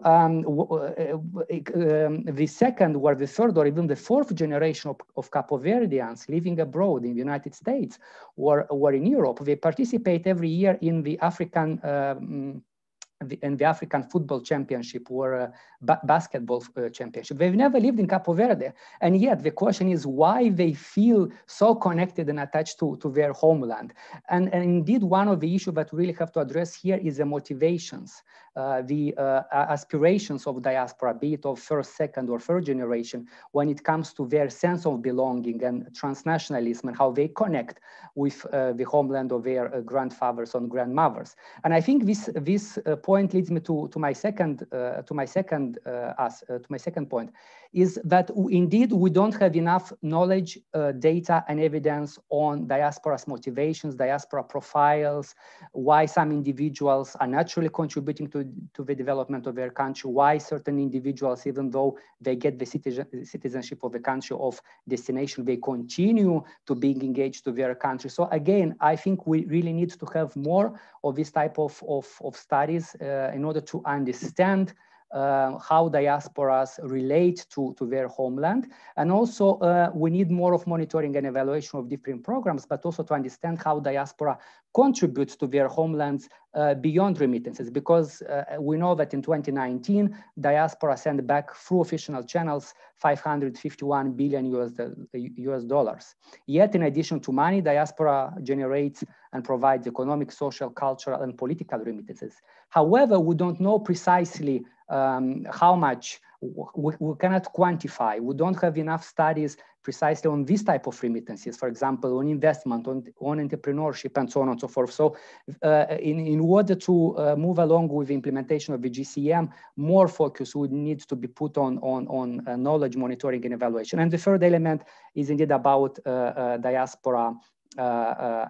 the second, where the third or even the fourth generation of Capo Verdeans living abroad in the United States or in Europe. They participate every year in the African African football championship or basketball championship. They've never lived in Capo Verde. And yet the question is why they feel so connected and attached to their homeland. And indeed, one of the issues that we really have to address here is the motivations, the aspirations of diaspora, be it of first, second, or third generation, when it comes to their sense of belonging and transnationalism and how they connect with the homeland of their grandfathers and grandmothers. And I think this point leads me to my second point, is that indeed we don't have enough knowledge, data, and evidence on diaspora's motivations, diaspora profiles, why some individuals are naturally contributing to the development of their country, why certain individuals, even though they get the citizenship of the country of destination, they continue to be engaged to their country. So again, I think we really need to have more of this type of studies in order to understand how diasporas relate to their homeland. And also we need more of monitoring and evaluation of different programs, but also to understand how diaspora contributes to their homelands beyond remittances, because we know that in 2019, diaspora sent back through official channels $551 billion US dollars. Yet in addition to money, diaspora generates and provides economic, social, cultural, and political remittances. However, we don't know precisely how much. We cannot quantify. We don't have enough studies precisely on this type of remittances, for example, on investment, on entrepreneurship, and so on and so forth. So in order to move along with the implementation of the GCM, more focus would need to be put on knowledge monitoring and evaluation. And the third element is indeed about diaspora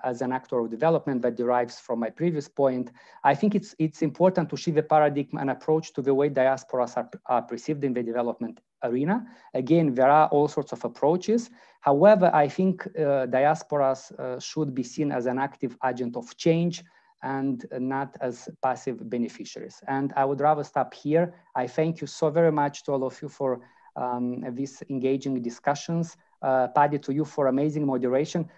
as an actor of development that derives from my previous point. I think it's important to shift the paradigm and approach to the way diasporas are perceived in the development arena. Again, there are all sorts of approaches. However, I think diasporas should be seen as an active agent of change and not as passive beneficiaries. And I would rather stop here. I thank you so very much to all of you for these engaging discussions. Paddy, to you for amazing moderation.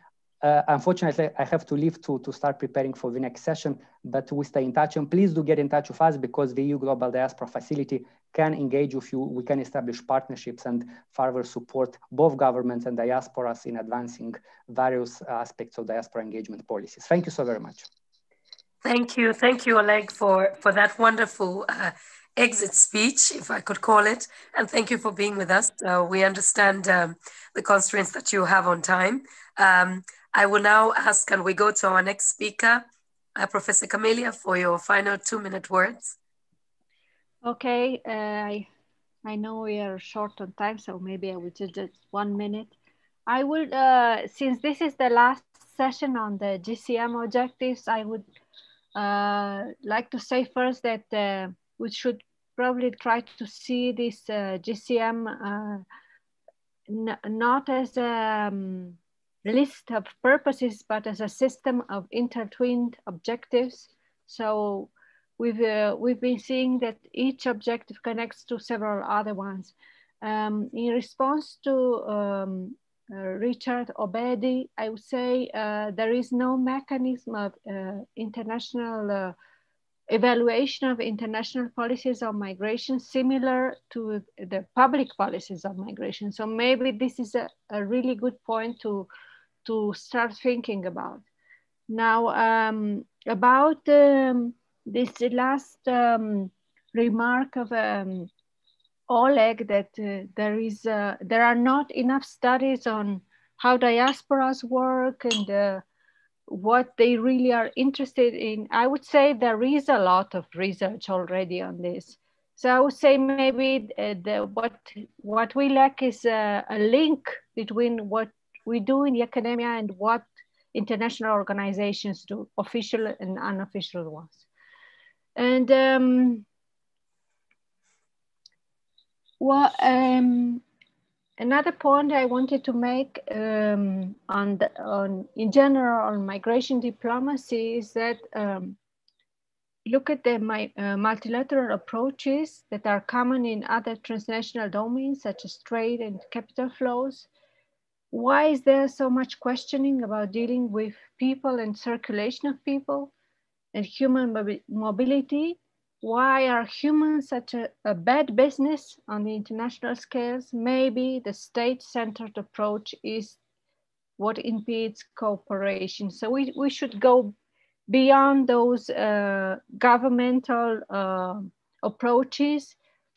Unfortunately, I have to leave to start preparing for the next session, but we stay in touch. And please do get in touch with us, because the EU Global Diaspora Facility can engage with you. We can establish partnerships and further support both governments and diasporas in advancing various aspects of diaspora engagement policies. Thank you so very much. Thank you, Oleg, for that wonderful exit speech, if I could call it. And thank you for being with us. We understand the constraints that you have on time. I will now ask, and we go to our next speaker, Professor Camelia, for your final 2-minute words. Okay, I know we are short on time, so maybe I will just 1 minute. I would, since this is the last session on the GCM objectives, I would like to say first that we should probably try to see this GCM not as a list of purposes, but as a system of intertwined objectives. So we've been seeing that each objective connects to several other ones. In response to Richard Obedi, I would say there is no mechanism of international evaluation of international policies on migration similar to the public policies of migration. So maybe this is a really good point to start thinking about. Now, about this last remark of Oleg, that there are not enough studies on how diasporas work and what they really are interested in. I would say there is a lot of research already on this. So I would say maybe what we lack is a link between what we do in the academia and what international organizations do, official and unofficial ones. And another point I wanted to make in general on migration diplomacy is that look at the multilateral approaches that are common in other transnational domains, such as trade and capital flows, why is there so much questioning about dealing with people and circulation of people and human mobility? Why are humans such a bad business on the international scales? Maybe the state-centered approach is what impedes cooperation. So we should go beyond those governmental approaches,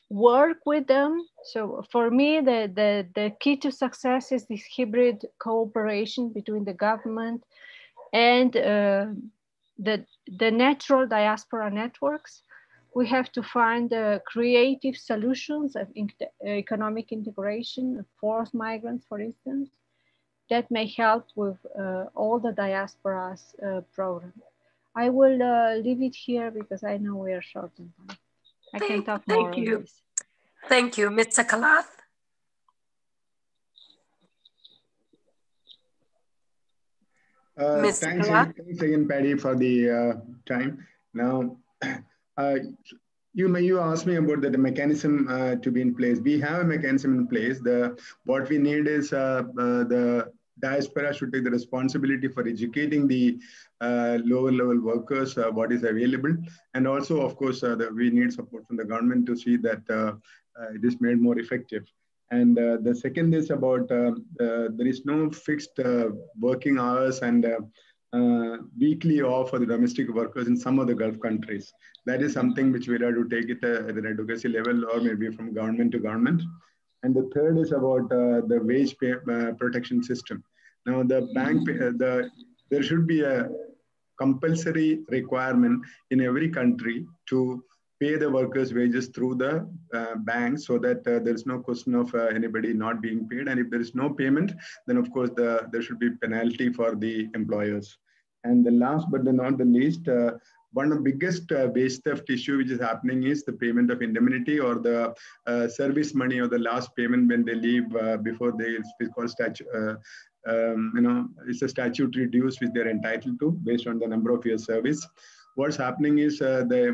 work with them. So for me, the key to success is this hybrid cooperation between the government and the natural diaspora networks. We have to find creative solutions of economic integration of forced migrants, for instance, that may help with all the diasporas program. I will leave it here because I know we are short on time. I can talk more on this. Thank you, Mr. Kalath. Thanks again, Patty, for the time. Now, you asked me about the mechanism to be in place. We have a mechanism in place. What we need is the diaspora should take the responsibility for educating the lower level workers what is available, and also, of course, we need support from the government to see that it is made more effective. And the second is about there is no fixed working hours and weekly off for the domestic workers in some of the Gulf countries. That is something which we have to take it at an advocacy level or maybe from government to government. And the third is about the wage protection system. Now, there should be a compulsory requirement in every country to pay the workers' wages through the bank, so that there is no question of anybody not being paid. And if there is no payment, then of course there should be penalty for the employers. And the last but not the least, one of the biggest wage theft issue which is happening is the payment of indemnity or the service money or the last payment when they leave before it's called it's a statutory dues which they're entitled to based on the number of years service. What's happening is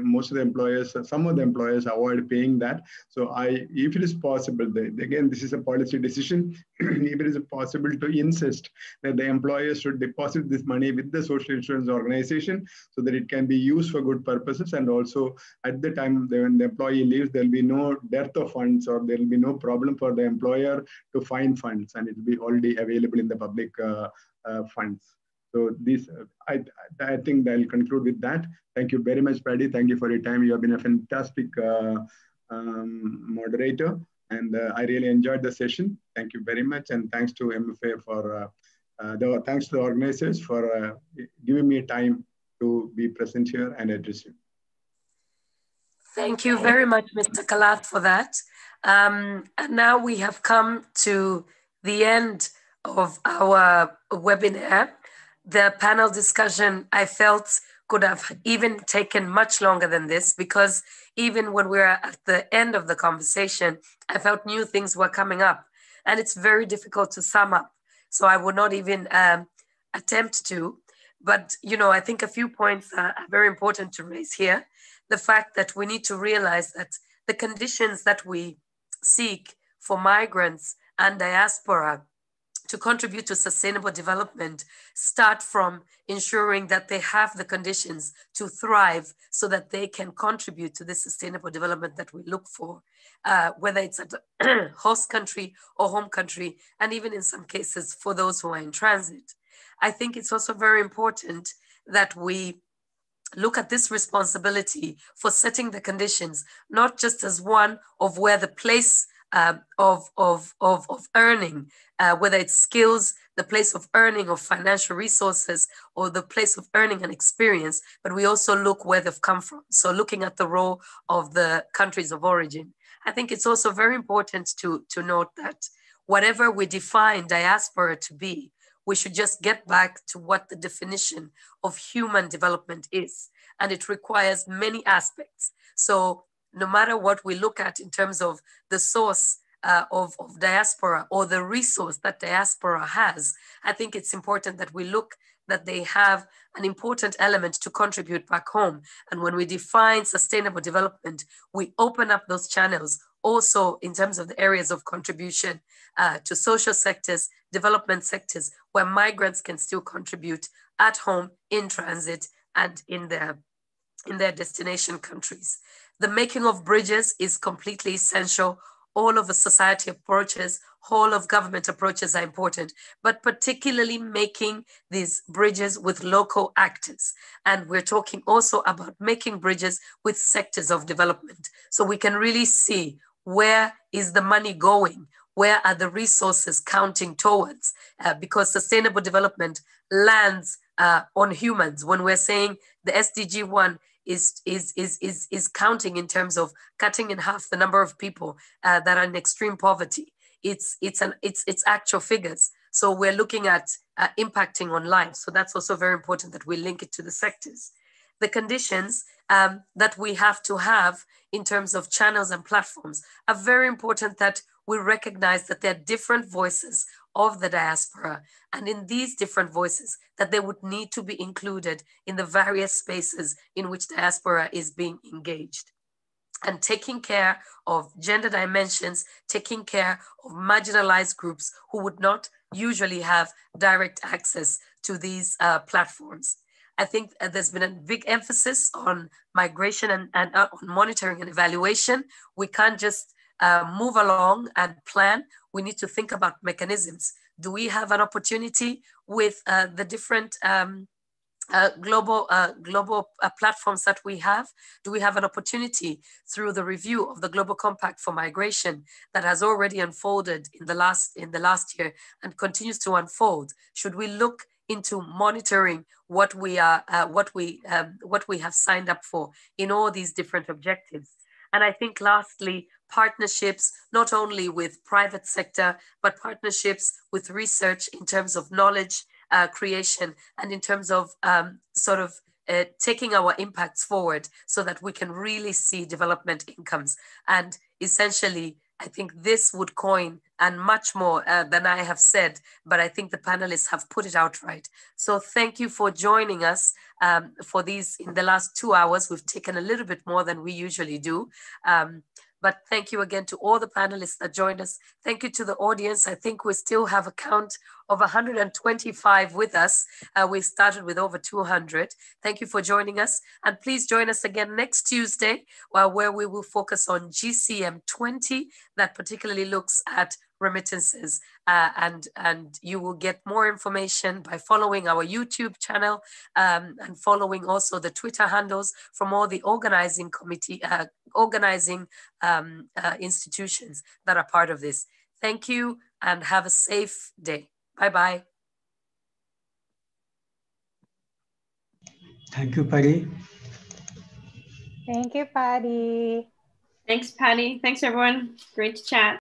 most of the employers, some of the employers avoid paying that. So if it is possible, again, this is a policy decision, if it is possible to insist that the employers should deposit this money with the social insurance organization so that it can be used for good purposes. And also at the time when the employee leaves, there'll be no dearth of funds, or there'll be no problem for the employer to find funds, and it'll be already available in the public funds. So this, I think I'll conclude with that. Thank you very much, Paddy. Thank you for your time. You have been a fantastic moderator, and I really enjoyed the session. Thank you very much, and thanks to MFA for thanks to the organizers for giving me time to be present here and address you. Thank you very much, Mr. Kalath, for that. And now we have come to the end of our webinar. The panel discussion, I felt, could have even taken much longer than this, because even when we were at the end of the conversation, I felt new things were coming up, and it's very difficult to sum up. So I would not even attempt to, but I think a few points are very important to raise here. The fact that we need to realize that the conditions that we seek for migrants and diaspora to contribute to sustainable development start from ensuring that they have the conditions to thrive so that they can contribute to the sustainable development that we look for, whether it's at the host country or home country, and even in some cases for those who are in transit. I think it's also very important that we look at this responsibility for setting the conditions, not just as one of where the place of earning, whether it's skills, the place of earning of financial resources, or the place of earning and experience, but we also look where they've come from. So looking at the role of the countries of origin. I think it's also very important to note that whatever we define diaspora to be, we should just get back to what the definition of human development is. And it requires many aspects. So no matter what we look at in terms of the source of diaspora or the resource that diaspora has, I think it's important that we look that they have an important element to contribute back home. And when we define sustainable development, we open up those channels also in terms of the areas of contribution to social sectors, development sectors, where migrants can still contribute at home, in transit, and in their destination countries. The making of bridges is completely essential. All of the society approaches, whole of government approaches are important, but particularly making these bridges with local actors. And we're talking also about making bridges with sectors of development. So we can really see where is the money going? Where are the resources counting towards? Because sustainable development lands on humans. When we're saying the SDG 1 is counting in terms of cutting in half the number of people that are in extreme poverty. It's actual figures. So we're looking at impacting on lives. So that's also very important that we link it to the sectors. The conditions that we have to have in terms of channels and platforms are very important, that we recognize that there are different voices of the diaspora, and in these different voices that they would need to be included in the various spaces in which diaspora is being engaged. And taking care of gender dimensions, taking care of marginalized groups who would not usually have direct access to these platforms. I think there's been a big emphasis on migration and on monitoring and evaluation. We can't just move along and plan. We need to think about mechanisms. Do we have an opportunity with the different global platforms that we have? Do we have an opportunity through the review of the Global Compact for Migration that has already unfolded in the last year and continues to unfold? Should we look into monitoring what we have signed up for in all these different objectives? And I think lastly, partnerships, not only with private sector, but partnerships with research in terms of knowledge creation and in terms of taking our impacts forward so that we can really see development incomes. And essentially, I think this would coin and much more than I have said, but I think the panelists have put it out right. So thank you for joining us for these in the last 2 hours. We've taken a little bit more than we usually do. But thank you again to all the panelists that joined us. Thank you to the audience. I think we still have a count of 125 with us. We started with over 200. Thank you for joining us. And please join us again next Tuesday, where we will focus on GCM 20, that particularly looks at remittances. And you will get more information by following our YouTube channel and following also the Twitter handles from all the organizing committee, institutions that are part of this. Thank you and have a safe day. Bye-bye. Thank you, Patty. Thank you, Patty. Thanks, Patty. Thanks, everyone. Great to chat.